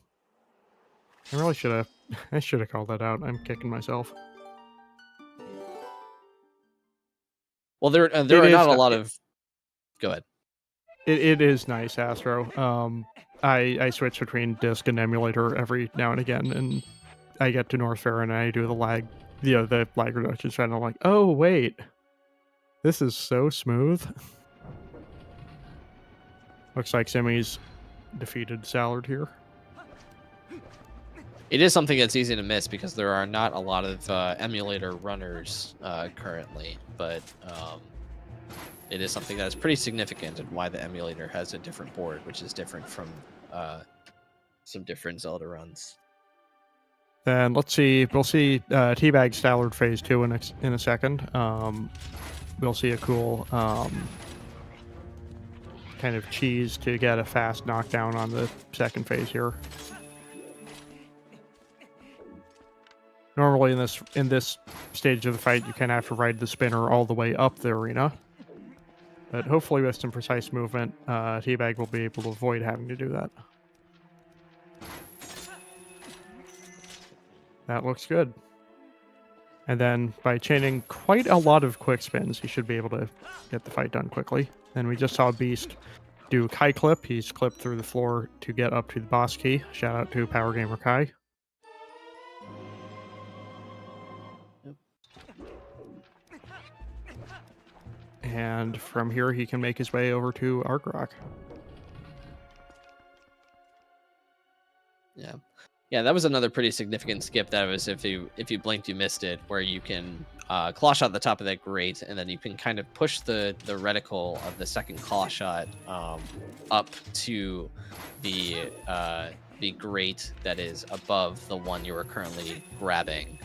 I really should have. I should have called that out. I'm kicking myself. Well, there are not a lot of. Go ahead. It is nice, Astro. I switch between disc and emulator every now and again, and I get to North Fair and I do the lag, the lag reduction, and I'm like, oh wait, this is so smooth. Looks like Simi's defeated Stallard here. It is something that's easy to miss because there are not a lot of emulator runners currently, but it is something that is pretty significant and why the emulator has a different board, which is different from some different Zelda runs. Then let's see. We'll see Teabag Stallard Phase 2 in a second. We'll see a cool kind of cheese to get a fast knockdown on the second phase here. Normally in this stage of the fight, you kind of have to ride the spinner all the way up the arena. But hopefully with some precise movement, Teabag will be able to avoid having to do that. That looks good. And then by chaining quite a lot of quick spins, he should be able to get the fight done quickly. And we just saw Beast do Kai Clip. He's clipped through the floor to get up to the boss key. Shout out to Power Gamer Kai. And from here, he can make his way over to Arc Rock. Yeah, that was another pretty significant skip. That was if you blinked, you missed it, where you can claw shot the top of that grate, and then you can kind of push the reticle of the second claw shot up to the grate that is above the one you are currently grabbing,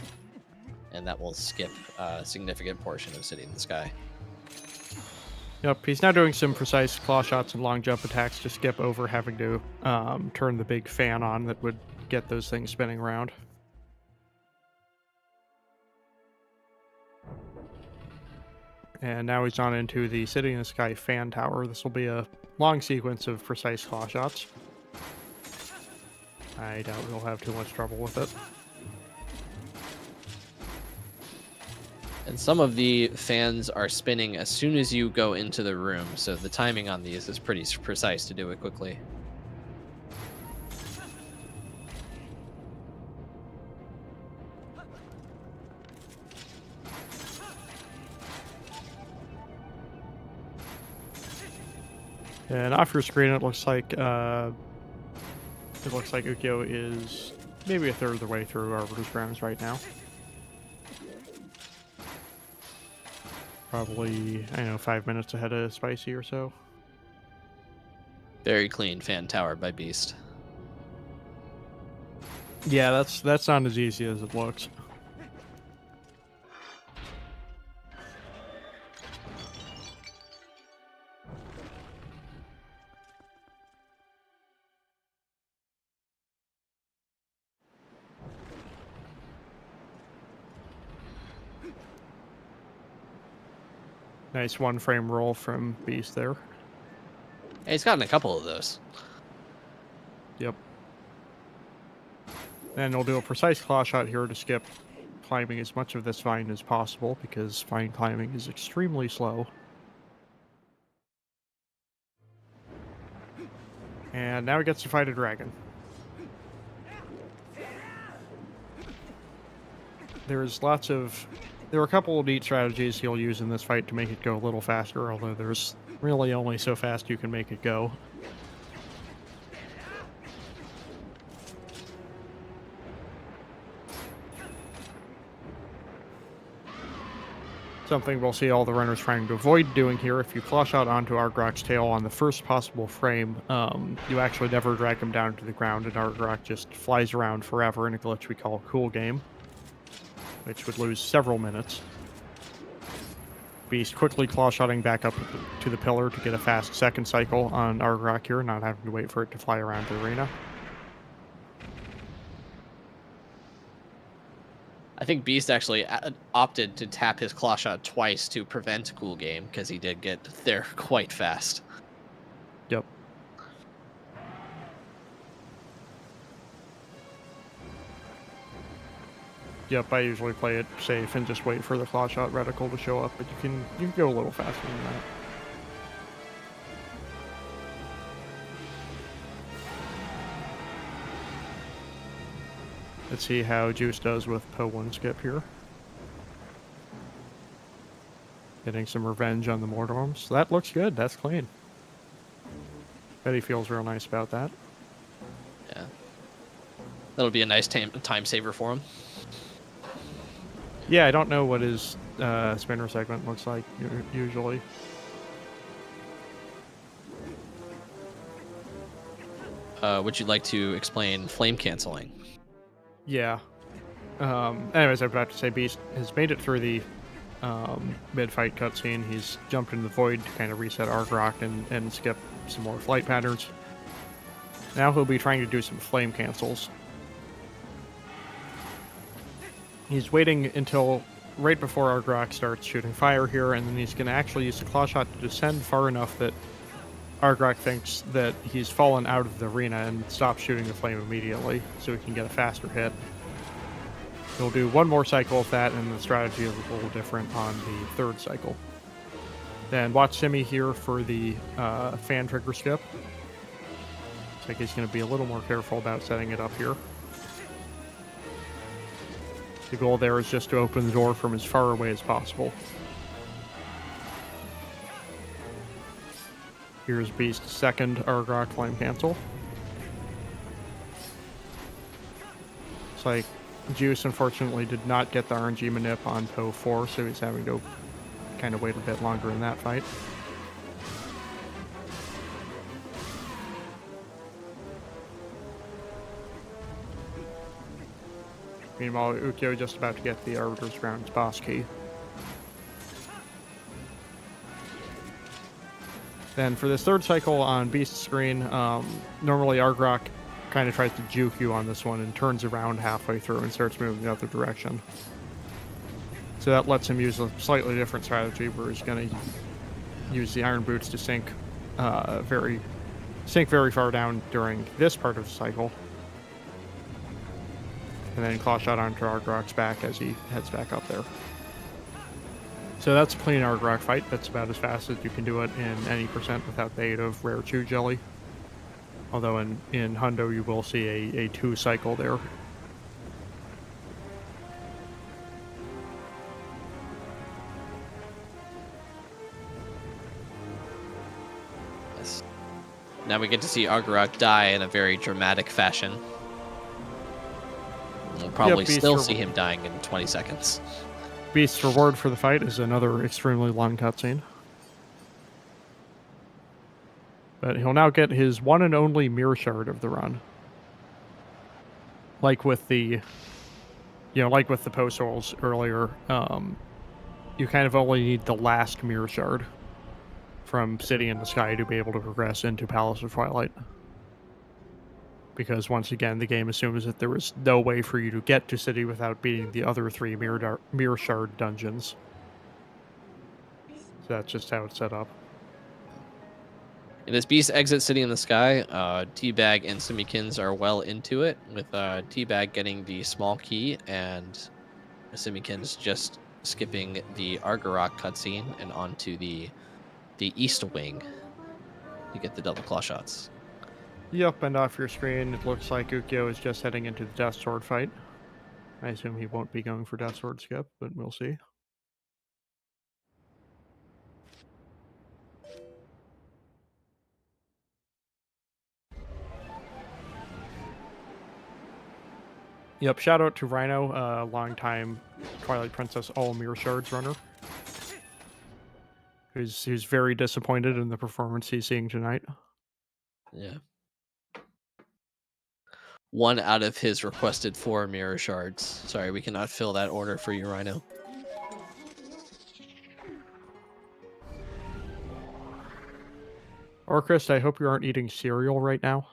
and that will skip a significant portion of City in the Sky. Yep, he's now doing some precise claw shots and long jump attacks to skip over having to turn the big fan on that would get those things spinning around. And now he's on into the City in the Sky fan tower. This will be a long sequence of precise claw shots. I doubt we'll have too much trouble with it. And some of the fans are spinning as soon as you go into the room, so the timing on these is pretty precise to do it quickly. And off your screen, it looks like Ukyo is maybe a third of the way through Arbiter's Grounds right now. Probably, I don't know, 5 minutes ahead of Spicy or so. Very clean fan tower by Beast. Yeah, that's not as easy as it looks. Nice one frame roll from Beast there. Hey, he's gotten a couple of those. Yep. And we'll do a precise claw shot here to skip climbing as much of this vine as possible, because vine climbing is extremely slow. And now he gets to fight a dragon. There are a couple of neat strategies he'll use in this fight to make it go a little faster, although there's really only so fast you can make it go. Something we'll see all the runners trying to avoid doing here. If you claw shot onto Argrok's tail on the first possible frame, you actually never drag him down to the ground, and Argrok just flies around forever in a glitch we call Cool Game, which would lose several minutes. Beast quickly claw-shotting back up to the pillar to get a fast second cycle on Argrok here, not having to wait for it to fly around the arena. I think Beast actually opted to tap his claw shot twice to prevent Cool Game, because he did get there quite fast. Yep. Yep, I usually play it safe and just wait for the claw shot reticle to show up, but you can go a little faster than that. Let's see how Juice does with Po1 skip here. Getting some revenge on the Mordorms. That looks good. That's clean. Bet he feels real nice about that. Yeah. That'll be a nice time saver for him. Yeah, I don't know what his spinner segment looks like usually. Would you like to explain flame canceling? Yeah. Anyways, I was about to say Beast has made it through the mid-fight cutscene. He's jumped into the void to kind of reset Argrok and skip some more flight patterns. Now he'll be trying to do some flame cancels. He's waiting until right before Argrok starts shooting fire here, and then he's going to actually use the claw shot to descend far enough that Argrok thinks that he's fallen out of the arena and stops shooting the flame immediately, so he can get a faster hit. He'll do one more cycle of that, and the strategy is a little different on the third cycle. Then watch Simi here for the fan trigger skip. Looks like he's going to be a little more careful about setting it up here. The goal there is just to open the door from as far away as possible. Here's Beast's second Argrok flame cancel. It's like Juice unfortunately did not get the RNG manip on Po 4, so he's having to kind of wait a bit longer in that fight. Meanwhile, Ukyo just about to get the Arbiter's Grounds boss key. Then for this third cycle on Beast's screen, normally Argrok kind of tries to juke you on this one and turns around halfway through and starts moving the other direction. So that lets him use a slightly different strategy where he's going to use the Iron Boots to sink very far down during this part of the cycle. And then claw shot onto Argrok's back as he heads back up there. So that's a clean Argrok fight. That's about as fast as you can do it in any percent without the aid of Rare Chew Jelly. Although in Hundo you will see a 2 cycle there. Yes. Now we get to see Argarok die in a very dramatic fashion. We'll probably still see him dying in 20 seconds. Beast's reward for the fight is another extremely long cutscene. But he'll now get his one and only mirror shard of the run. Like with the, like with the post rolls earlier, you kind of only need the last mirror shard from City in the Sky to be able to progress into Palace of Twilight. Because once again, the game assumes that there is no way for you to get to City without beating the other 3 mirror shard dungeons. So that's just how it's set up. And as Beast exits City in the Sky, Teabag and Simikins are well into it, with Teabag getting the small key and Simikins just skipping the Argarok cutscene and onto the East Wing to get the double claw shots. Yep, and off your screen, it looks like Ukyo is just heading into the Death Sword fight. I assume he won't be going for Death Sword skip, but we'll see. Yep, shout out to Rhino, longtime Twilight Princess all mirror shards runner. Who's very disappointed in the performance he's seeing tonight. Yeah. 1 out of his requested 4 mirror shards. Sorry, we cannot fill that order for you, Rhino. Orchrist, I hope you aren't eating cereal right now.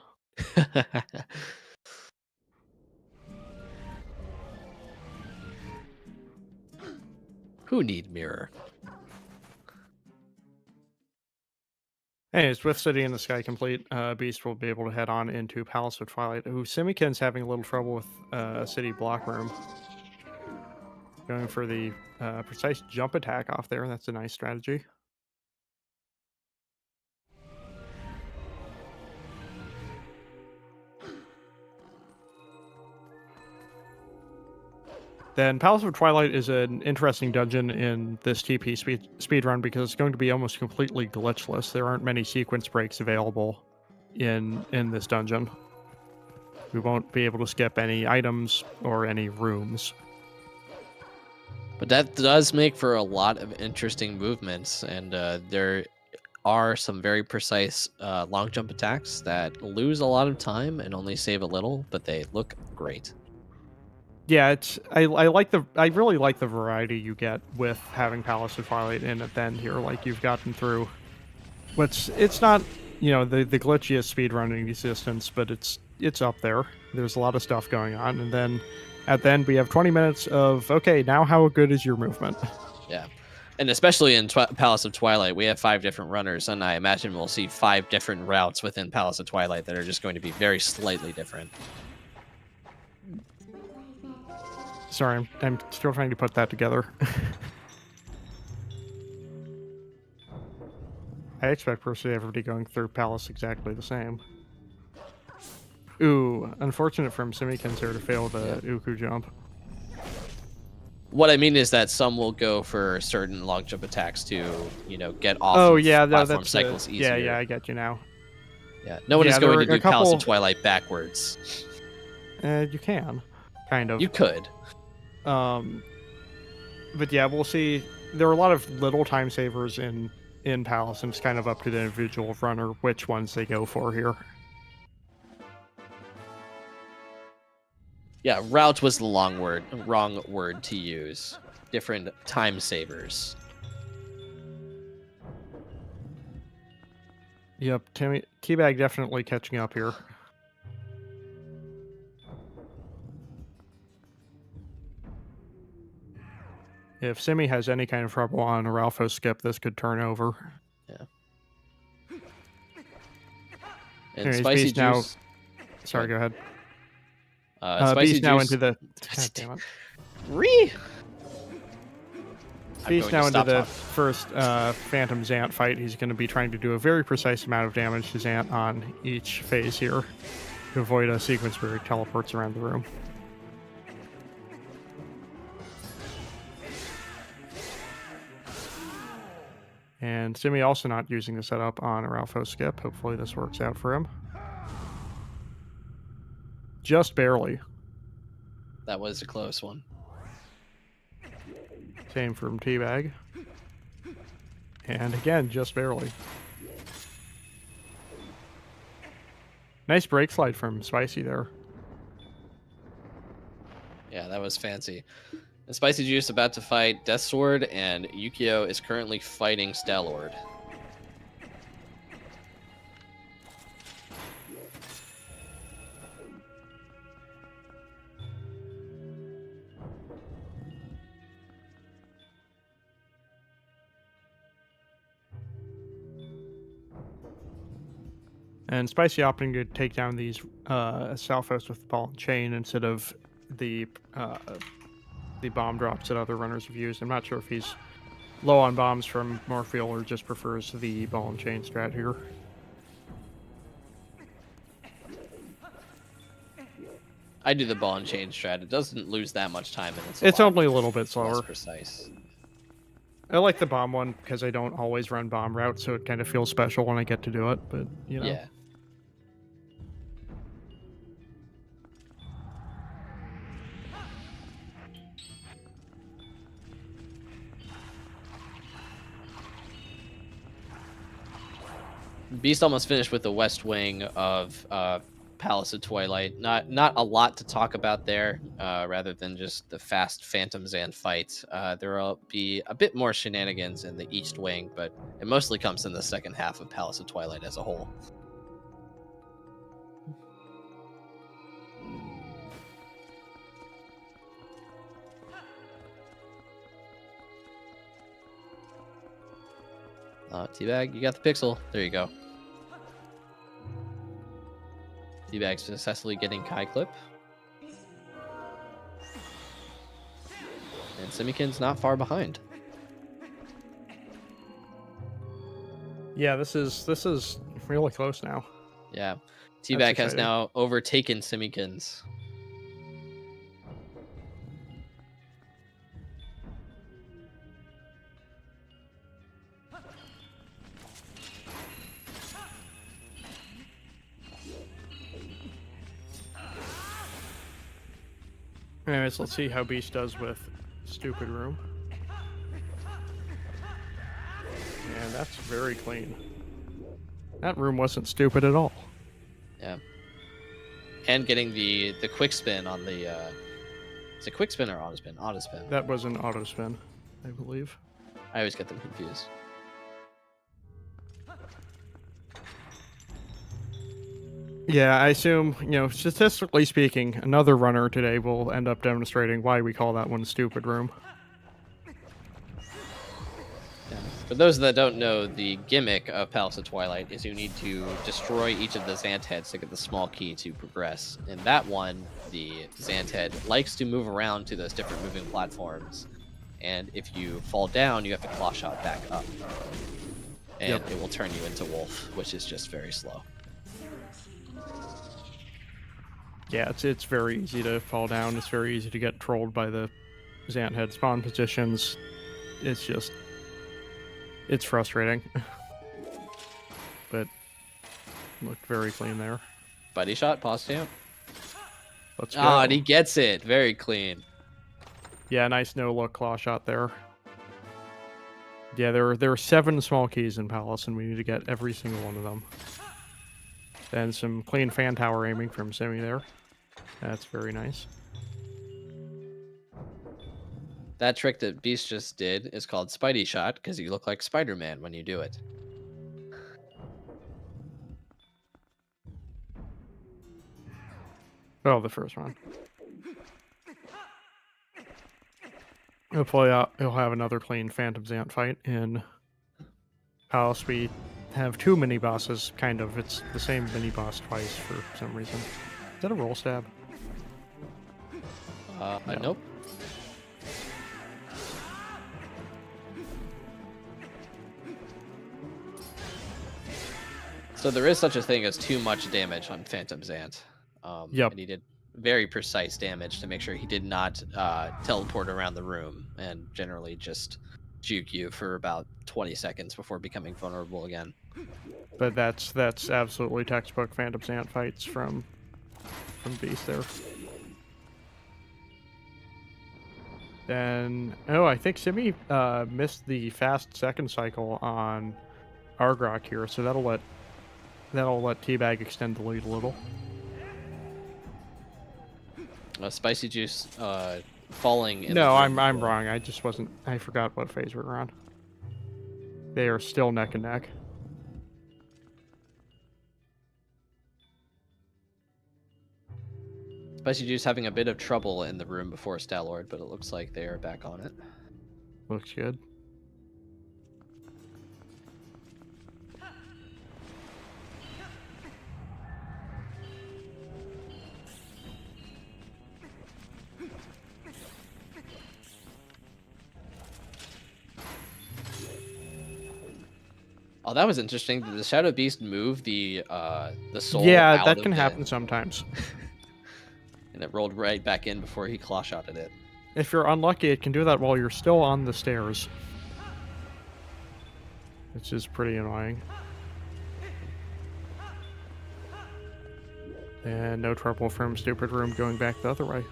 Who need mirror? Anyways, with City in the Sky complete, Beast will be able to head on into Palace of Twilight, who Simikin's having a little trouble with City block room. Going for the precise jump attack off there. That's a nice strategy. Then Palace of Twilight is an interesting dungeon in this TP speedrun because it's going to be almost completely glitchless. There aren't many sequence breaks available in this dungeon. We won't be able to skip any items or any rooms. But that does make for a lot of interesting movements, and there are some very precise long jump attacks that lose a lot of time and only save a little, but they look great. Yeah, I really like the variety you get with having Palace of Twilight in at the end here. Like, you've gotten through it's not, the glitchiest speedrunning in existence, but it's up there. There's a lot of stuff going on, and then at the end we have 20 minutes of, okay, now how good is your movement? Yeah. And especially in Palace of Twilight, we have 5 different runners, and I imagine we'll see 5 different routes within Palace of Twilight that are just going to be very slightly different. Sorry, I'm still trying to put that together. I expect personally everybody going through Palace exactly the same. Ooh, unfortunate from Simikins here to fail the Uku jump. What I mean is that some will go for certain long jump attacks to, get off platform cycles easier. Yeah, I get you now. Yeah, no one is going to do Palace of Twilight backwards. You can, kind of. You could. But yeah, we'll see. There are a lot of little time savers in Palace, and it's kind of up to the individual runner which ones they go for here. Yeah, route was the wrong word to use. Different time savers. Yep, Teabag definitely catching up here. If Simi has any kind of trouble on a Ralpho skip, this could turn over. Yeah. And Anyways, Spicy Beast Juice... Sorry, go ahead. Spicy Beast now Juice... into the... God damn it. Beast now into the first Phantom Zant fight. He's going to be trying to do a very precise amount of damage to Zant on each phase here to avoid a sequence where he teleports around the room. And Simi also not using the setup on Aralfo skip. Hopefully this works out for him. Just barely. That was a close one. Same from Teabag. And again, just barely. Nice break slide from Spicy there. Yeah, that was fancy. And Spicy Juice about to fight Death Sword, and Yukio is currently fighting Stalord. And Spicy opting to take down these Salphos with the ball and chain instead of the bomb drops that other runners have used. I'm not sure if he's low on bombs from Morpheal or just prefers the ball and chain strat here. I do the ball and chain strat. It doesn't lose that much time, and it's only a little bit slower. Less precise. I like the bomb one because I don't always run bomb route, so it kind of feels special when I get to do it. But you know. Yeah. Beast almost finished with the west wing of Palace of Twilight. Not a lot to talk about there, rather than just the fast Phantom Zan fight. There will be a bit more shenanigans in the east wing, but it mostly comes in the second half of Palace of Twilight as a whole. Teabag, you got the pixel. There you go. Teabag successfully getting Kai Clip. And Simikin's not far behind. Yeah, this is really close now. Yeah. Teabag has now overtaken Simikins. Anyways, let's see how Beast does with Stupid Room. And that's very clean. That room wasn't stupid at all. Yeah. And getting the quick spin on the is it quick spin or auto spin? Auto spin. That was an auto spin, I believe. I always get them confused. Yeah, I assume, statistically speaking, another runner today will end up demonstrating why we call that one Stupid Room. Yeah. For those that don't know, the gimmick of Palace of Twilight is you need to destroy each of the Zant heads to get the small key to progress. In that one, the Zant head likes to move around to those different moving platforms, and if you fall down, you have to claw shot back up. And it will turn you into Wolf, which is just very slow. Yeah, it's very easy to fall down. It's very easy to get trolled by the Zant head spawn positions. It's frustrating. But looked very clean there. Buddy shot, pause stamp. Let's go. Oh, and he gets it. Very clean. Yeah, nice no-look claw shot there. Yeah, there are 7 small keys in Palace, and we need to get every single one of them. Then some clean fan tower aiming from Simi there. That's very nice. That trick that Beast just did is called Spidey Shot because you look like Spider-Man when you do it. Oh, the first one. Hopefully he'll have another clean Phantom Zant fight in Palace. We have 2 mini-bosses, kind of. It's the same mini-boss twice for some reason. Is that a roll stab? No. Nope. So there is such a thing as too much damage on Phantom Zant. And he did very precise damage to make sure he did not teleport around the room and generally just juke you for about 20 seconds before becoming vulnerable again. But that's absolutely textbook Phantom Zant fights from Beast there. Then, I think Simi missed the fast second cycle on Argrok here, so that'll let Teabag extend the lead a little. Spicy Juice falling in No, the I'm wrong. I just wasn't. I forgot what phase we were on. They are still neck and neck. Spicy Juice having a bit of trouble in the room before Stalord, but it looks like they are back on it. Looks good. Oh, that was interesting. Did the Shadow Beast move the soul? Yeah, out that of can the- happen sometimes. And it rolled right back in before he claw-shotted it. If you're unlucky, it can do that while you're still on the stairs, which is pretty annoying. And no trouble from Stupid Room going back the other way.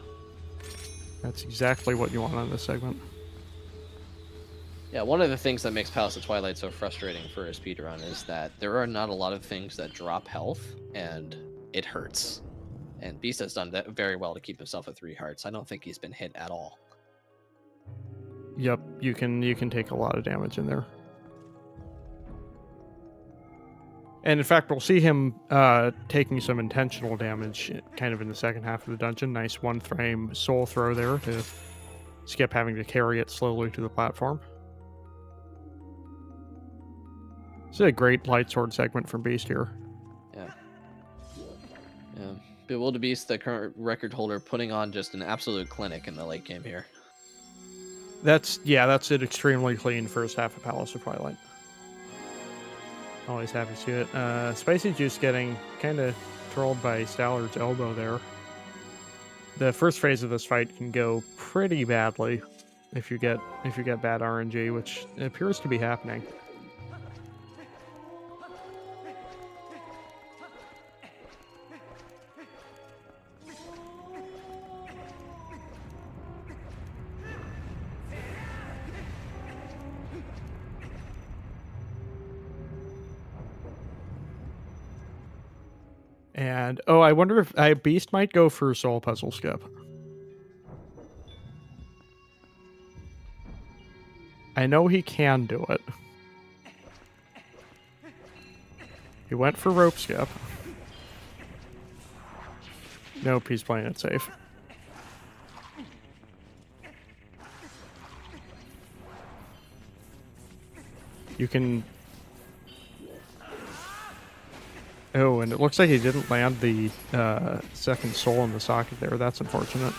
That's exactly what you want on this segment. Yeah, one of the things that makes Palace of Twilight so frustrating for a speedrun is that there are not a lot of things that drop health, and it hurts. And Beast has done that very well to keep himself at 3 hearts. I don't think he's been hit at all. Yep, you can take a lot of damage in there. And in fact, we'll see him taking some intentional damage kind of in the second half of the dungeon. Nice 1-frame soul throw there to skip having to carry it slowly to the platform. This is a great light sword segment from Beast here. Yeah. Bewildered Beast, the current record holder, putting on just an absolute clinic in the late game here. That's an extremely clean first half of Palace of Twilight. Always happy to see it. Spicy Juice getting kind of trolled by Stallard's elbow there. The first phase of this fight can go pretty badly if you get bad RNG, which appears to be happening. And I wonder if Beast might go for Soul Puzzle Skip. I know he can do it. He went for Rope Skip. Nope, he's playing it safe. You can... Oh, and it looks like he didn't land the second soul in the socket there. That's unfortunate.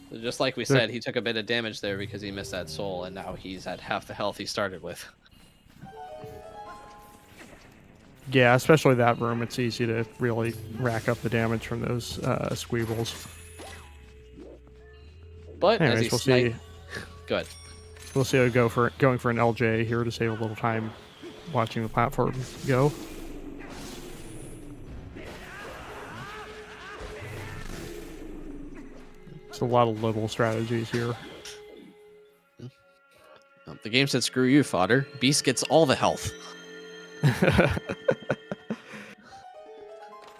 So just like we said, he took a bit of damage there because he missed that soul, and now he's at half the health he started with. Yeah, especially that room. It's easy to really rack up the damage from those squeebles. But anyways, as we'll see. Good. We'll see how going for an LJ here to save a little time watching the platform go. It's a lot of little strategies here. The game said screw you, fodder. Beast gets all the health.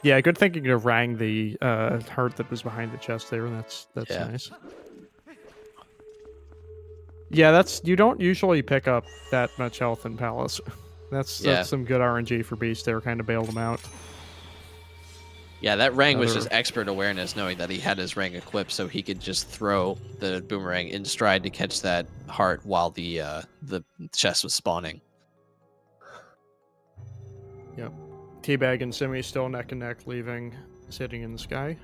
Yeah, good thinking to rang the heart that was behind the chest there. That's Yeah. nice. Yeah, you don't usually pick up that much health in Palace. That's some good RNG for Beast there, kind of bailed him out. Yeah, that rang was just expert awareness, knowing that he had his rang equipped, so he could just throw the boomerang in stride to catch that heart while the chest was spawning. Yep. Teabag and Simi still neck and neck, sitting in the sky.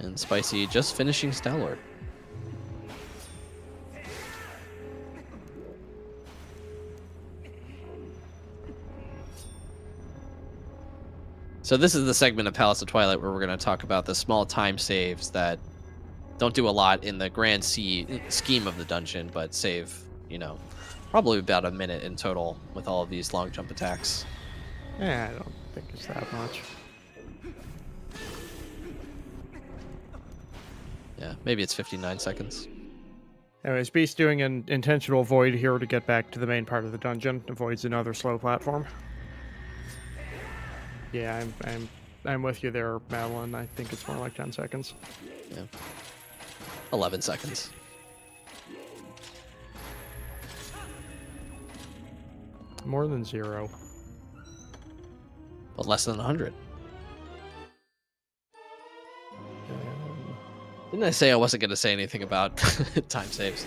And Spicy just finishing Stalord. So this is the segment of Palace of Twilight where we're going to talk about the small time saves that don't do a lot in the grand scheme of the dungeon, but save, probably about a minute in total with all of these long jump attacks. Yeah, I don't think it's that much. Yeah, maybe it's 59 seconds. Anyways, Beast doing an intentional void here to get back to the main part of the dungeon. Avoids another slow platform. Yeah, I'm with you there, Madeline. I think it's more like 10 seconds. Yeah. 11 seconds. More than 0. But less than 100. Didn't I say I wasn't going to say anything about time saves?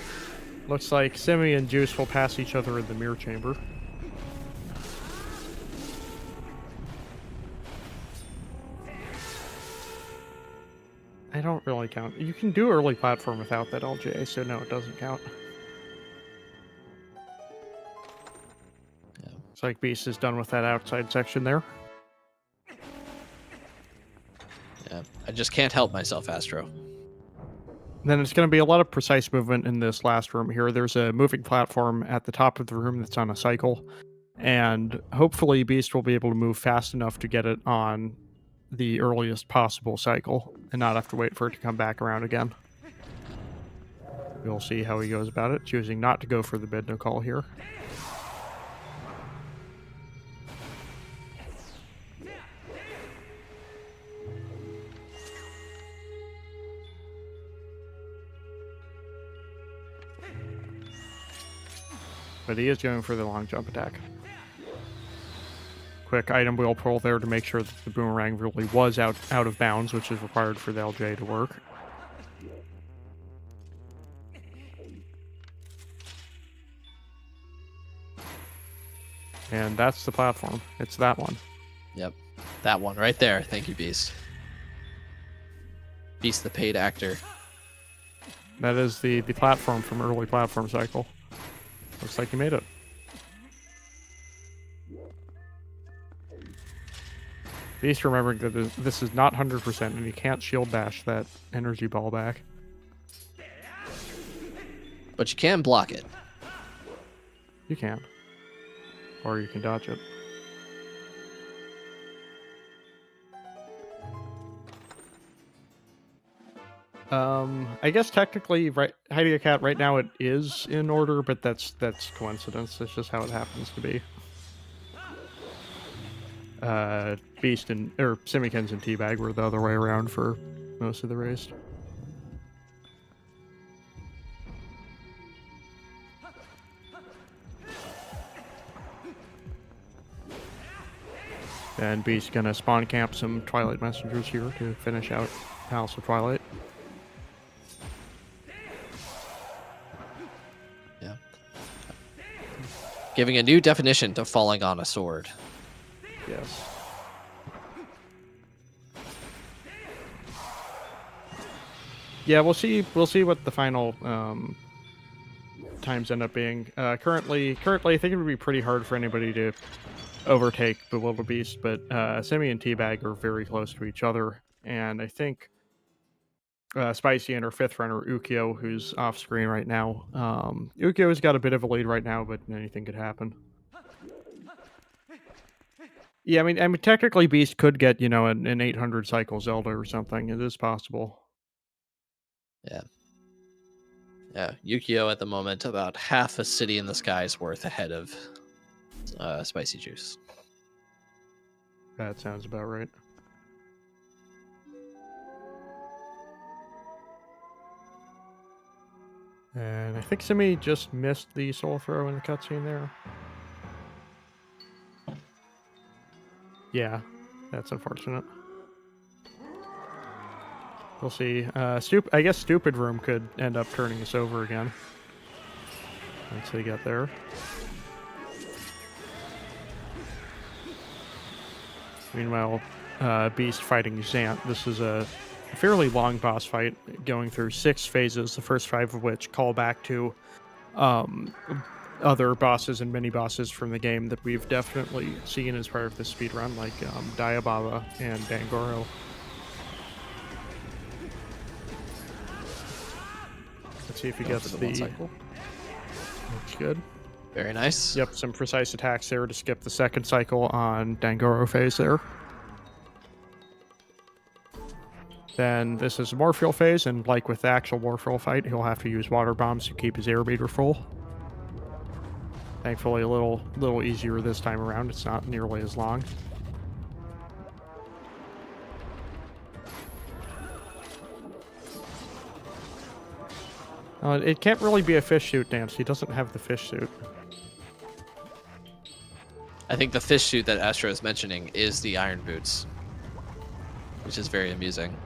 Looks like Simi and Juice will pass each other in the mirror chamber. I don't really count. You can do early platform without that LJ, so no, it doesn't count. Yeah. It's like Beast is done with that outside section there. Yeah, I just can't help myself, Astro. Then it's going to be a lot of precise movement in this last room here. There's a moving platform at the top of the room that's on a cycle, and hopefully Beast will be able to move fast enough to get it on the earliest possible cycle and not have to wait for it to come back around again. We'll see how he goes about it, choosing not to go for the bid no call here. But he is going for the long jump attack. Quick item wheel pull there to make sure that the boomerang really was out of bounds, which is required for the LJ to work. And that's the platform. It's that one. Yep. That one right there. Thank you, Beast. Beast the paid actor. That is the platform from early platform cycle. Looks like you made it. Beast remembering that this is not 100% and you can't shield dash that energy ball back. But you can block it. You can. Or you can dodge it. I guess technically, right, Heidi a Cat, right now it is in order, but that's coincidence. That's just how it happens to be. Beast and Simikins and Teabag were the other way around for most of the race. And Beast gonna spawn camp some Twilight Messengers here to finish out Palace of Twilight. Yeah. Giving a new definition to falling on a sword. Yes. Yeah, we'll see what the final times end up being. Currently, I think it would be pretty hard for anybody to overtake Bewildered Beast, but Simi and Teabag are very close to each other, and I think Spicy and her fifth runner, Ukyo, who's off screen right now. Ukyo's got a bit of a lead right now, but anything could happen. Yeah, I mean, technically Beast could get, an 800 cycle Zelda or something. It is possible. Yeah. Yeah, Yukio at the moment about half a city in the sky's worth ahead of Spicy Juice. That sounds about right. And I think Simi just missed the soul throw in the cutscene there. Yeah, that's unfortunate. We'll see. I guess Stupid Room could end up turning us over again. Once they get there. Meanwhile, Beast fighting Zant. This is a fairly long boss fight, going through 6 phases, the first 5 of which call back to other bosses and mini bosses from the game that we've definitely seen as part of this speedrun, like Diababa and Dangoro. Let's see if he gets the cycle. Looks good. Very nice. Yep, some precise attacks there to skip the second cycle on Dangoro phase there. Then this is a Morphle phase, and like with the actual Morphle fight, he'll have to use water bombs to keep his air meter full. Thankfully, a little easier this time around. It's not nearly as long. It can't really be a fish suit dance. He doesn't have the fish suit. I think the fish suit that Astro is mentioning is the iron boots, which is very amusing.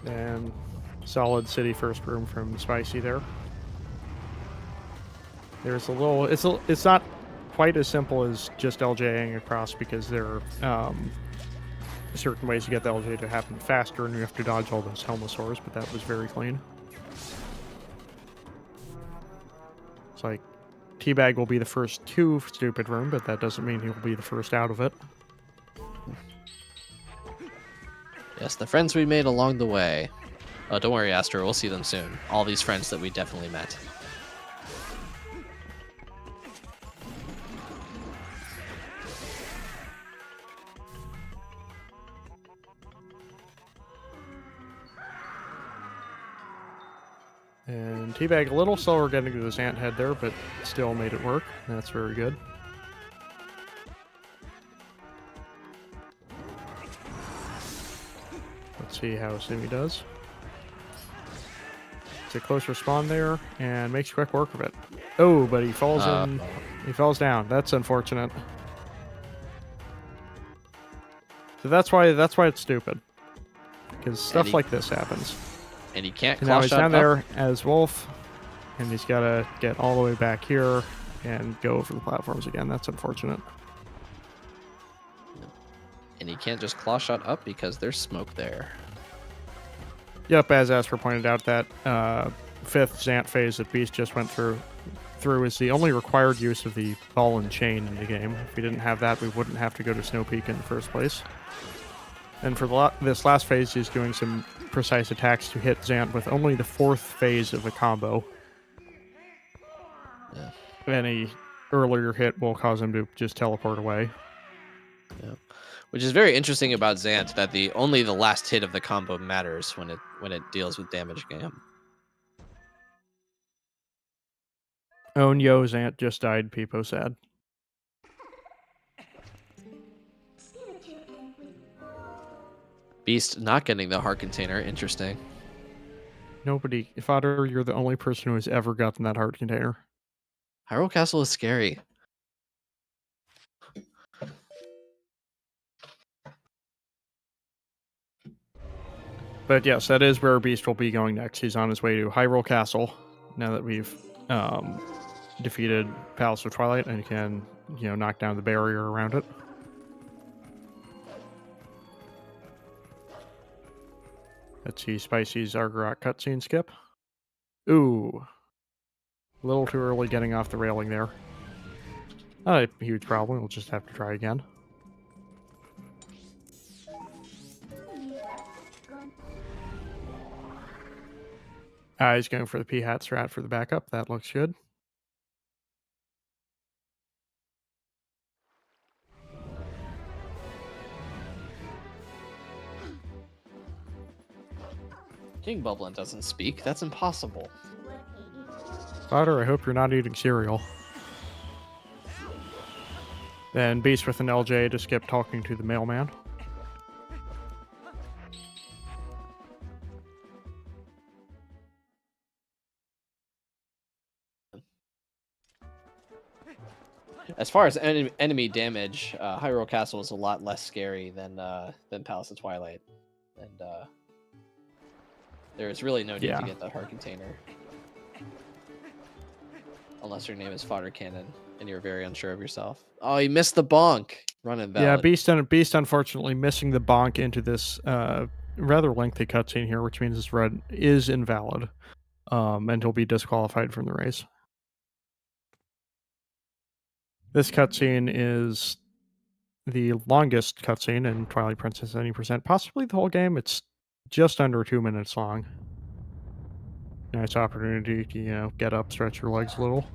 And solid city first room from Spicy there. There's a little... It's not quite as simple as just LJing across, because there are certain ways to get the LJ to happen faster, and you have to dodge all those Helmosaurs, but that was very clean. It's like Teabag will be the first to stupid room, but that doesn't mean he'll be the first out of it. Yes, the friends we made along the way. Oh, don't worry, Astro. We'll see them soon. All these friends that we definitely met. And Teabag a little slower getting to this ant head there, but still made it work. That's very good. Let's see how Simi does. It's a close respawn there, and makes quick work of it. Oh, but he falls in. He falls down. That's unfortunate. So that's why it's stupid, because stuff like this happens. And he can't. And now he's down there as Wolf, and he's got to get all the way back here and go over the platforms again. That's unfortunate. And he can't just claw shot up because there's smoke there. Yep, as Asper pointed out, that fifth Zant phase that Beast just went through is the only required use of the ball and chain in the game. If we didn't have that, we wouldn't have to go to Snow Peak in the first place. And for this last phase, he's doing some precise attacks to hit Zant with only the fourth phase of the combo. Yeah. Any earlier hit will cause him to just teleport away. Yeah. Which is very interesting about Zant, that only the last hit of the combo matters when it deals with damage game. Oh, yo, Zant just died. Peepo sad. Beast not getting the heart container. Interesting. Nobody. Fodder, you're the only person who has ever gotten that heart container. Hyrule Castle is scary. But yes, that is where Beast will be going next. He's on his way to Hyrule Castle, now that we've defeated Palace of Twilight, and he can, knock down the barrier around it. Let's see Spicy's Argarot cutscene skip. Ooh. A little too early getting off the railing there. Not a huge problem, we'll just have to try again. He's going for the P-hat strat for the backup. That looks good. King Bubblen doesn't speak. That's impossible. Fodder, I hope you're not eating cereal. Then Beast with an LJ to skip talking to the mailman. As far as enemy damage, Hyrule Castle is a lot less scary than Palace of Twilight, and there is really no need to get the heart container, unless your name is Fodder Cannon. and you're very unsure of yourself. Oh, you missed the bonk. Run invalid. Yeah, Beast unfortunately missing the bonk into this rather lengthy cutscene here, which means this red is invalid. And he'll be disqualified from the race. This cutscene is the longest cutscene in Twilight Princess 90%, possibly the whole game. It's just under 2 minutes long. Nice opportunity to, get up, stretch your legs a little.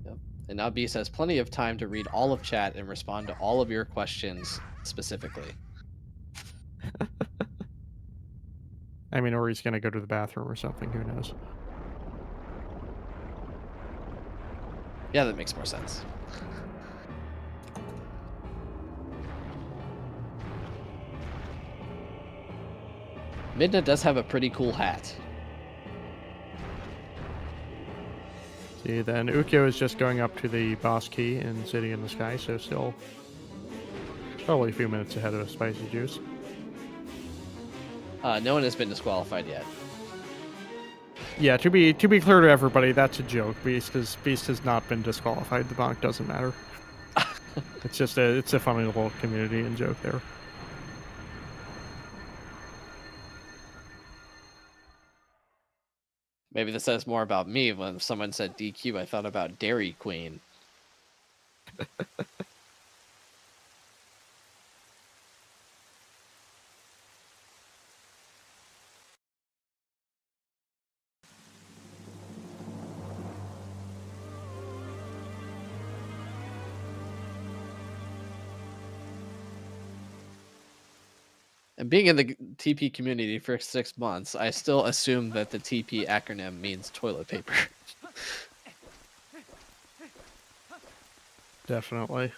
Yep. And now Beast has plenty of time to read all of chat and respond to all of your questions specifically. I mean, or he's going to go to the bathroom or something, who knows. Yeah, that makes more sense. Midna does have a pretty cool hat. See, then Ukyo is just going up to the boss key and City in the Sky, so still probably a few minutes ahead of Spicy Juice. No one has been disqualified yet. Yeah, to be clear to everybody, that's a joke. Beast has not been disqualified. The bonk doesn't matter. It's just it's a funny little community and joke there. Maybe this says more about me. When someone said DQ, I thought about Dairy Queen. And being in the TP community for 6 months, I still assume that the TP acronym means toilet paper. Definitely.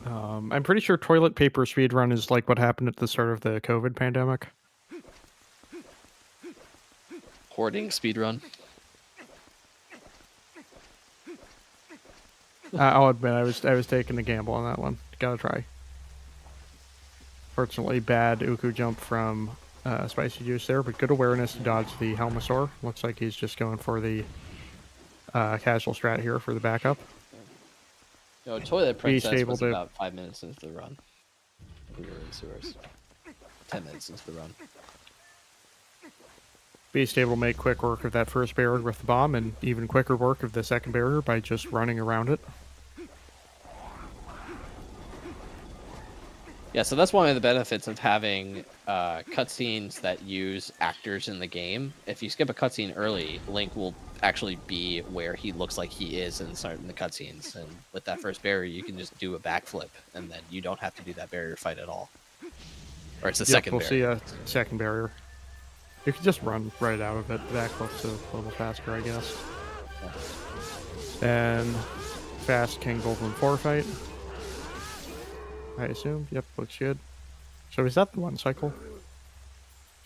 I'm pretty sure toilet paper speedrun is like what happened at the start of the COVID pandemic. Hoarding speedrun. I'll admit I was taking a gamble on that one. Gotta try. Fortunately, bad Uku jump from Spicy Juice there, but good awareness to dodge the Helmasaur. Looks like he's just going for the casual strat here for the backup. No, Toilet Princess was to... about 5 minutes into the run. We were in sewers. 10 minutes into the run. Beast able to make quick work of that first barrier with the bomb, and even quicker work of the second barrier by just running around it. Yeah, so that's one of the benefits of having cutscenes that use actors in the game. If you skip a cutscene early, Link will actually be where he looks like he is in the cutscenes. And with that first barrier, you can just do a backflip, and then you don't have to do that barrier fight at all. Or it's the second barrier. We'll see a second barrier. You can just run right out of it. Backflip's a little faster, I guess. Yeah. And fast King Golden 4 fight. I assume. Yep, looks good. So is that the one cycle?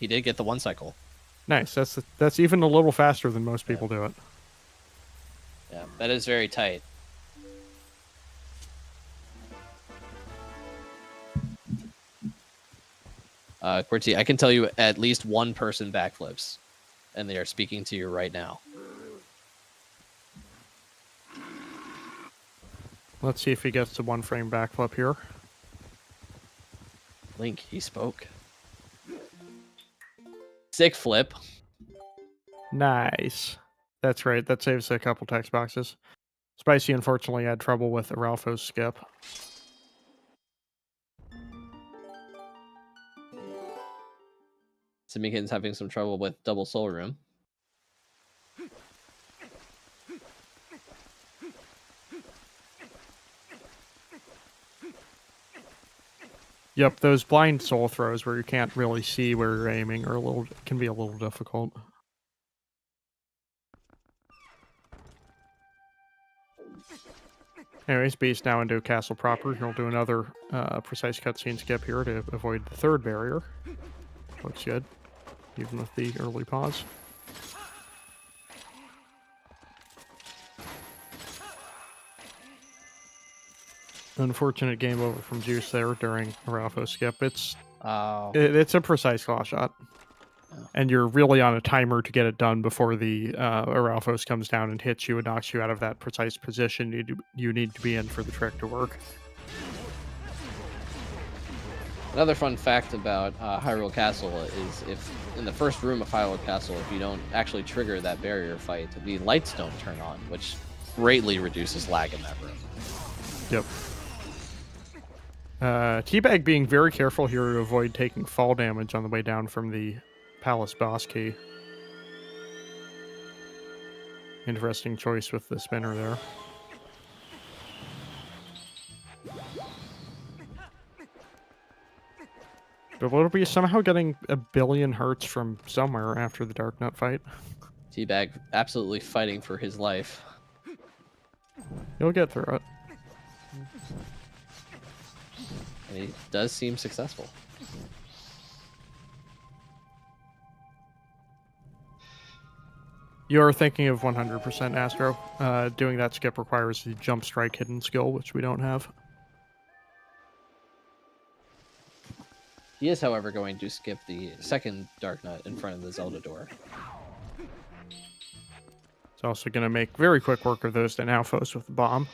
He did get the one cycle. Nice. That's even a little faster than most people do it. Yeah, that is very tight. Qwerty, I can tell you at least one person backflips, and they are speaking to you right now. Let's see if he gets the one frame backflip here. Link, he spoke. Sick flip. Nice. That's right. That saves a couple text boxes. Spicy, unfortunately, had trouble with Aralfo's skip. Simikin's having some trouble with double soul room. Yep, those blind soul throws where you can't really see where you're aiming are can be a little difficult. Anyways, Beast now into Castle proper. He'll do another precise cutscene skip here to avoid the third barrier. Looks good, even with the early pause. Unfortunate game over from Juice there during Aralfo's skip. It's a precise claw shot. Oh. and you're really on a timer to get it done before the Aralphos comes down and hits you and knocks you out of that precise position you need to be in for the trick to work. Another fun fact about Hyrule Castle is if in the first room of Hyrule Castle, if you don't actually trigger that barrier fight, the lights don't turn on, which greatly reduces lag in that room. Yep. Teabag being very careful here to avoid taking fall damage on the way down from the Palace boss key. Interesting choice with the spinner there. But will it be somehow getting a billion hertz from somewhere after the Dark Nut fight? Teabag absolutely fighting for his life. He'll get through it. And he does seem successful. You're thinking of 100% Astro. Doing that skip requires the jump strike hidden skill, which we don't have. He is, however, going to skip the second Dark Nut in front of the Zelda door. It's also going to make very quick work of those Denalphos with the bomb.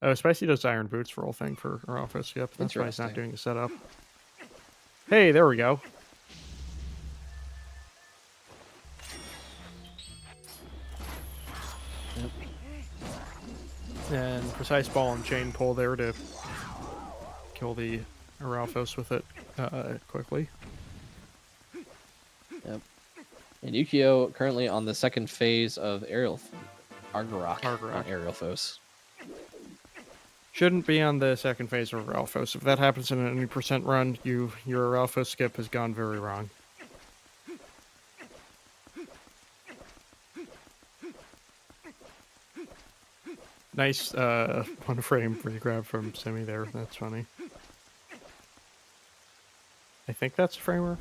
Oh, Spicy does Iron Boots roll thing for Aralphos skip. That's why he's not doing a setup. Hey, there we go. Yep. And precise ball and chain pull there to kill the Aralphos with it quickly. Yep. And Yukio currently on the second phase of Argarok on Aerialphos. Shouldn't be on the second phase of Aralphos. If that happens in an 80% run, your Aralphos skip has gone very wrong. Nice one frame regrab from Simi there. That's funny. I think that's a framer.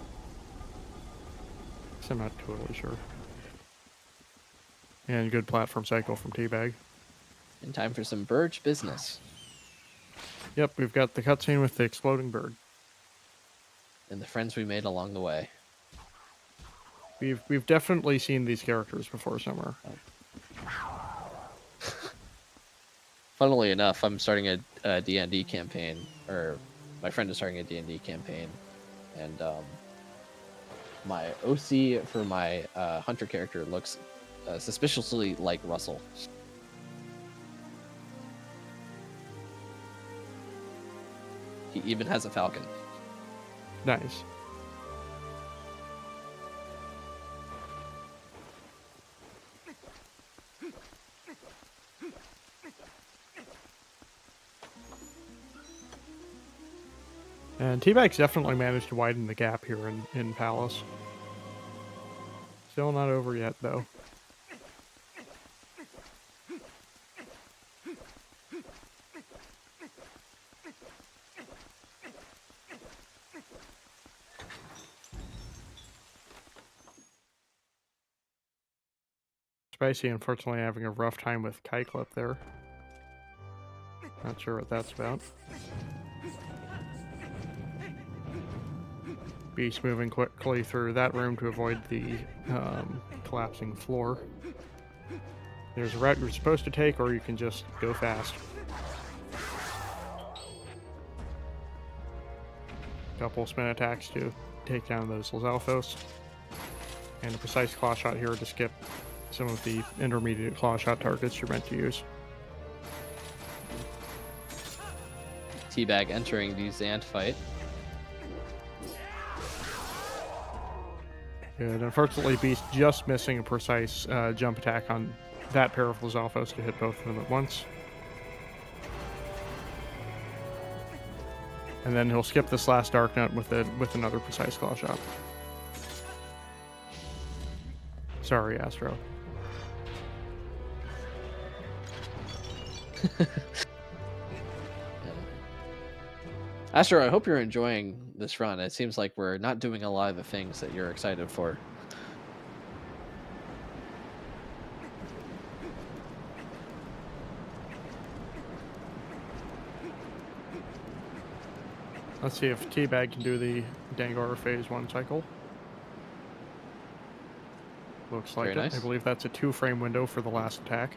I'm not totally sure. And good platform cycle from Teabag. In time for some Burge business. Yep, we've got the cutscene with the exploding bird. And the friends we made along the way. We've definitely seen these characters before somewhere. Funnily enough, I'm starting a D&D campaign, or my friend is starting a D&D campaign, and my OC for my hunter character looks suspiciously like Russell. He even has a falcon. Nice. And Teabag's definitely managed to widen the gap here in Palace. Still not over yet, though. Spicy, unfortunately, having a rough time with Kai-Clip there. Not sure what that's about. Beast moving quickly through that room to avoid the collapsing floor. There's a route you're supposed to take, or you can just go fast. Couple spin attacks to take down those Zeldaphos. And a precise claw shot here to skip some of the intermediate claw shot targets you're meant to use. Teabag entering the Zant fight. Good. Unfortunately, Beast just missing a precise jump attack on that pair of Zeldaphos to hit both of them at once. And then he'll skip this last Dark Nut with another precise claw shot. Sorry, Astro. Astro, I hope you're enjoying this run. It seems like we're not doing a lot of the things that you're excited for. Let's see if Teabag can do the Dangor phase 1 cycle. Looks like Very it. I nice. believe that's a 2-frame window for the last attack.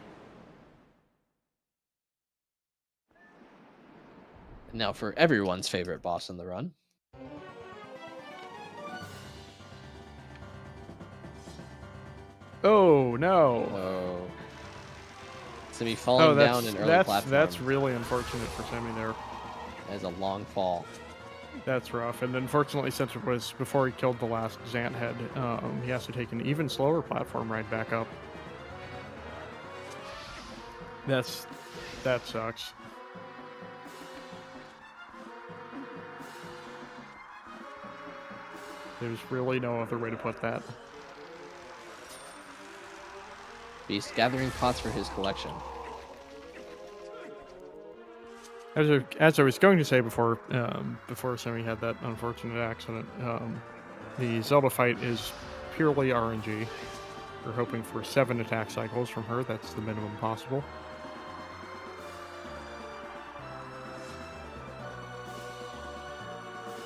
Now for everyone's favorite boss in the run. Oh, no. Oh. Simi falling down in early platforms. That's really unfortunate for Semi there. That is a long fall. That's rough. And unfortunately, since it was before he killed the last Zant head, he has to take an even slower platform ride back up. That sucks. There's really no other way to put that. He's gathering pots for his collection. As I was going to say before Semi had that unfortunate accident, the Zelda fight is purely RNG. We're hoping for 7 attack cycles from her. That's the minimum possible.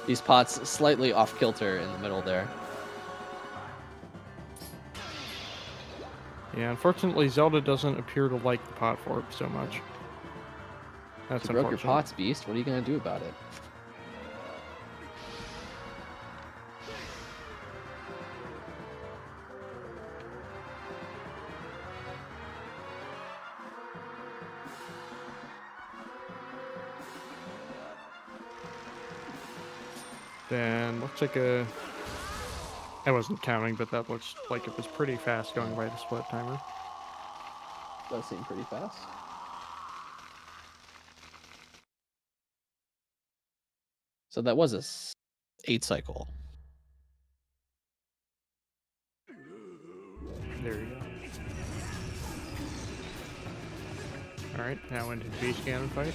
These pots slightly off kilter in the middle there. Yeah, unfortunately, Zelda doesn't appear to like the pot fork so much. That's You broke your unfortunate. pots, Beast. What are you going to do about it? Then looks like I wasn't counting, but that looks like it was pretty fast going by the split timer. Does seem pretty fast. So that was a 8 cycle. There you go. Alright, now into the beast cannon fight.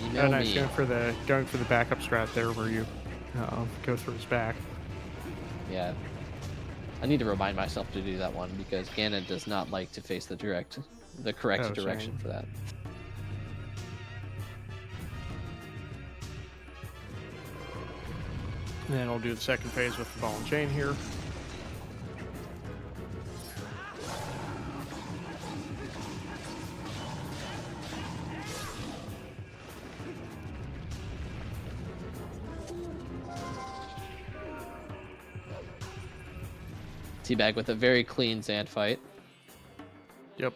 Email Nice, me. going for the backup strat there where you go through his back. Yeah. I need to remind myself to do that one because Ganon does not like to face the correct direction same. for that. And then I'll do the second phase with the ball and chain here. Teabag with a very clean Zant fight. Yep.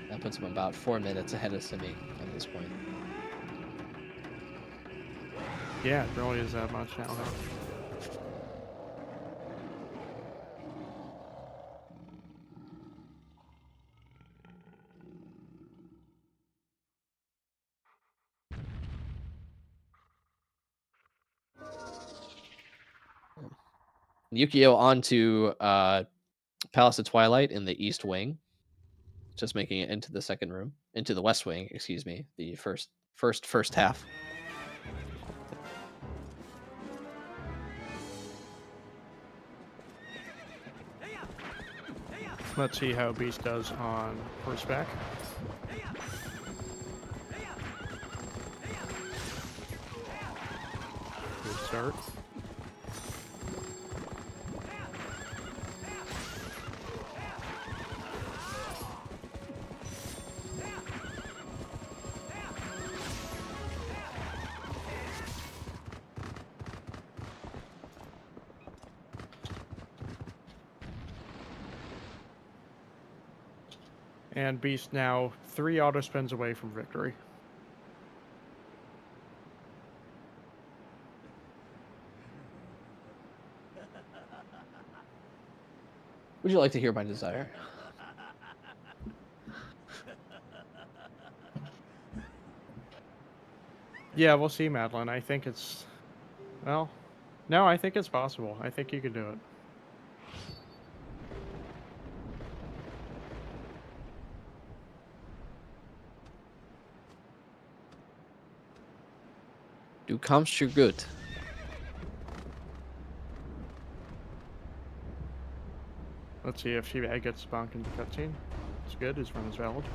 That puts him about 4 minutes ahead of Simi at this point. Yeah, it really is that much now. Huh? Yukio onto Palace of Twilight in the East Wing, just making it into the second room, into the West Wing. Excuse me, the first half. Let's see how Beast does on horseback. Good start. And Beast now 3 auto spins away from victory. Would you like to hear my desire? Yeah, we'll see, Madeline. I think it's... Well, no, I think it's possible. I think you could do it. Du kommst schon gut. Let's see if she gets bonked into cutscene. It's good. His run is valid.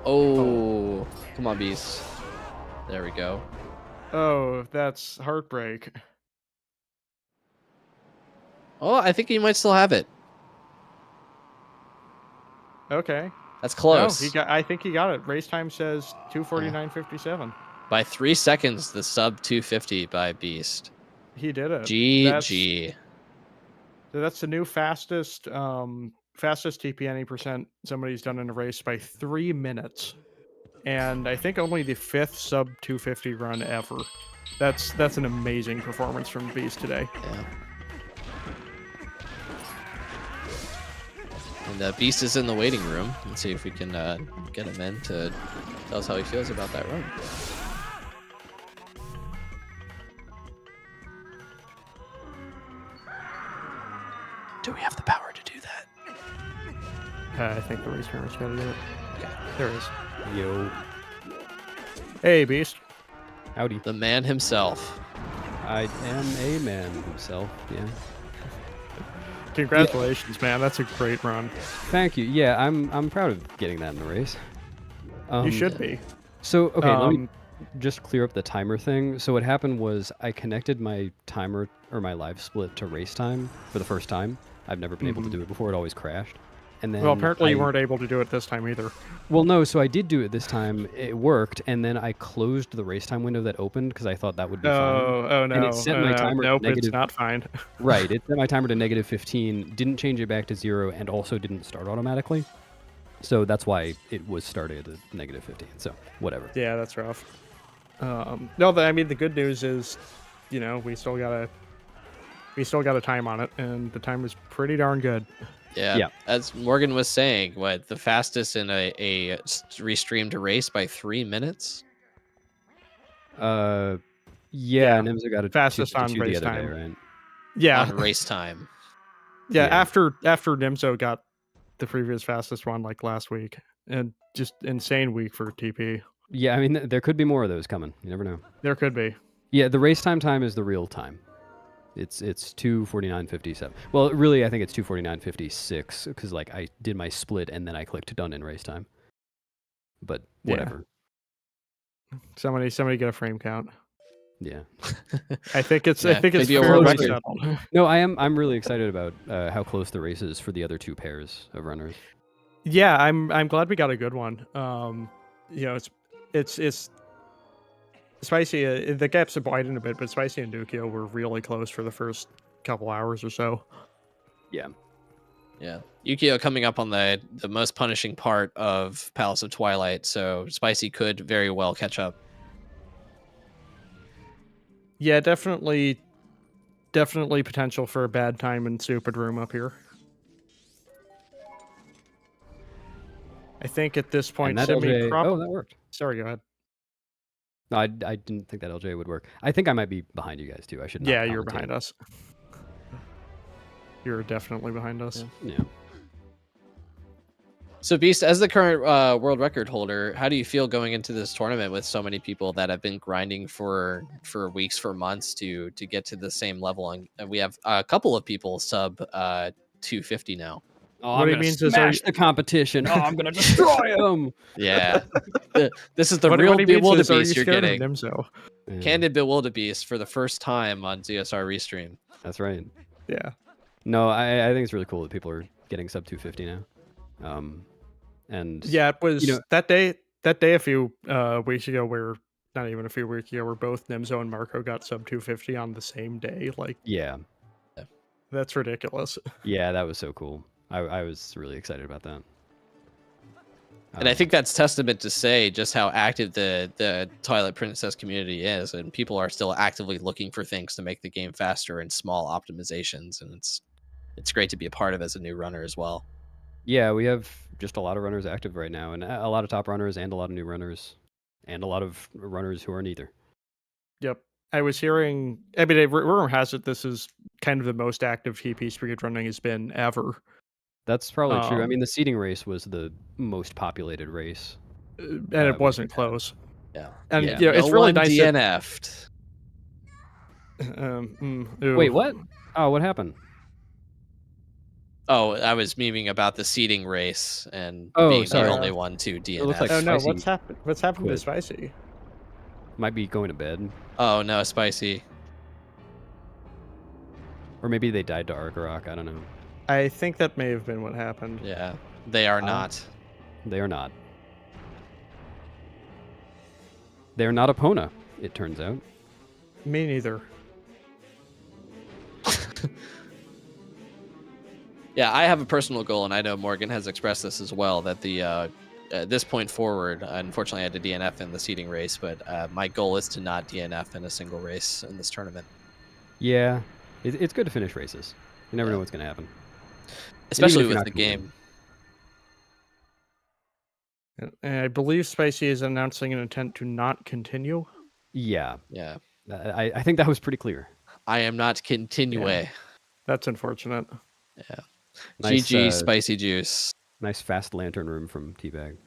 Oh, come on, Beast. There we go. Oh, that's heartbreak. Oh, I think he might still have it. Okay. That's No, close. I think he got it. Race time says 2:49:57. By 3 seconds, the sub 250 by Beast. He did it. GG. That's the new fastest fastest TP any percent somebody's done in a race by 3 minutes. And I think only the 5th sub 250 run ever. That's an amazing performance from Beast today. Yeah. And Beast is in the waiting room. Let's see if we can get him in to tell us how he feels about that run. Do we have the power to do that? I think the race camera's got to do it. Okay. There it is. Yo, Hey, Beast. howdy. The man himself. I am a man himself. Yeah. Congratulations, man. That's a great run. Thank you. Yeah, I'm proud of getting that in the race. You should be. So okay, let me just clear up the timer thing. So what happened was I connected my timer or my live split to race time for the first time. I've never been able to do it before. It always crashed. And then Well, apparently you weren't able to do it this time either. Well, no. So I did do it this time. It worked, and then I closed the race time window that opened because I thought that would be fine. Oh no. And it set my timer to Nope, it's negative- not fine. Right. It set my timer to -15. Didn't change it back to 0, and also didn't start automatically. So that's why it was started at -15. So whatever. Yeah, that's rough. No, I mean the good news is, you know, we still got a time on it, and the time is pretty darn good. Yeah. As Morgan was saying, what the fastest in a restreamed race by 3 minutes? Yeah, Yeah, Nimzo got a fastest on the race other day, time. right? Yeah, On race time. yeah. Yeah. After Nimzo got the previous fastest one like last week, and just insane week for TP. Yeah, I mean, there could be more of those coming. You never know. There could be. Yeah, the race time is the real time. It's 2:49:57. Well, really, I think it's 2:49:56 because like I did my split and then I clicked done in race time. But Yeah. whatever. Somebody get a frame count. Yeah. I think it's Yeah, fairly maybe a world record. record. No, I'm really excited about how close the race is for the other two pairs of runners. Yeah, I'm glad we got a good one. You know, it's Spicy. The gaps have widened a bit, but Spicy and Dukio were really close for the first couple hours or so. Yeah. Yeah. Yukio coming up on the most punishing part of Palace of Twilight, so Spicy could very well catch up. Yeah, definitely potential for a bad time in Stupid Room up here. I think at this point, And that LJ, Simi oh, that worked. Sorry, go ahead. No, I didn't think that LJ would work. I think I might be behind you guys too. I should not Yeah, you're commentate. behind us. You're definitely behind us. Yeah. So Beast, as the current world record holder, how do you feel going into this tournament with so many people that have been grinding for weeks, for months to get to the same level? And we have a couple of people sub 250 now. Oh, What I'm he gonna means is, smash the competition. Oh, I'm gonna destroy them. Yeah. This is the What real he means is, are you Bewildebeest you're scared of getting. Nimzo? Yeah, Candid Bewildebeest for the first time on ZSR Restream. that's right. Yeah. No, I think it's really cool that people are getting sub 250 now. And Yeah, it was you know- that day a few weeks ago where not even a few weeks ago where both Nimzo and Marco got sub 250 on the same day. Like, yeah, that's ridiculous. yeah, that was so cool. I was really excited about that. And I think that's testament to say just how active the Twilight Princess community is, and people are still actively looking for things to make the game faster and small optimizations, and it's great to be a part of as a new runner as well. Yeah, we have just a lot of runners active right now, and a lot of top runners, and a lot of new runners, and a lot of runners who are neither. Yep. I was hearing, I mean, rumor has it this is kind of the most active TP speed running has been ever. That's probably true. I Um, mean, the seeding race was the most populated race. And we it wasn't had. close. Yeah. And Yeah, you know, it's no really one nice that, DNF'd. Wait, ooh. what? Oh, what happened? Oh, I was memeing about the seeding race and Oh, being sorry. the only one to DNF. looks like Oh no, Spicy what's happened? What's happened to quit. Spicy? Might be going to bed, Oh no, Spicy. or maybe they died to Arkarok. I don't know. I think that may have been what happened. Yeah, they are not. They are not. They are not Epona, it turns out. Me neither. Yeah, I have a personal goal, and I know Morgan has expressed this as well, that the at this point forward, unfortunately I had to DNF in the seeding race, but my goal is to not DNF in a single race in this tournament. Yeah, it's good to finish races. You never Yeah. know what's going to happen. Especially if you're with not the gonna win. game. And I believe Spicy is announcing an intent to not continue. Yeah, Yeah. I think that was pretty clear. I am not continue. Yeah. That's unfortunate. Yeah. Nice, GG Spicy Juice. Nice fast lantern room from Teabag.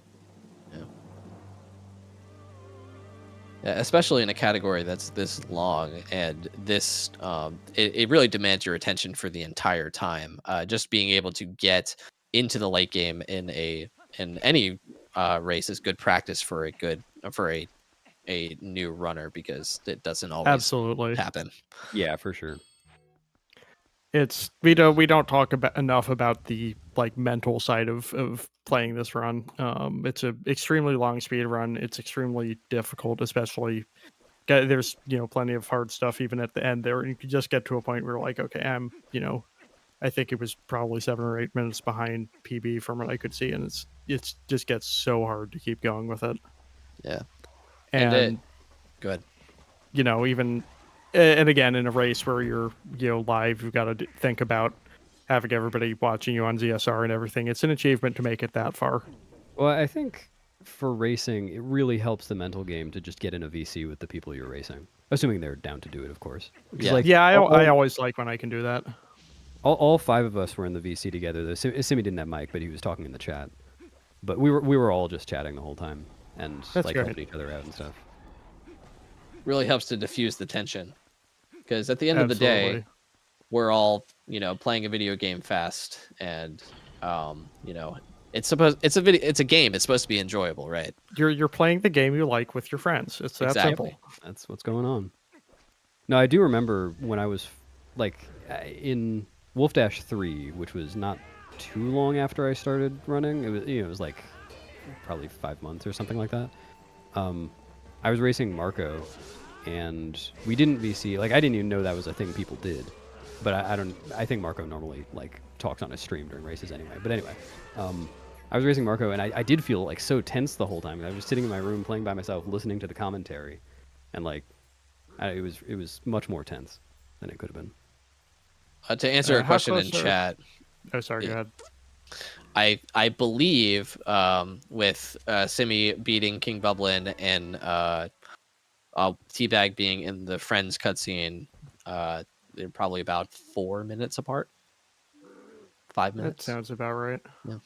Yeah, especially in a category that's this long and this it really demands your attention for the entire time. Just being able to get into the late game in any race is good practice for a new runner, because it doesn't always Absolutely. happen. Yeah, for sure. It's we don't talk about enough about the like mental side of playing this run. It's a extremely long speed run. It's extremely difficult, especially there's plenty of hard stuff even at the end there. And you could just get to a point where like, okay, I'm I think it was probably 7 or 8 minutes behind PB from what I could see, and it's just gets so hard to keep going with it. Yeah. And Good. Even and again in a race where you're live, you've got to think about having everybody watching you on ZSR and everything. It's an achievement to make it that far. Well, I think for racing, it really helps the mental game to just get in a VC with the people you're racing, assuming they're down to do it, of course. Yeah. I always like when I can do that. All 5 of us were in the VC together. Simi didn't have mic, but he was talking in the chat. But we were all just chatting the whole time and That's like great. helping each other out and stuff. Really helps to diffuse the tension, because at the end of the day, Absolutely. we're all playing a video game fast, and it's a game. It's supposed to be enjoyable, right? You're playing the game you like with your friends. It's that Exactly. simple. That's what's going on. No, I do remember when I was like in Wolfdash 3, which was not too long after I started running. It was like probably 5 months or something like that. I was racing Marco, and we didn't VC. Like, I didn't even know that was a thing people did. But I think Marco normally like talks on his stream during races anyway. But anyway, I was racing Marco, and I did feel like so tense the whole time. I was just sitting in my room playing by myself, listening to the commentary, and like it was much more tense than it could have been. To answer a how question in close are- chat, Oh, sorry. Go ahead. I believe with Simi beating King Bublin and Teabag being in the Friends cutscene, they're probably about 4 minutes apart. 5 That minutes. sounds about right. Yeah.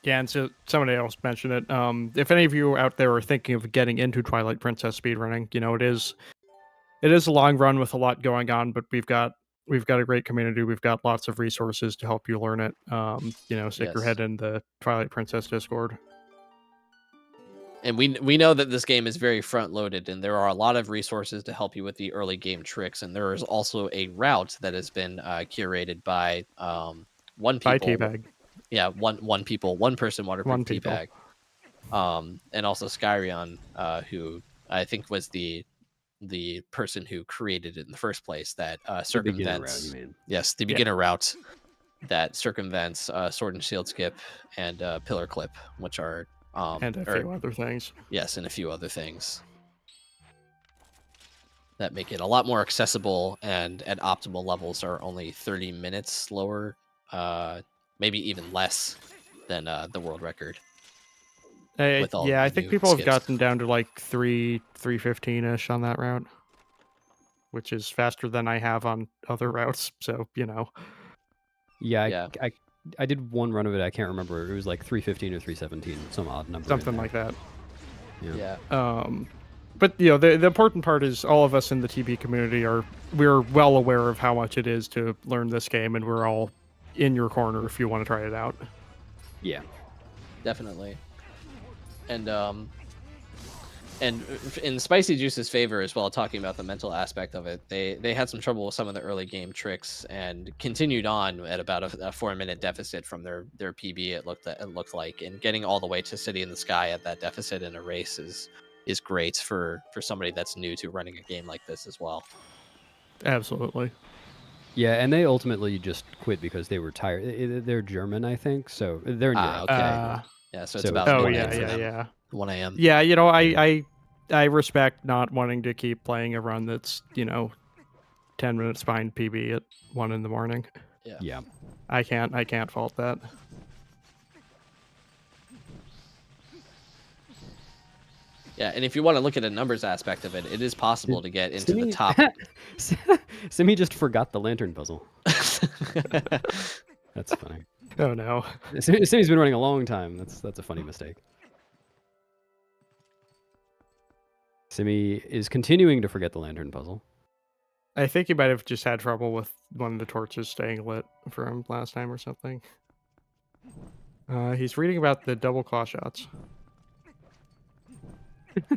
Yeah, and so somebody else mentioned it. If any of you out there are thinking of getting into Twilight Princess speedrunning, it is a long run with a lot going on, but we've got a great community. We've got lots of resources to help you learn it. Stick your Yes. head in the Twilight Princess Discord. And we know that this game is very front loaded, and there are a lot of resources to help you with the early game tricks. And there is also a route that has been curated by one By people. Teabag. Yeah, one person waterproof One people. Teabag. And also Skyrion, who I think was the person who created it in the first place, that The beginner route, circumvents. you mean? Yes, the beginner route that circumvents sword and shield skip and pillar clip, which are And a few other things. yes, and a few other things that make it a lot more accessible, and at optimal levels are only 30 minutes slower, maybe even less than the world record. With all Yeah, I the think new people have skips. gotten down to like 3:15-ish on that route, which is faster than I have on other routes. So Yeah, Yeah. I did one run of it. I can't remember. It was like 3:15 or 3:17, some odd number. in something there. like that. Yeah. But the important part is all of us in the TP community we're well aware of how much it is to learn this game, and we're all in your corner if you want to try it out. Yeah. Definitely. And in Spicy Juice's favor as well, talking about the mental aspect of it, they had some trouble with some of the early game tricks and continued on at about a 4-minute deficit from their PB. It looked like, and getting all the way to City in the Sky at that deficit in a race is great for somebody that's new to running a game like this as well. Absolutely. Yeah, and they ultimately just quit because they were tired. They're German, I think, so they're in Europe. Okay. Yeah, so it's So- about Oh 1 yeah, a.m. for yeah, them. yeah. 1 a.m. Yeah, I respect not wanting to keep playing a run that's 10 minutes behind PB at 1 in the morning. Yeah. I can't fault that. Yeah, and if you want to look at a numbers aspect of it, it is possible to get into the top. Simi just forgot the lantern puzzle. That's funny. Oh no. Simi's been running a long time. That's a funny mistake. Simi is continuing to forget the lantern puzzle. I think he might have just had trouble with one of the torches staying lit for him last time or something. He's reading about the double claw shots.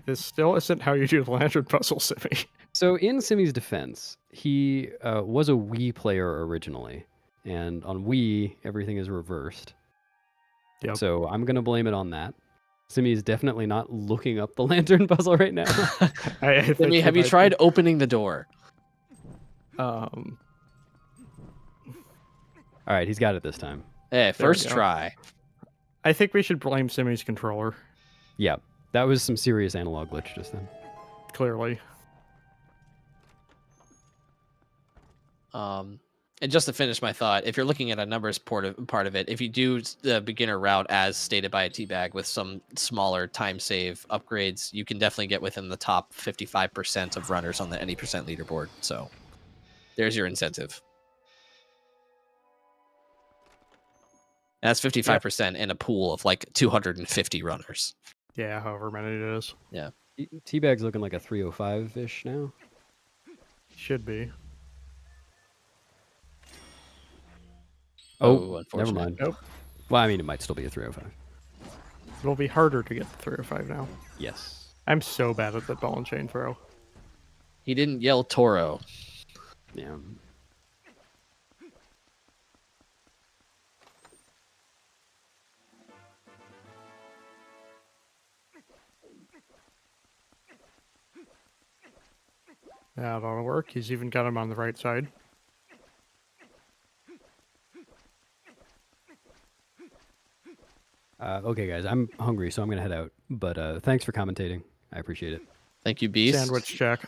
This still isn't how you do the lantern puzzle, Simi. So in Simi's defense, he was a Wii player originally, and on Wii everything is reversed. Yep. So I'm gonna blame it on that. Simi is definitely not looking up the lantern puzzle right now. I think Jimmy, have you might tried opening the door? be. All right, he's got it this time. Hey, we first go. try. I think we should blame Simi's controller. Yeah, that was some serious analog glitch just then. Clearly. And just to finish my thought, if you're looking at a numbers part of it, if you do the beginner route as stated by a teabag with some smaller time save upgrades, you can definitely get within the top 55% of runners on the any percent leaderboard. So there's your incentive. And that's 55% in a pool of like 250 runners. Yeah, however many it is. Teabag's looking like a 305-ish now. Should be. Oh, Oh, never unfortunate. mind. Nope. Well, I mean, it might still be a 305. It'll be harder to get the 305 now. Yes. I'm so bad at that ball and chain throw. He didn't yell Toro. Yeah. That ought to work. He's even got him on the right side. Okay, guys, I'm hungry, so I'm gonna head out. But thanks for commentating. I appreciate it. Thank you, Beast. Sandwich check.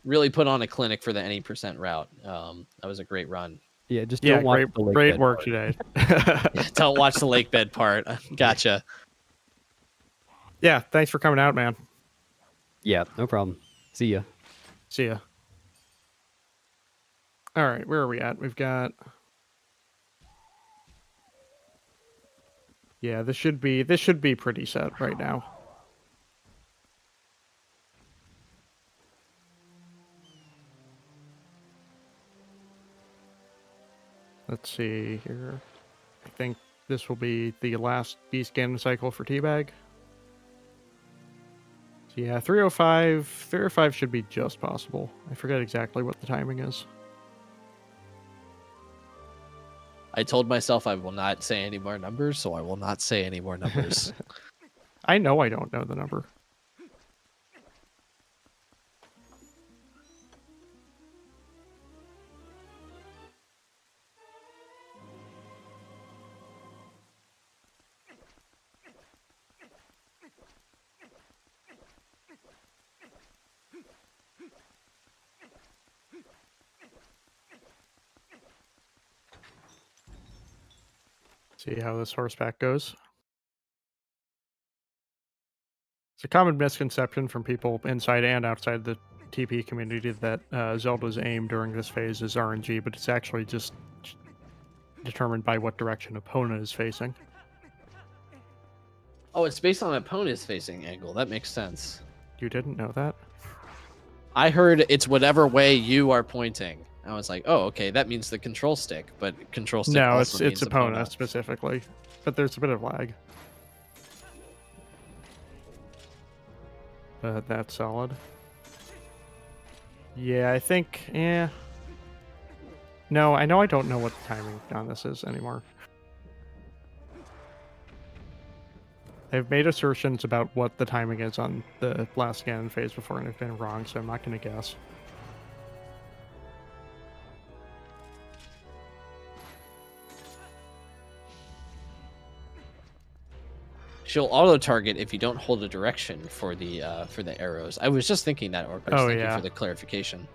Really put on a clinic for the any percent route. That was a great run. Yeah, just Yeah, don't watch the lake great bed work part. today. Don't watch the lake bed part. Gotcha. Yeah, thanks for coming out, man. Yeah, no problem. See ya. See ya. All right, where are we at? We've got. Yeah, this should be pretty set right now. Let's see here. I think this will be the last Beast Ganon cycle for Teabag. So yeah, 305 should be just possible. I forget exactly what the timing is. I told myself I will not say any more numbers, so I will not say any more numbers. I know I don't know the number. See how this horseback goes. It's a common misconception from people inside and outside the TP community that Zelda's aim during this phase is RNG, but it's actually just determined by what direction opponent is facing. Oh, it's based on opponent's facing angle. That makes sense. You didn't know that? I heard it's whatever way you are pointing. I was like, oh, okay, that means the control stick, but control stick No, also it's means Epona specifically, but there's a bit of lag. But that's solid. Yeah, I think, yeah. No, I know I don't know what the timing on this is anymore. I've made assertions about what the timing is on the last Ganon phase before, and I've been wrong, so I'm not going to guess. She'll auto target if you don't hold a direction for the arrows. I was just thinking that, Orcus. Thank you for the clarification.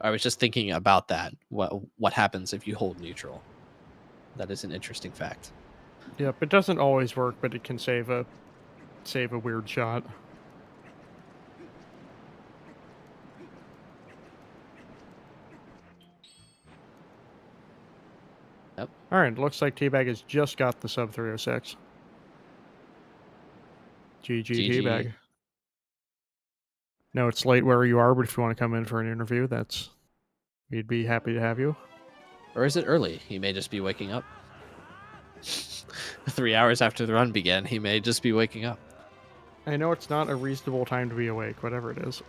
I was just thinking about that. What happens if you hold neutral? That is an interesting fact. Yep, it doesn't always work, but it can save a weird shot. Yep. All right, looks like Teabag has just got the sub 306. GG Teabag. No, it's late where you are, but if you want to come in for an interview, we'd be happy to have you. Or is it early? He may just be waking up. 3 hours after the run began, he may just be waking up. I know it's not a reasonable time to be awake, whatever it is.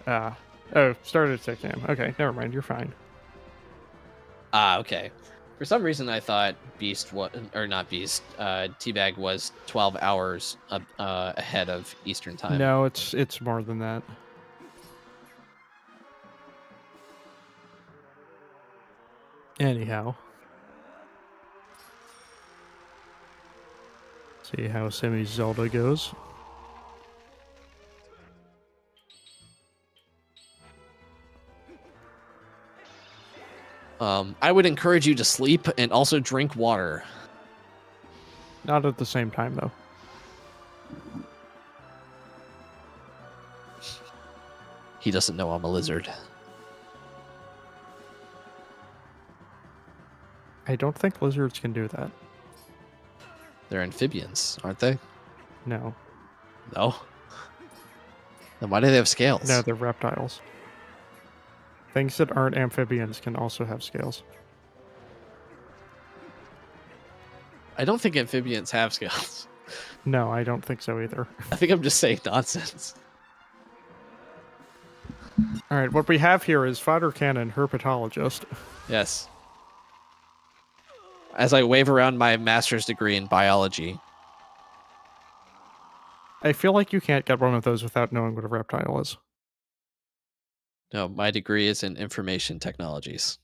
Oh, started at 6 a.m. Okay, never mind, you're fine. Okay. For some reason, I thought Teabag was 12 hours ahead of Eastern time. No, it's more than that. Anyhow. See how Simi's Zelda goes. I would encourage you to sleep and also drink water. Not at the same time, though. He doesn't know I'm a lizard. I don't think lizards can do that. They're amphibians, aren't they? No. No? Then why do they have scales? No, they're reptiles. Things that aren't amphibians can also have scales. I don't think amphibians have scales. No, I don't think so either. I think I'm just saying nonsense. All right, what we have here is fodder cannon herpetologist. Yes. As I wave around my master's degree in biology. I feel like you can't get one of those without knowing what a reptile is. No, my degree is in information technologies.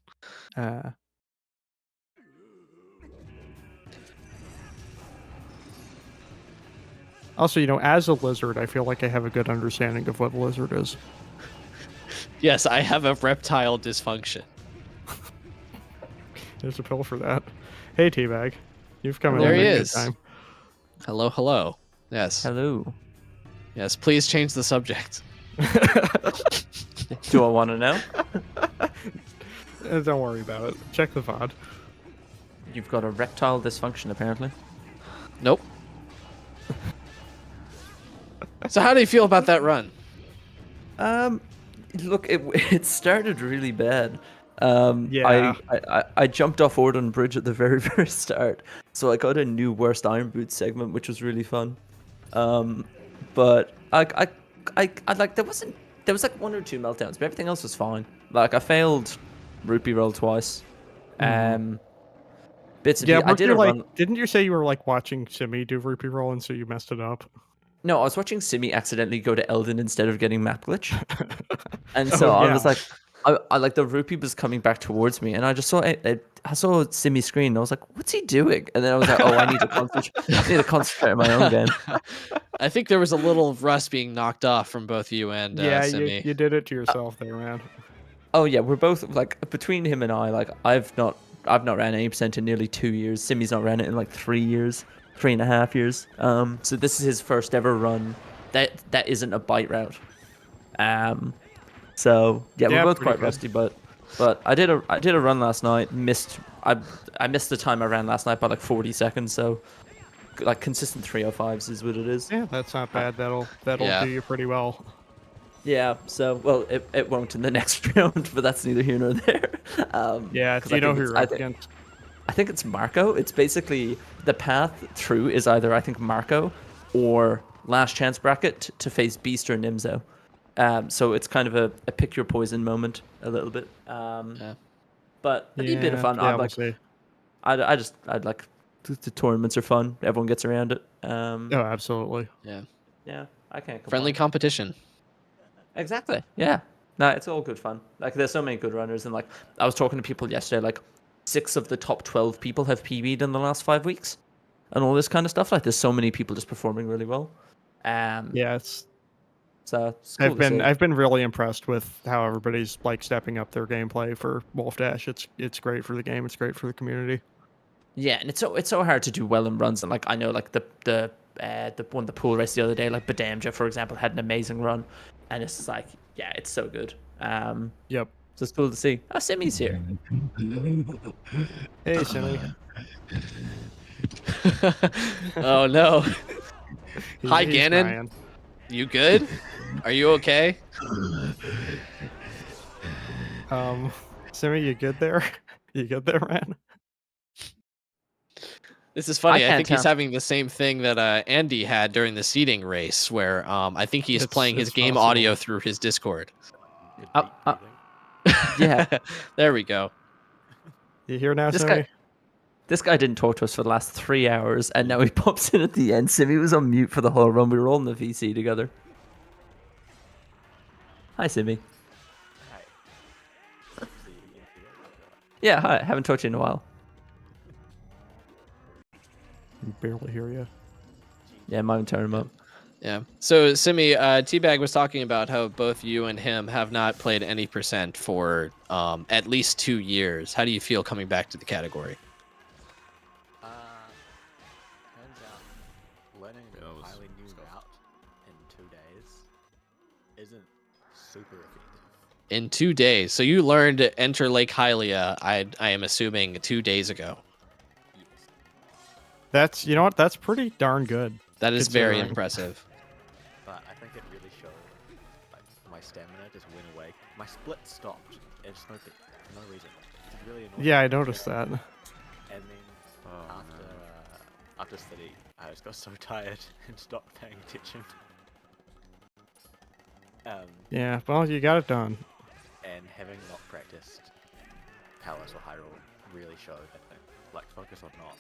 Also, as a lizard, I feel like I have a good understanding of what a lizard is. Yes, I have a reptile dysfunction. There's a pill for that. Hey, Teabag. You've come in There at he a good is. time. Hello, hello. Yes. Hello. Yes, please change the subject. Do I want to know? Don't worry about it. Check the VOD. You've got a reptile dysfunction, apparently. Nope. So how do you feel about that run? Look, it started really bad. Yeah. I jumped off Orden Bridge at the very, very start, so I got a new Worst Iron Boot segment, which was really fun. But I like there was like 1 or 2 meltdowns, but everything else was fine. Like I failed rupee roll twice. Bits of I did a run. Didn't you say you were like watching Simi do rupee roll and so you messed it up? No, I was watching Simi accidentally go to Elden instead of getting map glitch, and so I was like, I like the rupee was coming back towards me, and I just saw I saw Simi's screen, and I was like, "What's he doing?" And then I was like, "Oh, I need to concentrate. I need to concentrate on my own game." I think there was a little rust being knocked off from both you and Simi. you did it to yourself there, man. Oh yeah, we're both like between him and I. Like I've not ran 80% in nearly 2 years. Simi's not ran it in like 3 years. 3.5 years. So this is his first ever run that isn't a bite route. So yeah, we're both quite good. rusty, but I did a run last night. I missed the time I ran last night by like 40 seconds. So like consistent 305s is what it is. Yeah, that's not bad. That'll Yeah. do you pretty well. Yeah. So well, it won't in the next round, but that's neither here nor there. Yeah, 'Cause do you know who it's- you're up against? I think it's Marco. It's basically the path through is either I think Marco or last chance bracket to face Beast or Nimzo. So it's kind of a pick your poison moment a little bit. Yeah. But it'd be a bit of Yeah, fun. yeah, I'd we'll like. see. I'd like. The tournaments are fun. Everyone gets around it. Oh, absolutely. Yeah. Yeah, I can't complain. Friendly competition. Exactly. Yeah. No, it's all good fun. Like, there's so many good runners, and like, I was talking to people yesterday. Like, 6 of the top 12 people have PB'd in the last 5 weeks, and all this kind of stuff. Like, there's so many people just performing really well. Yeah, it's So it's cool I've to see. been really impressed with how everybody's like stepping up their gameplay for Wolfdash. It's great for the game. It's great for the community. Yeah, and it's so hard to do well in runs, and like I know like the one the pool race the other day, like Badamja for example had an amazing run, and it's just like yeah, it's so good. Yep. So it's cool to see. Oh, Simi's here. Hey, Simi. Oh no. Hi, He's Ganon. Ryan. You good? Are you okay? Simi, you good there? You good there, man? This is funny. I can't think he's tell. having the same thing that Andy had during the seeding race, where I think he's It's- playing his it's game possible. audio through his Discord. Yeah. There we go. You here now, This Simi? This guy didn't talk to us for the last 3 hours, and now he pops in at the end. Simi was on mute for the whole run. We were all in the VC together. Hi, Simi. Yeah, hi. Haven't talked to you in a while. I can barely hear you. Yeah, mine turn him up. Yeah. So Simi, Teabag was talking about how both you and him have not played any percent for at least 2 years. How do you feel coming back to the category? Turns out learning a entirely new route in 2 days isn't super effective. In 2 days. So you learned Enter Lake Hylia, I am assuming 2 days ago. Yes. That's you know what? That's pretty darn good. That is very Considering. impressive. But I think it really showed like my stamina just went away. My split stopped. It's no thing, for no reason. It's really annoying. Yeah, I noticed that. And then after study, I just got so tired and stopped paying attention. Yeah, well, you got it done. And having not practiced Palace or Hyrule really showed, I think. Like, focus or not.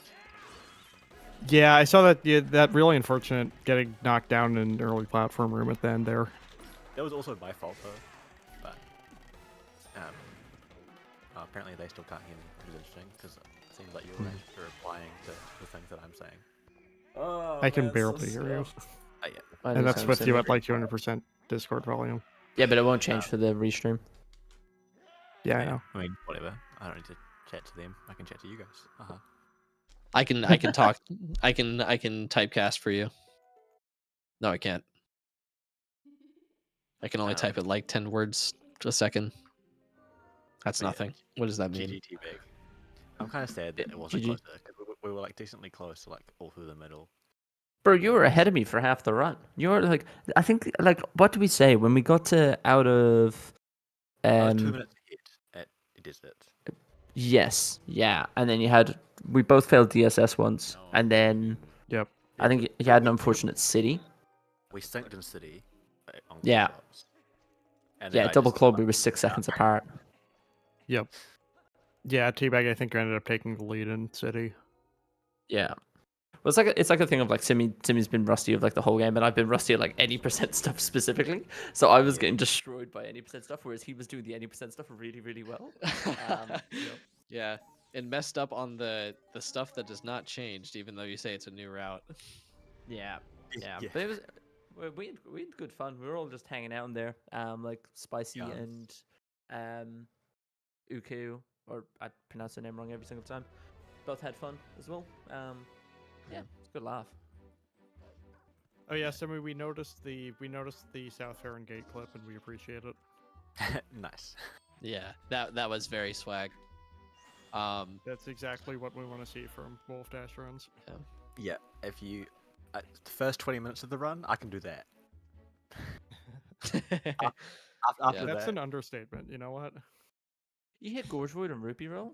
Yeah, I saw that. Yeah, that really unfortunate getting knocked down in early platform room at the end there. That was also my fault, though. But, apparently they still can't hear me, which is interesting, because it seems like you're replying to the things that I'm saying. Oh, I can barely hear you, Oh, yeah. and that's with you at like 200% Discord volume. Yeah, but it won't change for the restream. Yeah, I know. I mean, whatever. I don't need to chat to them. I can chat to you guys. Uh-huh. I can talk. I can typecast for you. No, I can't. I can only type it like 10 words a second. That's But yeah, nothing. What does that mean? GGT big. I'm kind of sad that it wasn't GG. closer, 'cause we were like decently close to like all through the middle. Bro, you were ahead of me for half the run. You were like, I think, like, what did we say when we got to out of? I was 2 minutes ahead at Desert. Yes, yeah, and then you had we both failed DSS once, No. and then Yep. I think you had an unfortunate city. We synced in City. On Yeah. shots. And then Yeah, I double just- club. We were 6 seconds apart. Yep. Yeah, Teabag I think ended up taking the lead in City. Yeah. Well, it's like a thing of like Simi's been rusty of like the whole game, and I've been rusty at like 80% stuff specifically. So I was getting destroyed by 80% stuff, whereas he was doing the 80% stuff really, really well. Yeah, it messed up on the stuff that does not change, even though you say it's a new route. Yeah, yeah. Yeah. But it was we had good fun. We were all just hanging out in there, like Spicy Yeah. and Uku, or I pronounce the name wrong every single time. Both had fun as well. Yeah, it's a good laugh. Oh yeah, so we noticed the South Heron Gate clip and we appreciate it. Nice. Yeah, that was very swag. That's exactly what we want to see from Wolfdash runs. Yeah, if you the first 20 minutes of the run, I can do that. After Yeah. That's that, an understatement. You know what? You hit Gorge Void and Rupee Roll?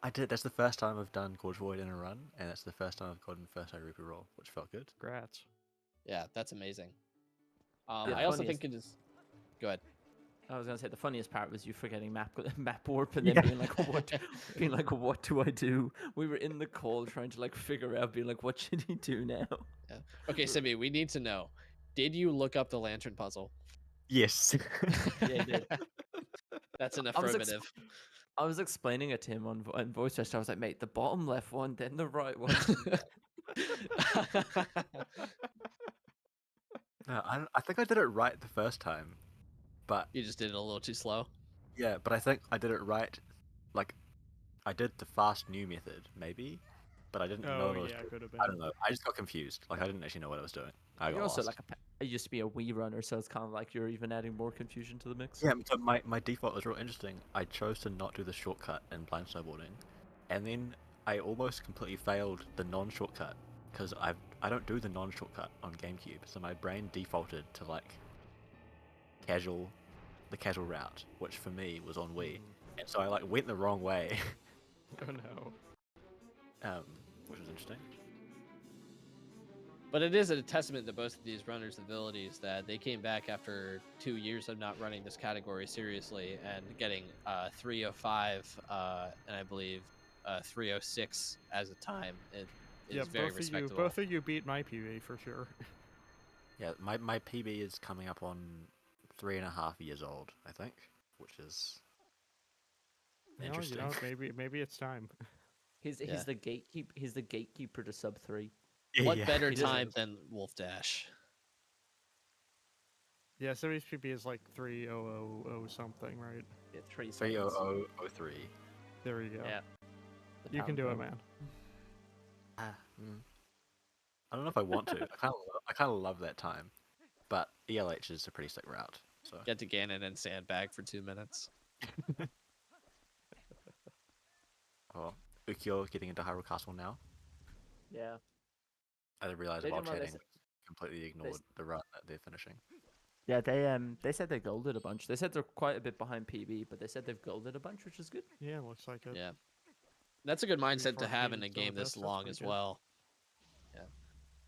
I did. That's the first time I've done Gorge Void in a run, and that's the first time I've gotten first eye Rupee Roll, which felt good. Congrats. Yeah, that's amazing. Yeah, I also funniest- think it is. Go ahead. I was gonna say the funniest part was you forgetting map warp and then Yeah. being like, what do I do? We were in the call trying to like figure out, being like, what should he do now? Yeah. Okay, Simi, we need to know. Did you look up the lantern puzzle? Yes. Yeah, he did. That's an I was ex- affirmative. I was explaining it to him on voice chat. I was like, mate, the bottom left one, then the right one. No, I think I did it right the first time, but You just did it a little too slow. yeah, but I think I did it right. Like, I did the fast new method, maybe, but I didn't know. Oh yeah, could have been. I don't know. I just got confused. Like, I didn't actually know what I was doing. I got You're also lost. like I used to be a Wii runner, so it's kind of like you're even adding more confusion to the mix. Yeah, so my default was real interesting. I chose to not do the shortcut in blind snowboarding, and then I almost completely failed the non-shortcut because I don't do the non-shortcut on GameCube, so my brain defaulted to like the casual route, which for me was on Wii, and so I like went the wrong way, Oh no. which was interesting. But it is a testament to both of these runners' abilities that they came back after 2 years of not running this category seriously and getting 305 and I believe 306 as a time. It is Yeah, very both respectable. both of you beat my PB for sure. Yeah, my PB is coming up on 3.5 years old, I think, which is interesting. Maybe it's time. He's Yeah. the gatekeeper. He's the gatekeeper to sub 3. What Yeah. better He doesn't- time than Wolfdash? Yeah, Simi's PB is like 3000 something, right? Yeah, 3 30003. There you go. Yeah. You can do it, man. I don't know if I want to. I kind of love that time, but ELH is a pretty sick route. So Get to Ganon and Sandbag for 2 minutes. oh, Ukyo getting into Hyrule Castle now. Yeah. I realized They while didn't realize chatting, completely ignored the run that they're finishing. Yeah, they said they golded a bunch. They said they're quite a bit behind PB, but they said they've golded a bunch, which is good. Yeah, looks like it. Yeah. That's a good mindset to 314 have in a still game the this best, that's long pretty as good. well. Yeah.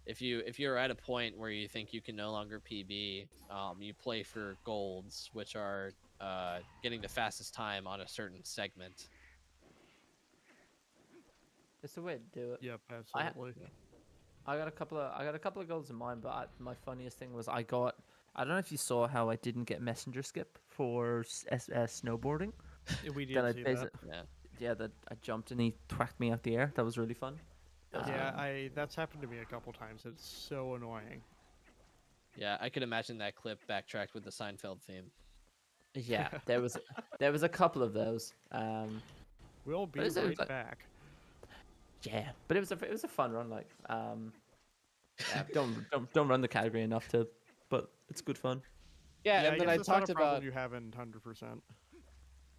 If you're at a point where you think you can no longer PB, you play for golds, which are getting the fastest time on a certain segment. It's the way to do it. Yep, absolutely. I got a couple of goals in mind, but my funniest thing was I don't know if you saw how I didn't get messenger skip for snowboarding. We did Then I see basi- that. Yeah. Yeah, that I jumped and he thwacked me out the air. That was really fun. Yeah, that's happened to me a couple times. It's so annoying. Yeah, I could imagine that clip backtracked with the Seinfeld theme. Yeah, there was a couple of those. We'll be But it's right like- back. Yeah, but it was a fun run. Like, yeah, don't run the category enough to, but it's good fun. Yeah, I and then guess I it's not talked a problem about you haven't 100%.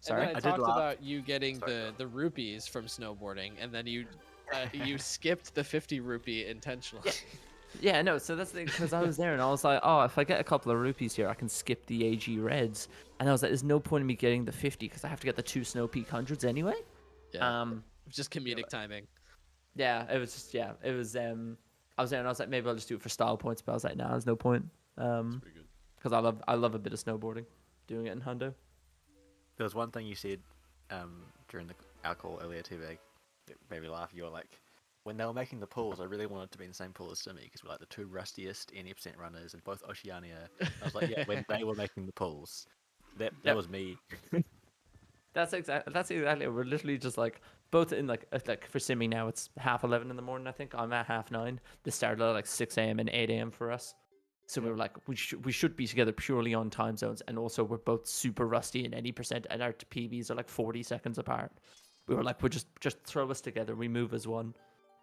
Sorry, and then I I did talked laugh. about you getting Sorry, the rupees from snowboarding, and then you skipped the 50 rupee intentionally. Yeah, no. So that's the thing, because I was there and I was like, oh, if I get a couple of rupees here, I can skip the AG Reds. And I was like, there's no point in me getting the 50 because I have to get the 2 Snow Peak hundreds anyway. Yeah. Just comedic timing. Yeah, it was just I was there and I was like, maybe I'll just do it for style points, but I was like, nah, there's no point. That's pretty good. Because I love a bit of snowboarding, doing it in Hundo. There was one thing you said during our call earlier too, Big, that made me laugh. You were like, when they were making the pools, I really wanted to be in the same pool as Simi because we're like the 2 rustiest NE% runners and both Oceania. I was like, yeah, when they were making the pools, that Yep. was me. That's exactly it. We're literally just like both in like for Simi now it's 11:30 in the morning. I think I'm at 9:30. This started at like 6 a.m. and 8 a.m. for us. So we were like, we should be together purely on time zones, and also we're both super rusty in NE%, and our PBs are like 40 seconds apart. We were like, we'll just throw us together. We move as one.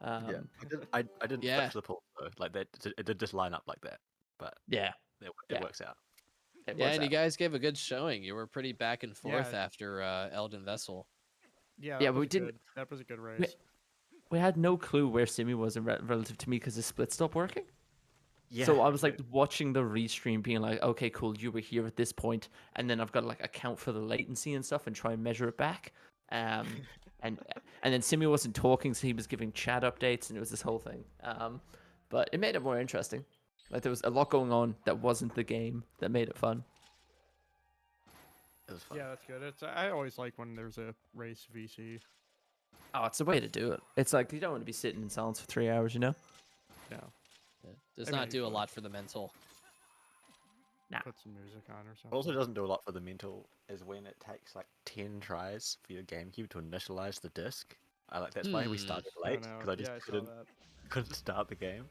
Yeah, I didn't Yeah. fix the pool though. Like that, it did just line up like that. But Yeah. it Yeah. works out. It Yeah, works and you out. guys gave a good showing. You were pretty back and forth Yeah. after Elden Vessel. Yeah, Yeah, that but we was didn't- good. That was a good race. we had no clue where Simi was relative to me because his split stopped working. Yeah. So I was like watching the restream, being like, okay, cool, you were here at this point, and then I've got to like account for the latency and stuff and try and measure it back. And then Simi wasn't talking, so he was giving chat updates, and it was this whole thing. But it made it more interesting. Like there was a lot going on that wasn't the game that made it fun. It was fun. Yeah, that's good. I always like when there's a race VC. Oh, it's the way to do it. It's like you don't want to be sitting in silence for 3 hours, you know? Yeah, Yeah. Does I mean, not do a but- lot for the mental. Nah. put some music on or something. What also doesn't do a lot for the mental is when it takes like 10 tries for your GameCube to initialize the disc. That's why we started I late, know. because I just Yeah, I saw couldn't, that. couldn't start the game.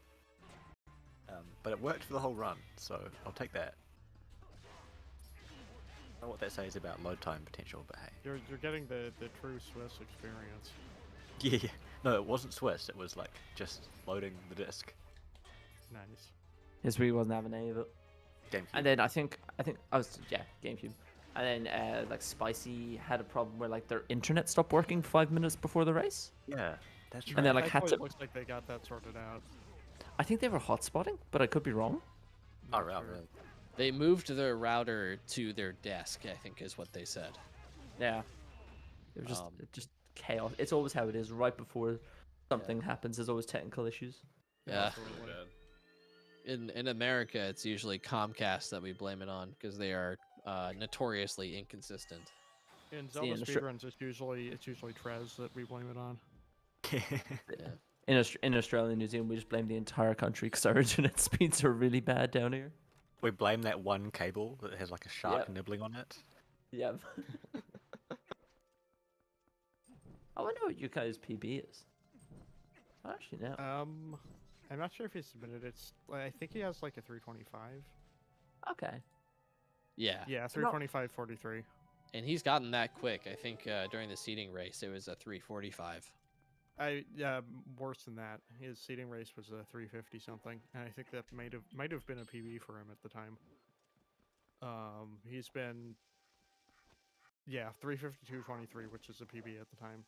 But it worked for the whole run, so I'll take that. I don't know what that says about load time potential, but hey. You're getting the true Swiss experience. Yeah. No, it wasn't Swiss, it was like just loading the disc. Nice. His Wii wasn't having any of it. GameCube. And then I think I was GameCube. And then like Spicy had a problem where like their internet stopped working 5 minutes before the race. Yeah, that's right. And then like had Thankfully, to. it looks like they got that sorted out. I think they were hotspotting, but I could be wrong. Oh, right, really? They moved their router to their desk, I think is what they said. Yeah. It was just chaos. It's always how it is. Right before something happens, there's always technical issues. Yeah. Absolutely. In America, it's usually Comcast that we blame it on because they are notoriously inconsistent. In See, Zelda in the speedruns, it's usually Trez that we blame it on. Yeah. In Australia and New Zealand, we just blame the entire country because our internet speeds are really bad down here. We blame that one cable that has like a shark Yep. nibbling on it. Yeah. I wonder what you guys' PB is. I actually know. I'm not sure if he submitted it. I think he has like a 325. Okay. Yeah. Yeah, 325.43. And he's gotten that quick. I think during the seeding race, it was a 345. Worse than that. His seeding race was a 350 something, and I think that might have been a PB for him at the time. He's been 352.23, which is a PB at the time.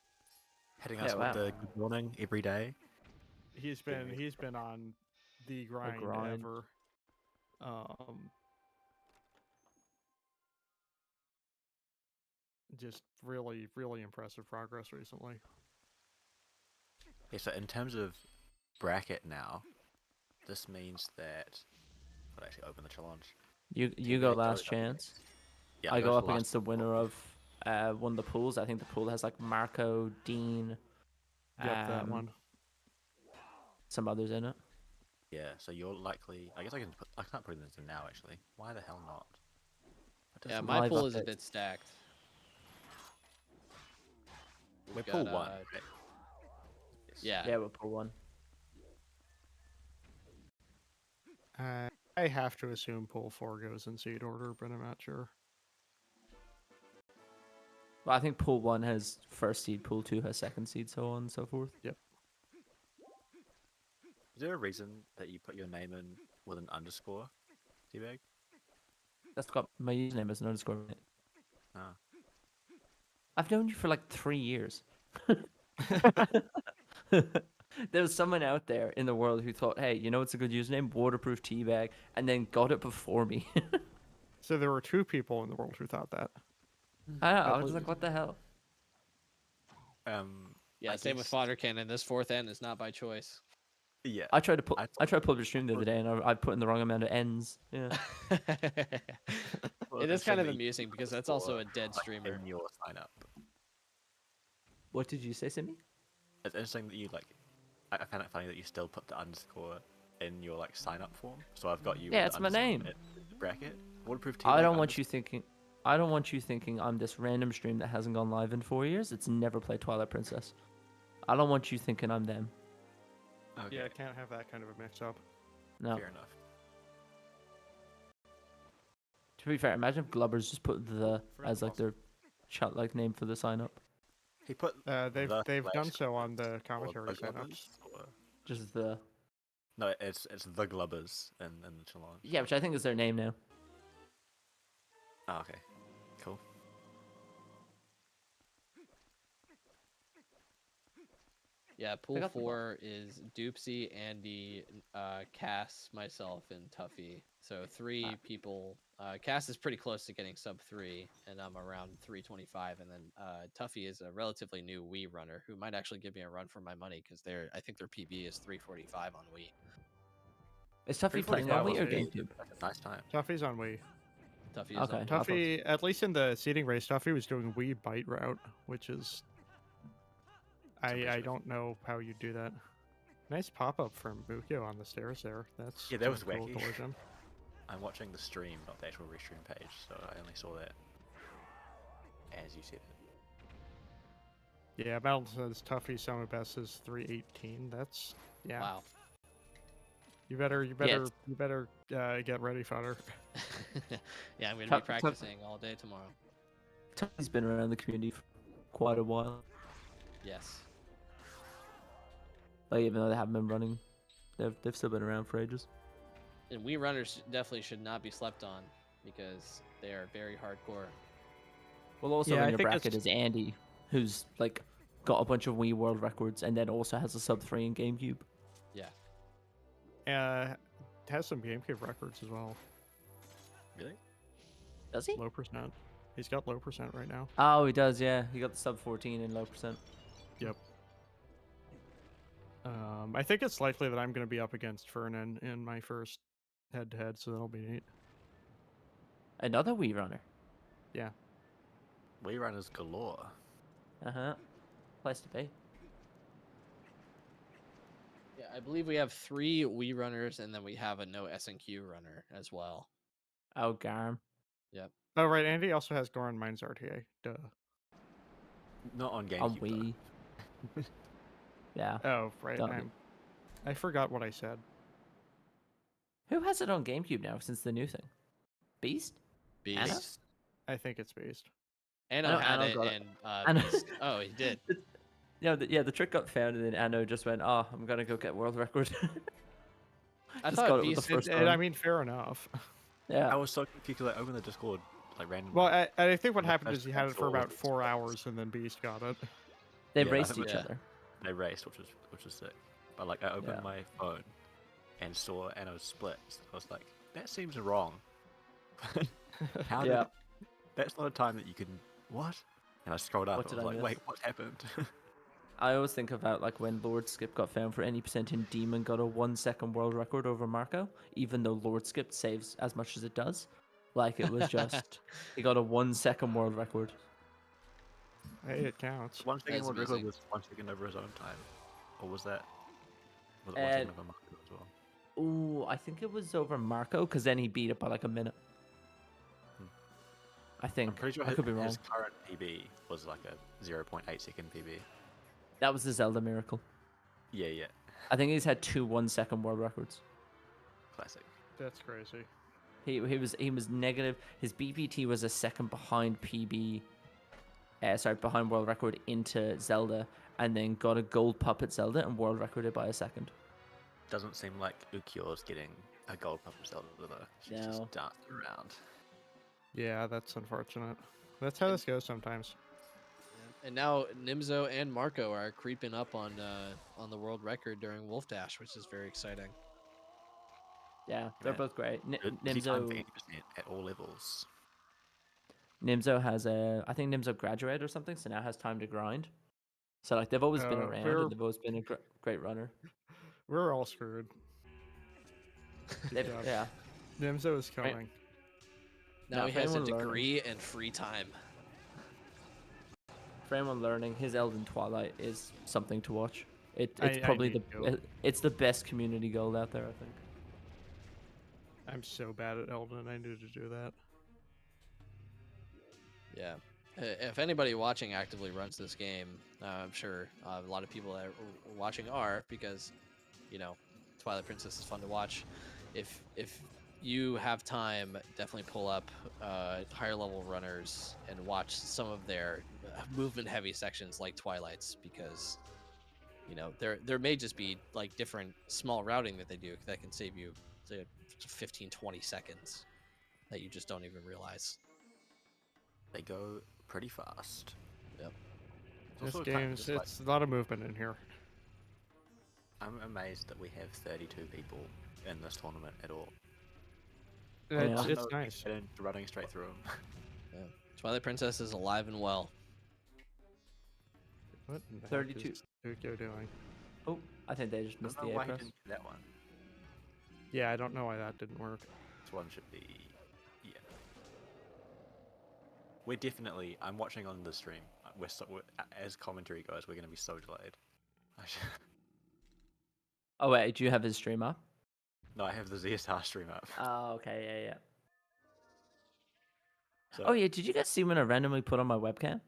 Hitting Yeah, us wow. with the good morning every day. He's been on the grind, grind. ever. Just really, really impressive progress recently. Okay, so in terms of bracket now, this means that I'll actually open the challenge. You go Goes last up chance. Yeah, I go up last against the winner of one of the pools. I think the pool has like Marco, Dean, Yep, that one. some others in it. Yeah, so you're likely. I guess I can't put this in now actually. Why the hell not? What does Yeah, it my live pool is a update. bit stacked. We're We've pool got, one. Right? Yes. Yeah. Yeah, we're pool one. I have to assume pool 4 goes in seed order, but I'm not sure. Well, I think pool one has first seed, pool two has second seed, so on and so forth. Yep. Is there a reason that you put your name in with an underscore, T-Bag? That's got my username as an underscore. in it. Ah. I've known you for like 3 years. There was someone out there in the world who thought, hey, you know what's a good username? Waterproof teabag, and then got it before me. So there were 2 people in the world who thought that. I know, I was like, what the hell? Yeah, I same with guess- fodder cannon. This fourth end is not by choice. Yeah. I tried to put I I tried to pull up a stream the other day, and I put in the wrong amount of ends. Yeah. Well, It is then kind of send me amusing because that's also a underscore, dead like, streamer. in your sign up. What did you say, Simi? It's interesting that you like. I find it funny that you still put the underscore in your like sign up form. So I've got you. Yeah, with it's the my underscore name. in the bracket. Waterproof I teabag don't want you thinking. I don't want you thinking I'm this random stream that hasn't gone live in 4 years. It's never played Twilight Princess. I don't want you thinking I'm them. Okay, Yeah, I can't have that kind of a mix-up. No. fair enough. To be fair, imagine if Glubbers just put the as like their chat like name for the sign up. He put. They've the done slash so on the or commentary the setups. Glubbers, or- Just the No, it's the Glubbers in the challenge. yeah, which I think is their name now. Oh, okay. Cool. Yeah, pool got the ball. 4 is Doopsy, Andy, Cass, myself, and Tuffy. So 3 people. Cass is pretty close to getting sub 3, and I'm around 325. And then Tuffy is a relatively new Wii runner who might actually give me a run for my money because I think their PB is 345 on Wii. Is Tuffy playing on 345 Wii or was GameCube? That's a nice time. Tuffy's on Wii. Tuffy is Okay. on Wii. Tuffy, at least in the seeding race, Tuffy was doing Wii bite route, which is I impressive. don't know how you do that. Nice pop up from Mukio on the stairs there. That's Yeah, that was some cool wacky. collision. I'm watching the stream, not the actual restream page, so I only saw that as you said it. Yeah, Battle says Tuffy summer best is 318. That's Wow. You better get ready, fodder. Yeah, I'm going to be Tuff- practicing all day tomorrow. Tuffy's been around the community for quite a while. Yes. Like, even though they haven't been running, they've still been around for ages. And Wii runners definitely should not be slept on because they are very hardcore. Well, also Yeah, I in your think bracket it's- is Andy, who's like got a bunch of Wii World Records and then also has a sub 3 in GameCube. Yeah. Has some GameCube records as well. Really? Does he? Low percent. He's got low percent right now. Oh, he does. Yeah, he got the sub 14 in low percent. Yep. I think it's likely that I'm going to be up against Fernan in my first head-to-head, so that'll be neat. Another Wii runner. Wii runners galore. Place to be. Yeah, I believe we have 3 Wii runners and then we have a no S&Q runner as well. Oh, Garm. Oh, right. Andy also has Goran Mines RTA. Duh. Not on GameCube. On Wii. Yeah. Oh, right. Done. I forgot what I said. Who has it on GameCube now since the new thing? Beast? Anna? Beast. I think it's based. Anno I know had Anno it got it. and Anno- Beast. Oh, he did. Yeah, the trick got found, and then Anno just went, "Oh, I'm gonna go get world record." I Just thought got it with the Beast. first I run. mean, fair enough. Yeah. I was so confused because I opened the Discord like randomly. Well, I think what The happened is first he had it for console about was 4 hours, and then Beast got it. They Yeah, I raced think each we- other. They raced, which was sick. But like I opened Yeah. my phone and saw Anno's split. I was like, that seems wrong. How Yeah. did that's not a time that you can what? And I scrolled up What and did I I was like, miss? wait, what happened? I always think about like when Lord Skip got found for any percent in Demon got a 1 second world record over Marco, even though Lord Skip saves as much as it does. Like it was just he got a 1 second world record. Hey, it counts. 1 second That's world record amazing. was 1 second over his own time. Or was it 1 And- second over Marco as well? Ooh, I think it was over Marco because then he beat it by like a minute. Hmm. I think. I'm pretty sure I could be wrong. his current PB was like a 0.8 second PB. That was the Zelda miracle. Yeah, I think he's had 2 1 second world records. classic. That's crazy. He was negative. His BPT was a second behind PB. Behind world record into Zelda, and then got a gold puppet Zelda and world recorded by a second. Doesn't seem like Ukyo's getting a gold puppet Zelda though. She's No. just dancing around. Yeah, that's unfortunate. That's how this goes sometimes. And now Nimzo and Marco are creeping up on the world record during Wolfdash, which is very exciting. Yeah, they're Yeah. both great. Easy time for Nimzo 80% at all levels. has a. I think Nimzo graduated or something, so now has time to grind. So like they've always been around, we're- and they've always been a great runner. We're all screwed. They've- Yeah. yeah. Nimzo is killing. Now Now, he for has a anyone learning- degree and free time. For anyone learning, his Elden Twilight is something to watch. It's I probably need to. it's the best community gold out there, I think. I'm so bad at Elden, I need to do that. Yeah. If anybody watching actively runs this game, I'm sure a lot of people that are watching are, because, you know, Twilight Princess is fun to watch. If you have time, definitely pull up higher level runners and watch some of their movement heavy sections like Twilight's, because, you know, there may just be like different small routing that they do that can save you say 15-20 seconds that you just don't even realize. They go pretty fast. Yep. It's This also kind of game's just like- it's a lot of movement in here. I'm amazed that we have 32 people in this tournament at all. It's, Yeah. it's nice. And running straight through them. Yeah. Twilight Princess is alive and well. What in the 32. heck is Ukyo doing? Oh, I think they just I missed don't the know why A he press. didn't do that one. Yeah, I don't know why that didn't work. This one should be... Yeah. We're definitely... I'm watching on the stream. As commentary goes, we're going to be so delayed. Oh wait, do you have his stream up? No, I have the ZSR stream up. Oh, okay, yeah. So, Oh yeah, did you guys see when I randomly put on my webcam?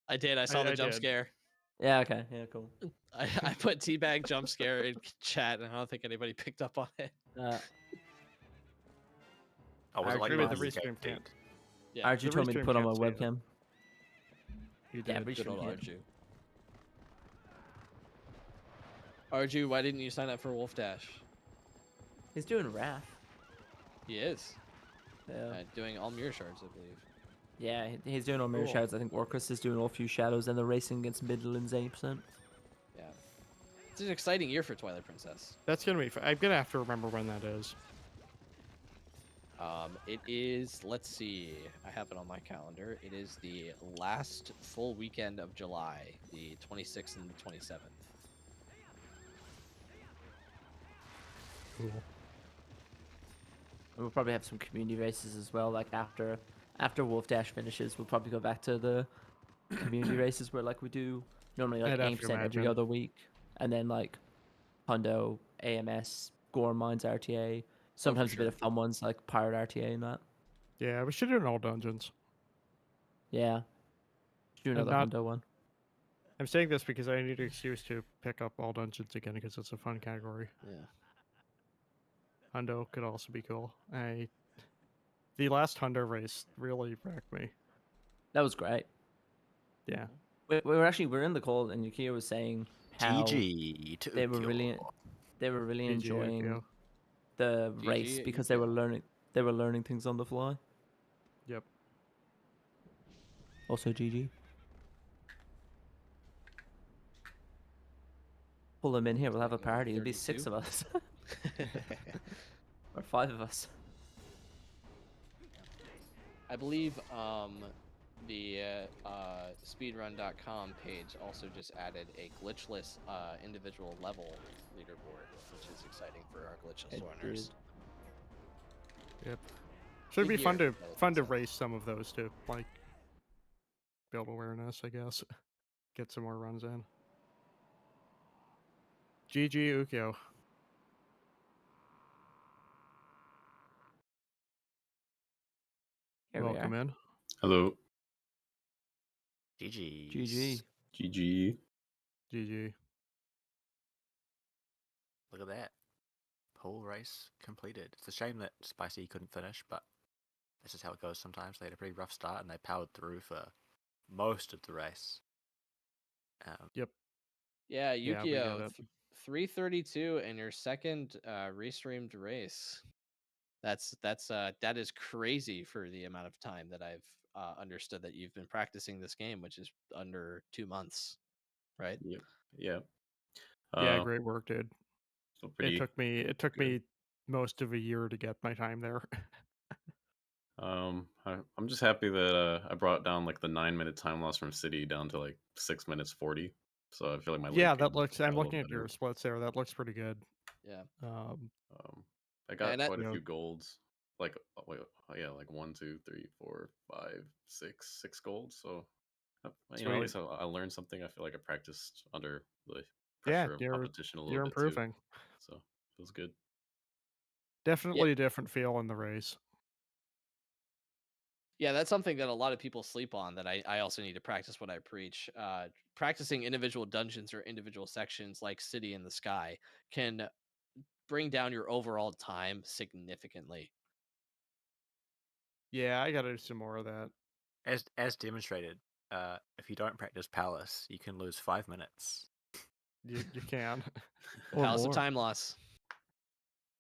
I did. I saw the I jump did. scare. Yeah, okay, yeah, cool. I put teabag jump scare in chat, and I don't think anybody picked up on it. I was I like, agree with the Marty's restream dead. can't. Yeah, Arju the told me to restream put on my can't see it. webcam. You Yeah, did. good restream old can't. Arju. Arju, why didn't you sign up for Wolfdash? He's doing Wrath. He is Yeah. doing all mirror shards, I believe. Yeah, he's doing all mirror Cool. shadows. I think Orcus is doing all few shadows, and they're racing against Midlands 80%. Yeah, it's an exciting year for Twilight Princess. That's gonna be. I'm gonna have to remember when that is. It is. Let's see. I have it on my calendar. It is the last full weekend of July, the 26th and the 27th. Cool. We'll probably have some community races as well. Like after Wolfdash finishes, we'll probably go back to the community races where like we do normally like I'd have to 8% every imagine. other week, and then like Hundo, AMS, Gore Mines RTA. Sometimes a bit sure. of fun ones like Pirate RTA and that. Yeah, we should do an all dungeons. Yeah. Do And another not- Hundo one. I'm saying this because I need an excuse to pick up all dungeons again because it's a fun category. Yeah. Hundo could also be cool. The last Hundo race really wrecked me. That was great. Yeah. We were in the call, and Yukio was saying how GG to they were Ukyo. really GG, enjoying Ukyo. the GG race at because they were Ukyo. learning things on the fly. Yep. Also GG. Pull them in here, we'll have a party. It'll be 6 32? of us. Or 5 of us. I believe the speedrun.com page also just added a glitchless individual level leaderboard, which is exciting for our glitchless It runners. Yep. Should Big be fun year to for Twilight fun to Princess. race some of those to like build awareness, I guess. Get some more runs in. GG Ukyo. Here Welcome we are. in. Hello. GG. GG. GG. GG. Look at that. Whole race completed. It's a shame that Spicy couldn't finish, but this is how it goes sometimes. They had a pretty rough start and they powered through for most of the race. Yeah, Yeah, we Yukio, get it. 332 in your second restreamed race. That is crazy for the amount of time that I've understood that you've been practicing this game, which is under 2 months, right? Yep. Yeah. Yeah, great work, dude. So pretty. It took good. me most of a year to get my time there. I'm just happy that I brought down like the 9-minute time loss from City down to like 6 minutes 40. So I feel like my late Yeah, game that looks. got a I'm little looking at better. your splits there. That looks pretty good. Yeah. I got And that- quite you a know- few golds. Like yeah, like 1, 2, 3, 4, 5, 6 golds. So you know, at Sweet. least I learned something. I feel like I practiced under the Yeah, pressure of competition a little you're bit improving. too. So feels good. Definitely a different feel in the race. Yeah, that's something that a lot of people sleep on that I also need to practice what I preach. Practicing individual dungeons or individual sections like City in the Sky can bring down your overall time significantly. Yeah, I gotta do some more of that. As demonstrated, if you don't practice Palace, you can lose 5 minutes. You can. The Palace of Time Loss.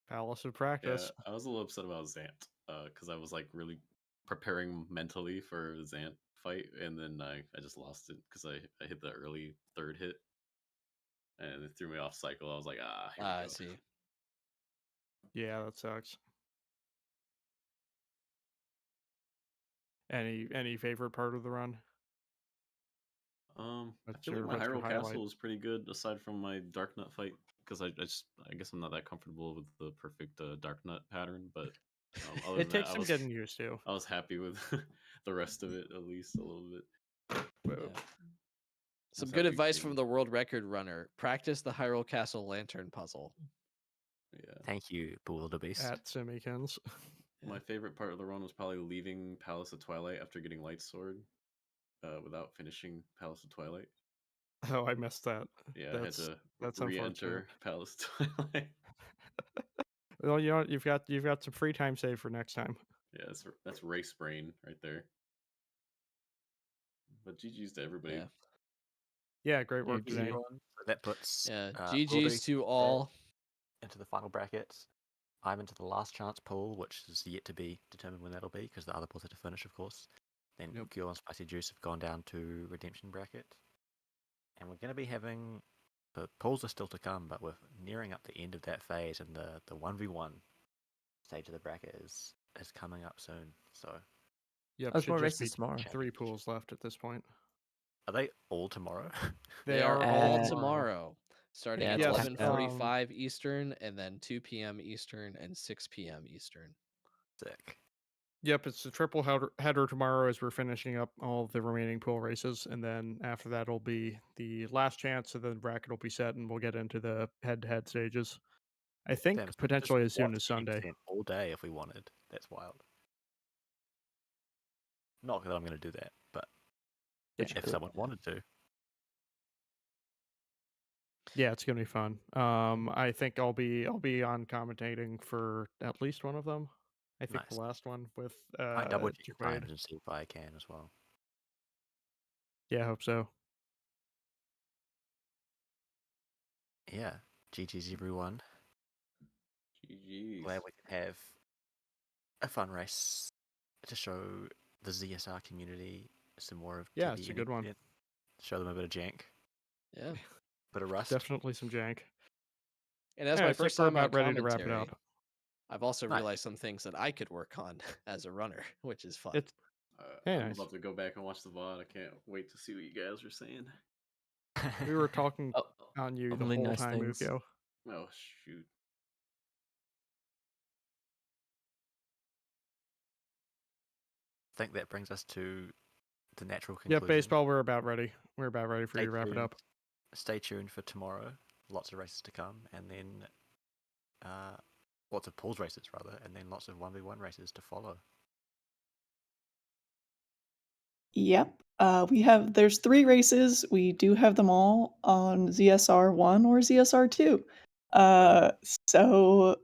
Palace of Yeah, practice. I was a little upset about Zant because I was like really preparing mentally for the Zant fight, and then I just lost it because I hit the early third hit. and it threw me off cycle. I was like, here we I go. see. Yeah, that sucks. Any favorite part of the run? I What's feel your- like my what's your Hyrule highlight? Castle was pretty good, aside from my Dark Nut fight, because I guess I'm not that comfortable with the perfect Dark Nut pattern. But other It than that, takes some getting used to. I was happy with the rest of it, at least a little bit. Yeah. Some That's good how big advice thing from is. the world record runner: practice the Hyrule Castle lantern puzzle. Yeah. Thank you, Bewilderbeast. At Simikins. My favorite part of the run was probably leaving Palace of Twilight after getting Light Sword, without finishing Palace of Twilight. Oh, I missed that. Yeah, That's, I had to that's re-enter Palace of Twilight. Well, you know, you've got some free time saved for next time. Yeah, that's race brain right there. But GG's to everybody. Yeah. Yeah, great work GG, today. everyone. So that puts Yeah. Wildebeest GG's to all. into the final brackets. I'm into the last chance pool, which is yet to be determined when that'll be, because the other pools have to finish, of course. Then Yep. Gil and Spicy Juice have gone down to redemption bracket. And we're going to be having, the pools are still to come, but we're nearing up the end of that phase, and the 1v1 stage of the bracket is coming up soon. So Yep, There's should more just be races tomorrow. 3 pools left at this point. are they all tomorrow? They are all all tomorrow, starting Yeah, at Yes, it's packed out. 11:45 Eastern, and then 2 p.m. Eastern and 6 p.m. Eastern. Sick. Yep, it's a triple header tomorrow as we're finishing up all the remaining pool races, and then after that will be the last chance, so the bracket will be set, and we'll get into the head-to-head stages. I think Damn, so we potentially just as soon watch as Sunday. 80% all day if we wanted. That's wild. Not that I'm going to do that, but But you if could, someone yeah. wanted to. Yeah, it's gonna be fun. I think I'll be on commentating for at least one of them. I think the Nice. last one with Might double check your Jaqaid. times and see if I can as well. Yeah, I hope so. Yeah. GG's everyone. GG's. Glad we can have a fun race to show the ZSR community some more of Yeah, TP it's a and good one. Infinite. Show them a bit of jank, Yeah. bit of rust. Definitely some jank. And as Yeah, my it's like first we're time on about ready to wrap it commentary, up. I've also Nice. realized some things that I could work on as a runner, which is fun. It's Hey, I'm nice. about to go back and watch the VOD. I can't wait to see what you guys are saying. We were talking Oh, on you the only whole nice time, things. Ukyo. Oh shoot. I think that brings us to the natural conclusion. Yep, baseball. We're about ready. We're about ready for you to wrap it up. Stay tuned for tomorrow. Lots of races to come, and then lots of pools races rather, and then lots of 1v1 races to follow. Yep. There's 3 races. We do have them all on ZSR 1 or ZSR 2. So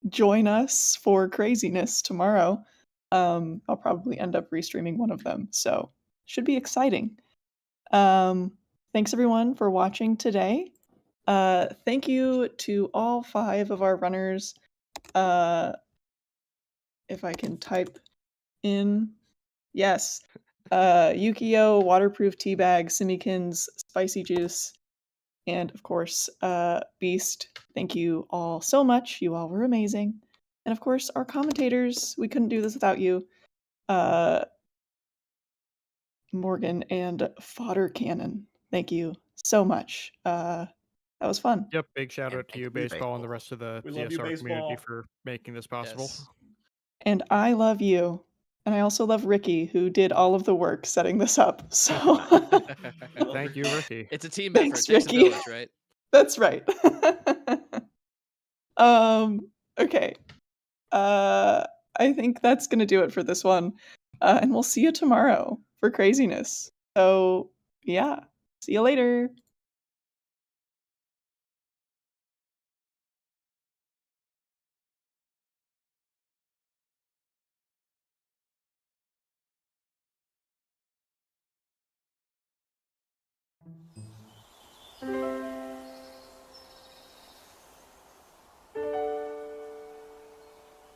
join us for craziness tomorrow. I'll probably end up restreaming one of them, so should be exciting. Thanks everyone for watching today. Thank you to all 5 of our runners. If I can type in, yes. Yukio, Waterproof Teabag, Simikins, Spicy Juice, and of course, Beast. Thank you all so much. You all were amazing. And of course, our commentators. We couldn't do this without you. Morgan and Fodder Cannon. Thank you so much. That was fun. Yep, big shout And out to thank you, you, baseball, and the Baseball. rest of the We love you, ZSR community baseball. for making this possible. Yes. And I love you. And I also love Ricky, who did all of the work setting this up. So Thank you, Ricky. It's a team Thanks, effort. Takes a Ricky. village, right? That's right. Okay. I think that's gonna do it for this one. And we'll see you tomorrow for craziness. So yeah. See you later.